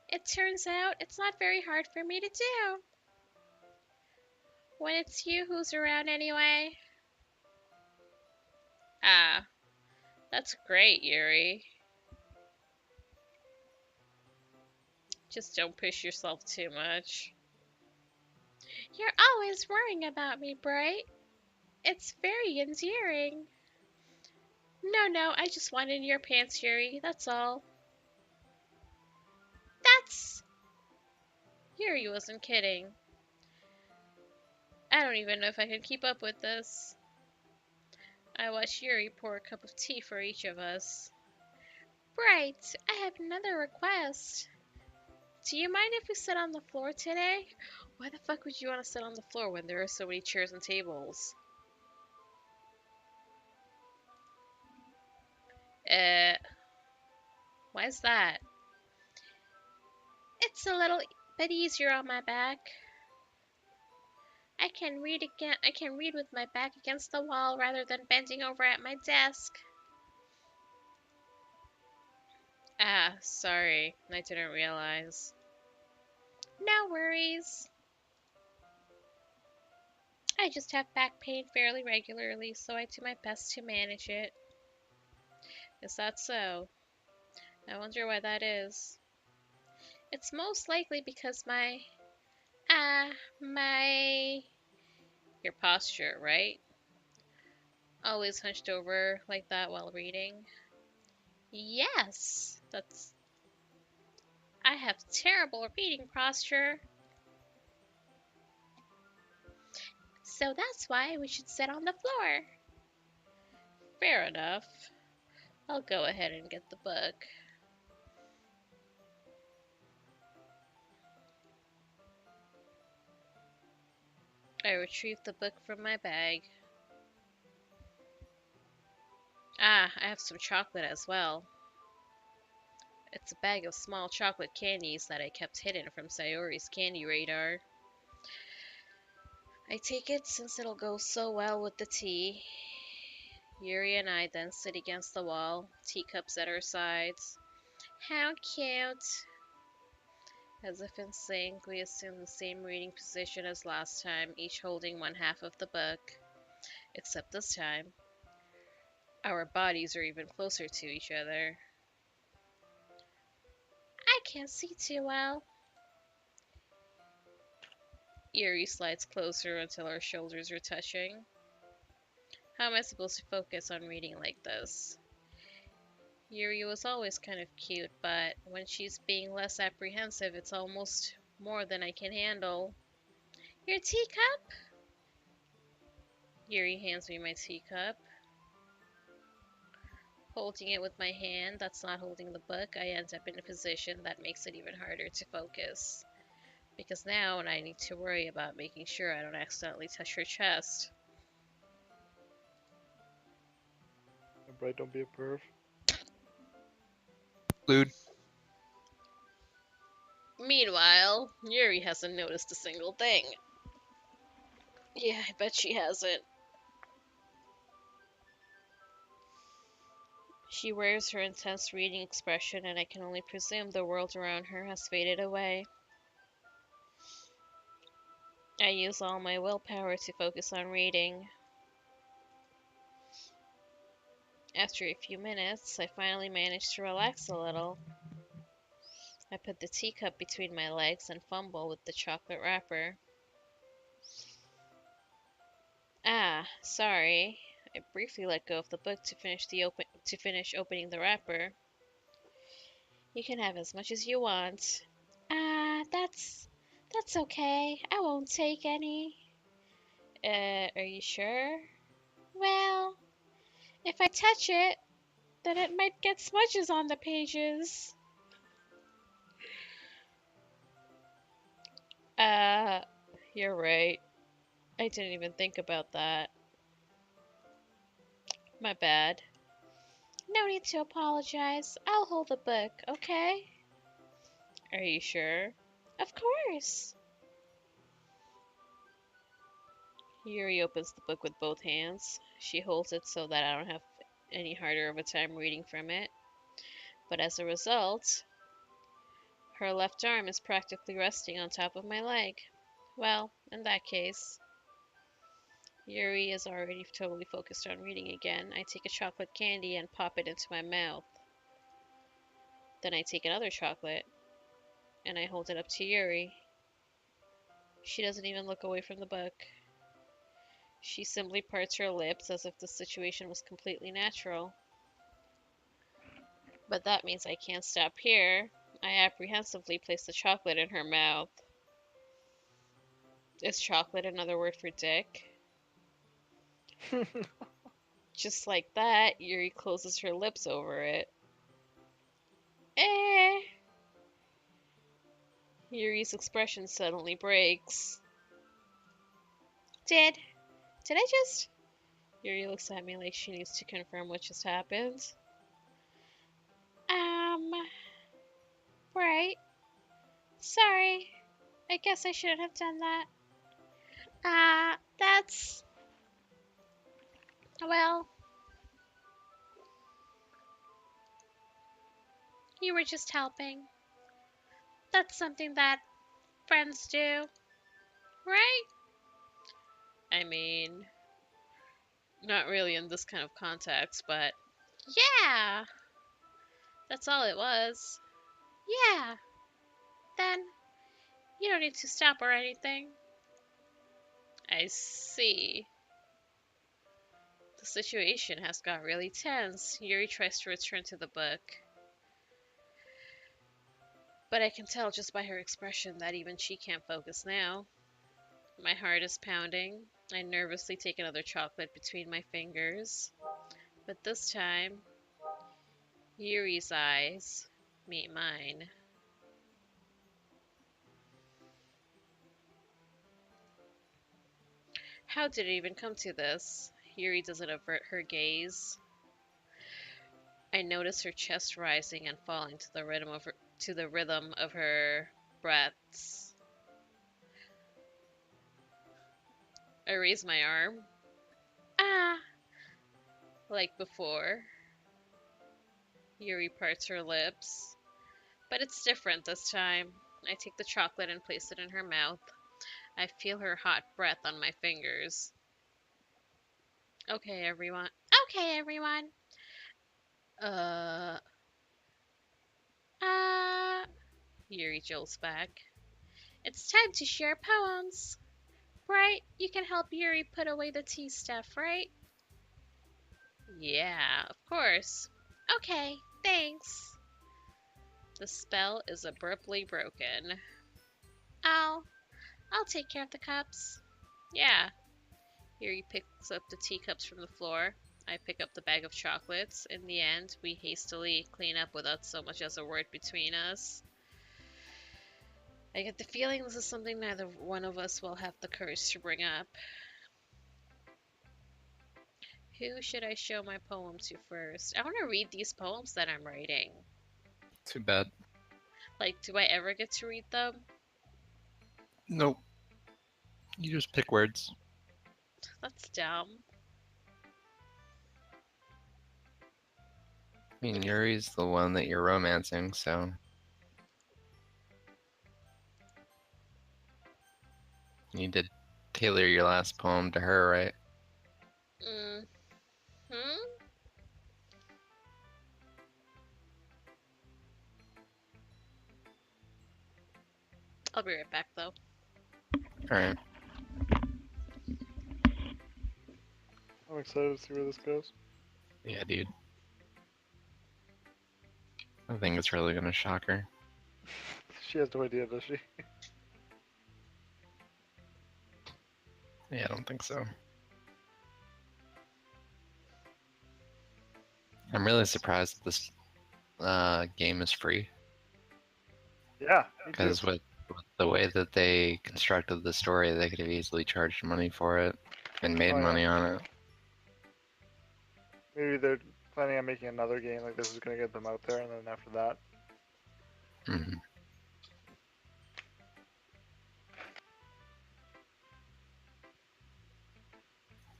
It turns out it's not very hard for me to do. When it's you who's around anyway. Ah, that's great, Yuri. Just don't push yourself too much. You're always worrying about me, Bright. It's very endearing. No, I just wanted in your pants, Yuri, that's all. That's... Yuri wasn't kidding. I don't even know if I can keep up with this. I watched Yuri pour a cup of tea for each of us. Bright, I have another request. Do you mind if we sit on the floor today? Why the fuck would you want to sit on the floor when there are so many chairs and tables? Why is that? It's a little bit easier on my back. I can read with my back against the wall rather than bending over at my desk. Ah, sorry. I didn't realize. No worries. I just have back pain fairly regularly, so I do my best to manage it. Is that so? I wonder why that is. It's most likely because my... Your posture, right? Always hunched over like that while reading? Yes, that's. I have terrible reading posture. So that's why we should sit on the floor. Fair enough. I'll go ahead and get the book. I retrieve the book from my bag. Ah, I have some chocolate as well. It's a bag of small chocolate candies that I kept hidden from Sayori's candy radar. I take it since it'll go so well with the tea. Yuri and I then sit against the wall, teacups at our sides. How cute! As if in sync, we assume the same reading position as last time, each holding one half of the book. Except this time, our bodies are even closer to each other. I can't see too well. Yuri slides closer until our shoulders are touching. How am I supposed to focus on reading like this? Yuri was always kind of cute, but when she's being less apprehensive, it's almost more than I can handle. Your teacup? Yuri hands me my teacup. Holding it with my hand that's not holding the book, I end up in a position that makes it even harder to focus. Because now I need to worry about making sure I don't accidentally touch her chest. Bright, don't be a perv. Lewd. Meanwhile, Yuri hasn't noticed a single thing. Yeah, I bet she hasn't. She wears her intense reading expression, and I can only presume the world around her has faded away. I use all my willpower to focus on reading. After a few minutes, I finally manage to relax a little. I put the teacup between my legs and fumble with the chocolate wrapper. Ah, sorry. I briefly let go of the book to finish opening the wrapper. You can have as much as you want. Ah, that's okay. I won't take any. Are you sure? Well, if I touch it, then it might get smudges on the pages. Uh, you're right. I didn't even think about that. My bad. No need to apologize. I'll hold the book, okay? Are you sure? Of course. Yuri opens the book with both hands. She holds it so that I don't have any harder of a time reading from it. But as a result, her left arm is practically resting on top of my leg. Well, in that case, Yuri is already totally focused on reading again. I take a chocolate candy and pop it into my mouth. Then I take another chocolate and I hold it up to Yuri. She doesn't even look away from the book. She simply parts her lips as if the situation was completely natural. But that means I can't stop here. I apprehensively place the chocolate in her mouth. Is chocolate another word for dick? Just like that, Yuri closes her lips over it. Eh. Yuri's expression suddenly breaks. Did I just... Yuri looks at me like she needs to confirm what just happened. Right. Sorry. I guess I shouldn't have done that. That's... Well, you were just helping. That's something that friends do, right? I mean, not really in this kind of context, but yeah, that's all it was. Yeah, then you don't need to stop or anything. I see. The situation has got really tense. Yuri tries to return to the book, but I can tell just by her expression that even she can't focus now. My heart is pounding. I nervously take another chocolate between my fingers, but this time, Yuri's eyes meet mine. How did it even come to this? Yuri doesn't avert her gaze. I notice her chest rising and falling to the rhythm of her breaths. I raise my arm. Ah! Like before. Yuri parts her lips. But it's different this time. I take the chocolate and place it in her mouth. I feel her hot breath on my fingers. Okay, everyone. Okay, everyone. Uh. Ah. Yuri jolts back. It's time to share poems. Right? You can help Yuri put away the tea stuff, right? Yeah, of course. Okay, thanks. The spell is abruptly broken. I'll take care of the cups. Yeah. Yuri picks up the teacups from the floor. I pick up the bag of chocolates. In the end, we hastily clean up without so much as a word between us. I get the feeling this is something neither one of us will have the courage to bring up. Who should I show my poem to first? I want to read these poems that I'm writing. Too bad. Like, do I ever get to read them? Nope. You just pick words. That's dumb. I mean, Yuri's the one that you're romancing, so you did tailor your last poem to her, right? Hmm? I'll be right back, though. Alright. I'm excited to see where this goes. Yeah, dude. I think it's really gonna shock her. She has no idea, does she? Yeah, I don't think so. I'm really surprised that this game is free. Yeah, me too. Because with the way that they constructed the story, they could have easily charged money for it and made Oh, yeah. money on it. Maybe they're planning on making another game, like this is gonna get them out there, and then after that. Hmm.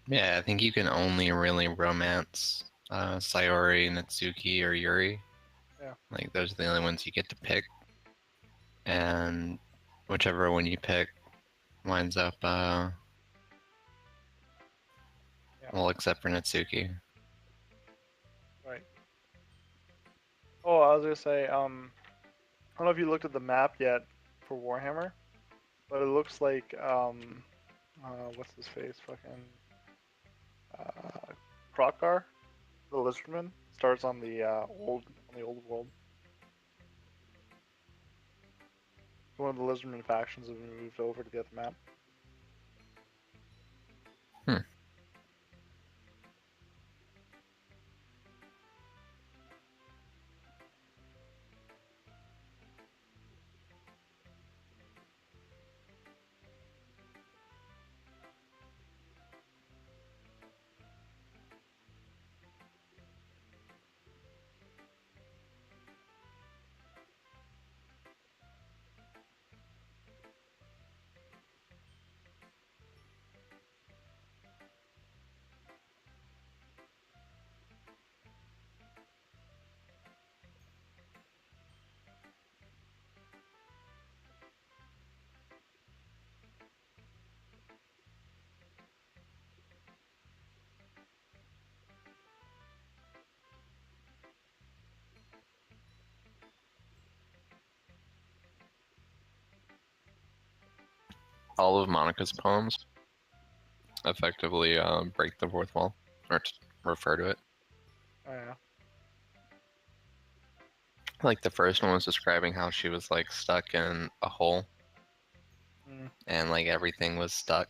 Yeah, I think you can only really romance Sayori, Natsuki, or Yuri. Yeah. Like, those are the only ones you get to pick. And whichever one you pick winds up, Yeah. well, except for Natsuki. Right. Oh, I was gonna say, I don't know if you looked at the map yet for Warhammer, but it looks like, what's his face? Fucking, Krokkar, the lizardman, starts on the old world. One of the lizardman factions have been moved over to get the map. All of Monica's poems effectively break the fourth wall. or refer to it. Oh, yeah. Like the first one was describing how she was like stuck in a hole Mm. and like everything was stuck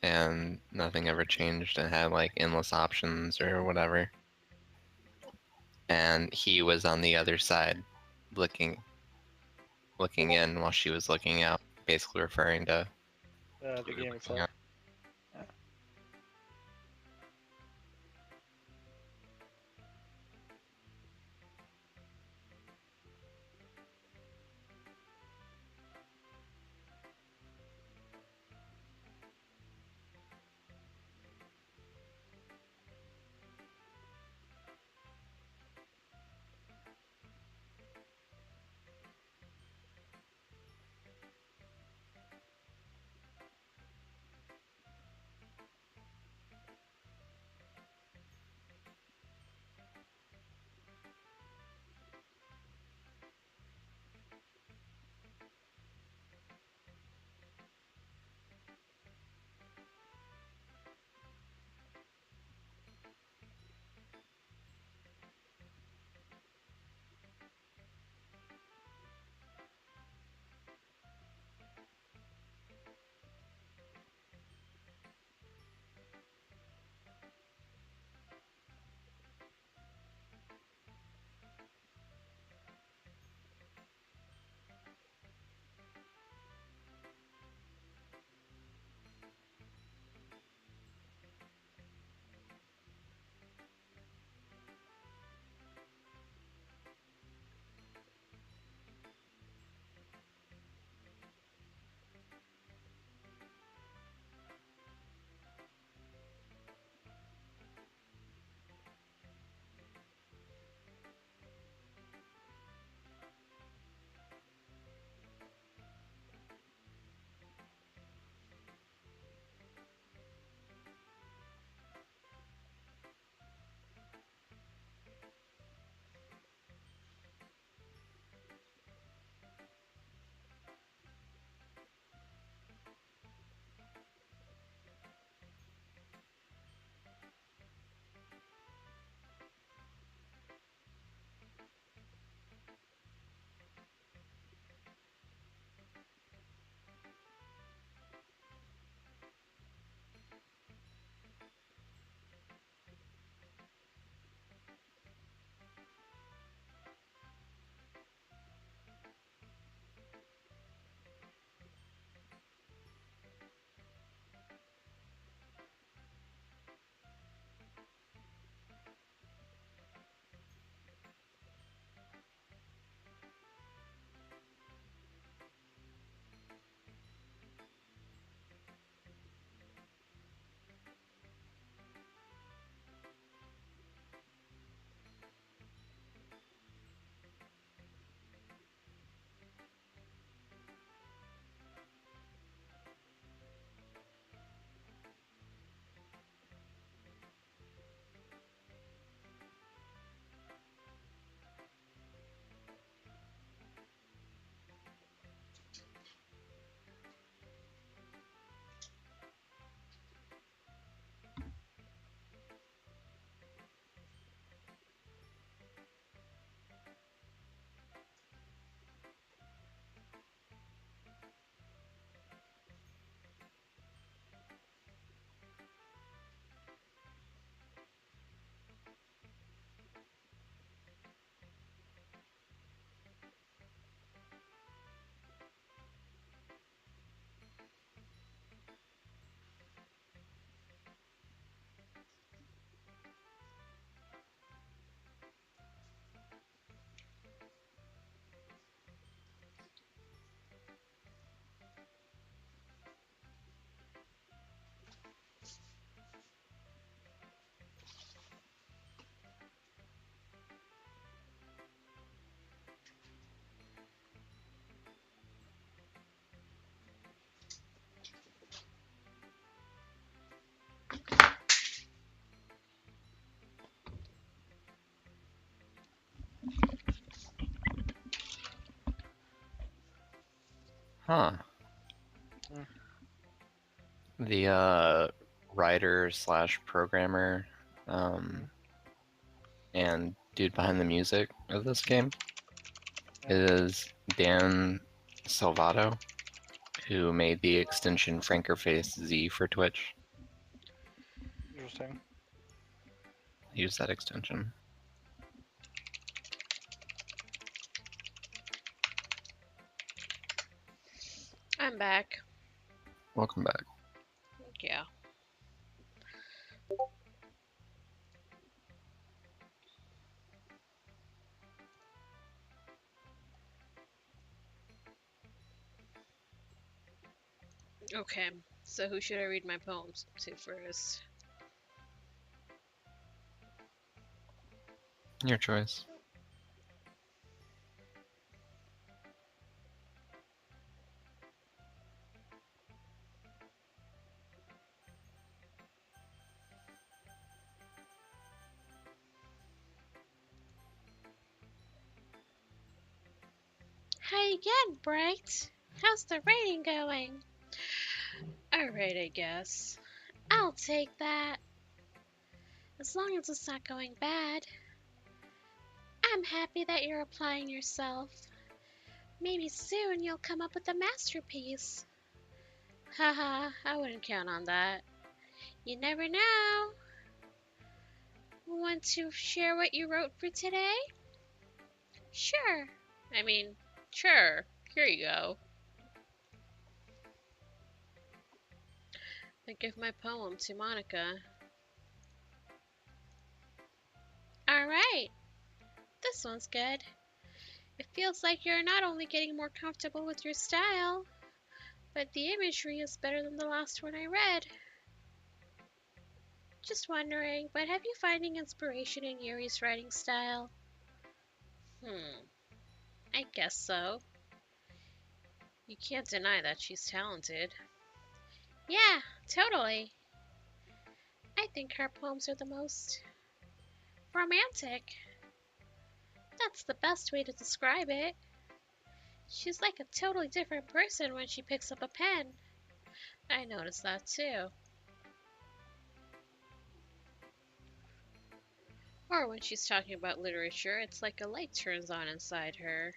and nothing ever changed and had like endless options or whatever. And he was on the other side looking in while she was looking out, basically referring to The she was game looking itself. out. Yeah. Huh. Hmm. The writer slash programmer and dude behind the music of this game is Dan Salvato, who made the extension Frankerface Z for Twitch. Interesting. Use that extension. I'm back. Welcome back. Yeah. Okay, so who should I read my poems to first? Your choice. Hi again, Bright. How's the writing going? Alright, I guess. I'll take that. As long as it's not going bad. I'm happy that you're applying yourself. Maybe soon you'll come up with a masterpiece. Haha, I wouldn't count on that. You never know. Want to share what you wrote for today? Sure. Sure. Here you go. I give my poem to Monica. Alright, this one's good. It feels like you're not only getting more comfortable with your style, but the imagery is better than the last one I read. Just wondering, but have you finding inspiration in Yuri's writing style? I guess so. You can't deny that she's talented. Yeah, totally. I think her poems are the most romantic. That's the best way to describe it. She's like a totally different person when she picks up a pen. I noticed that too. Or when she's talking about literature, it's like a light turns on inside her.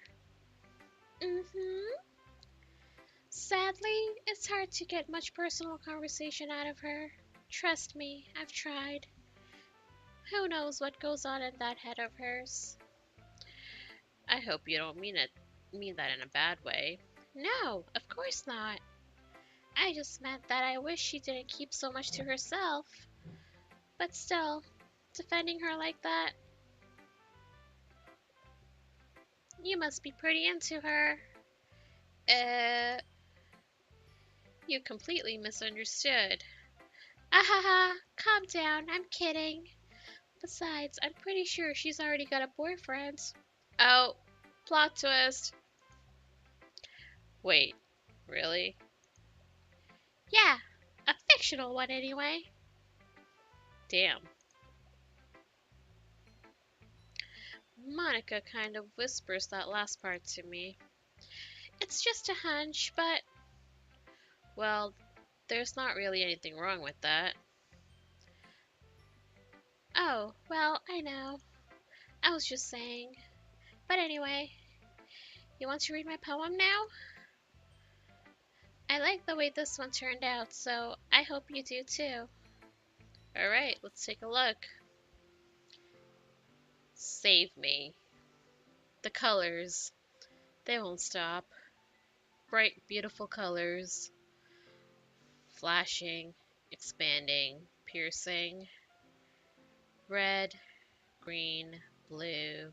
Sadly, it's hard to get much personal conversation out of her. Trust me, I've tried. Who knows what goes on in that head of hers? I hope you don't mean that in a bad way. No, of course not. I just meant that I wish she didn't keep so much to herself. But still, defending her like that, you must be pretty into her. You completely misunderstood. Ahaha, calm down, I'm kidding. Besides, I'm pretty sure she's already got a boyfriend. Oh, plot twist. Wait, really? Yeah, a fictional one anyway. Damn. Monica kind of whispers that last part to me. It's just a hunch, but... Well, there's not really anything wrong with that. Oh, well, I know. I was just saying. But anyway, you want to read my poem now? I like the way this one turned out, so I hope you do too. Alright, let's take a look. Save me. The colors, they won't stop. Bright, beautiful colors. Flashing, expanding, piercing. Red, green, blue.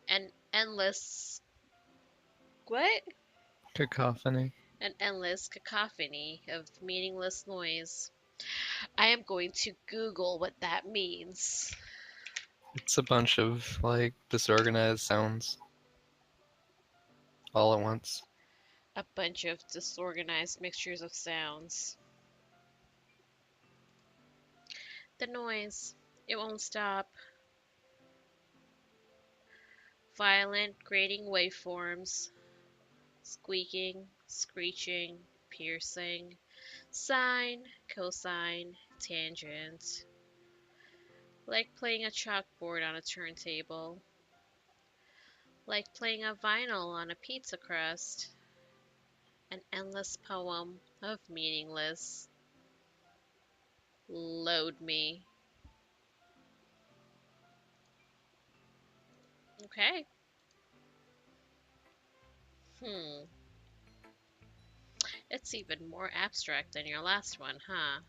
An endless... What? Cacophony. An endless cacophony of meaningless noise. I am going to Google what that means. It's a bunch of, like, disorganized sounds. All at once. A bunch of disorganized mixtures of sounds. The noise, it won't stop. Violent, grating waveforms. Squeaking, screeching, piercing. Sine, cosine, tangent. Like playing a chalkboard on a turntable. Like playing a vinyl on a pizza crust. An endless poem of meaningless. Load me. Okay. It's even more abstract than your last one, huh?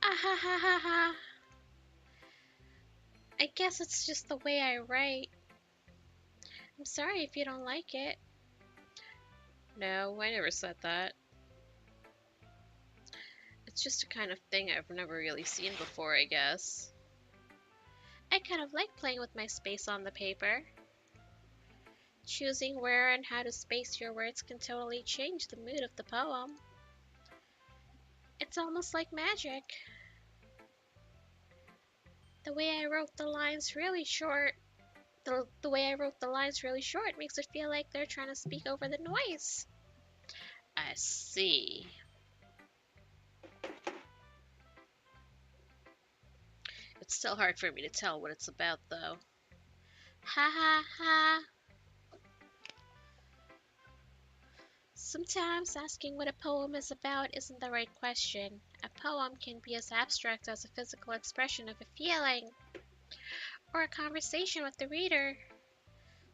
Ah ha ha ha ha. I guess it's just the way I write. I'm sorry if you don't like it. No, I never said that. It's just a kind of thing I've never really seen before, I guess. I kind of like playing with my space on the paper. Choosing where and how to space your words can totally change the mood of the poem. It's almost like magic. The way I wrote the lines really short. The way I wrote the lines really short makes it feel like they're trying to speak over the noise. I see. It's still hard for me to tell what it's about, though. Ha ha ha. Sometimes asking what a poem is about isn't the right question. A poem can be as abstract as a physical expression of a feeling, or a conversation with the reader.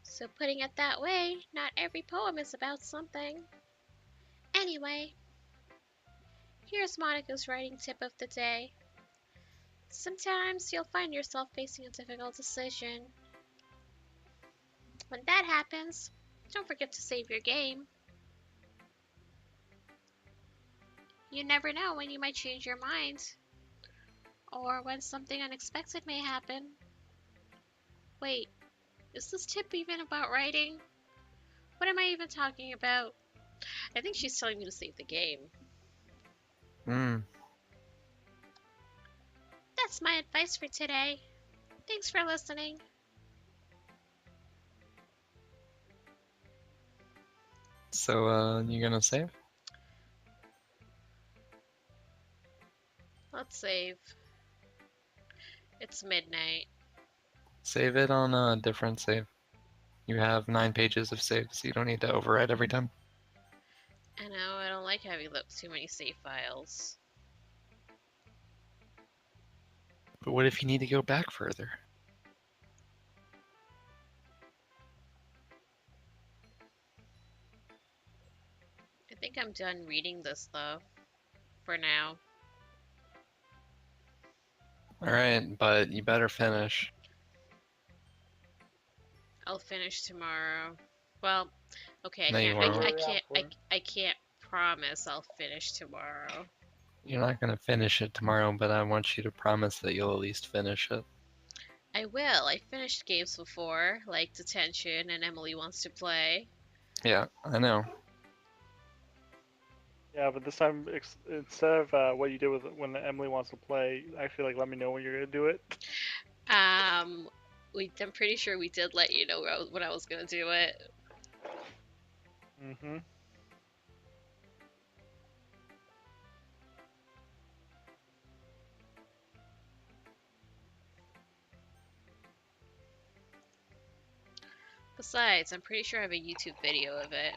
So putting it that way, not every poem is about something. Anyway, here's Monica's writing tip of the day. Sometimes you'll find yourself facing a difficult decision. When that happens, don't forget to save your game. You never know when you might change your mind, or when something unexpected may happen. Wait, is this tip even about writing? What am I even talking about? I think she's telling me to save the game. That's my advice for today. Thanks for listening. So, you gonna save? Let's save. It's midnight. Save it on a different save. You have 9 pages of saves, so you don't need to overwrite every time. I know, I don't like having too many save files. But what if you need to go back further? I think I'm done reading this, though. For now. Alright, but you better finish. I'll finish tomorrow. Well, okay, No, you won't. I can't promise I'll finish tomorrow. You're not gonna finish it tomorrow, but I want you to promise that you'll at least finish it. I will. I finished games before, like Detention and Emily Wants to Play. Yeah, I know. Yeah, but this time instead of what you did with when Emily wants to play, actually like let me know when you're gonna do it. I'm pretty sure we did let you know when I was gonna do it. Mm-hmm. Besides, I'm pretty sure I have a YouTube video of it.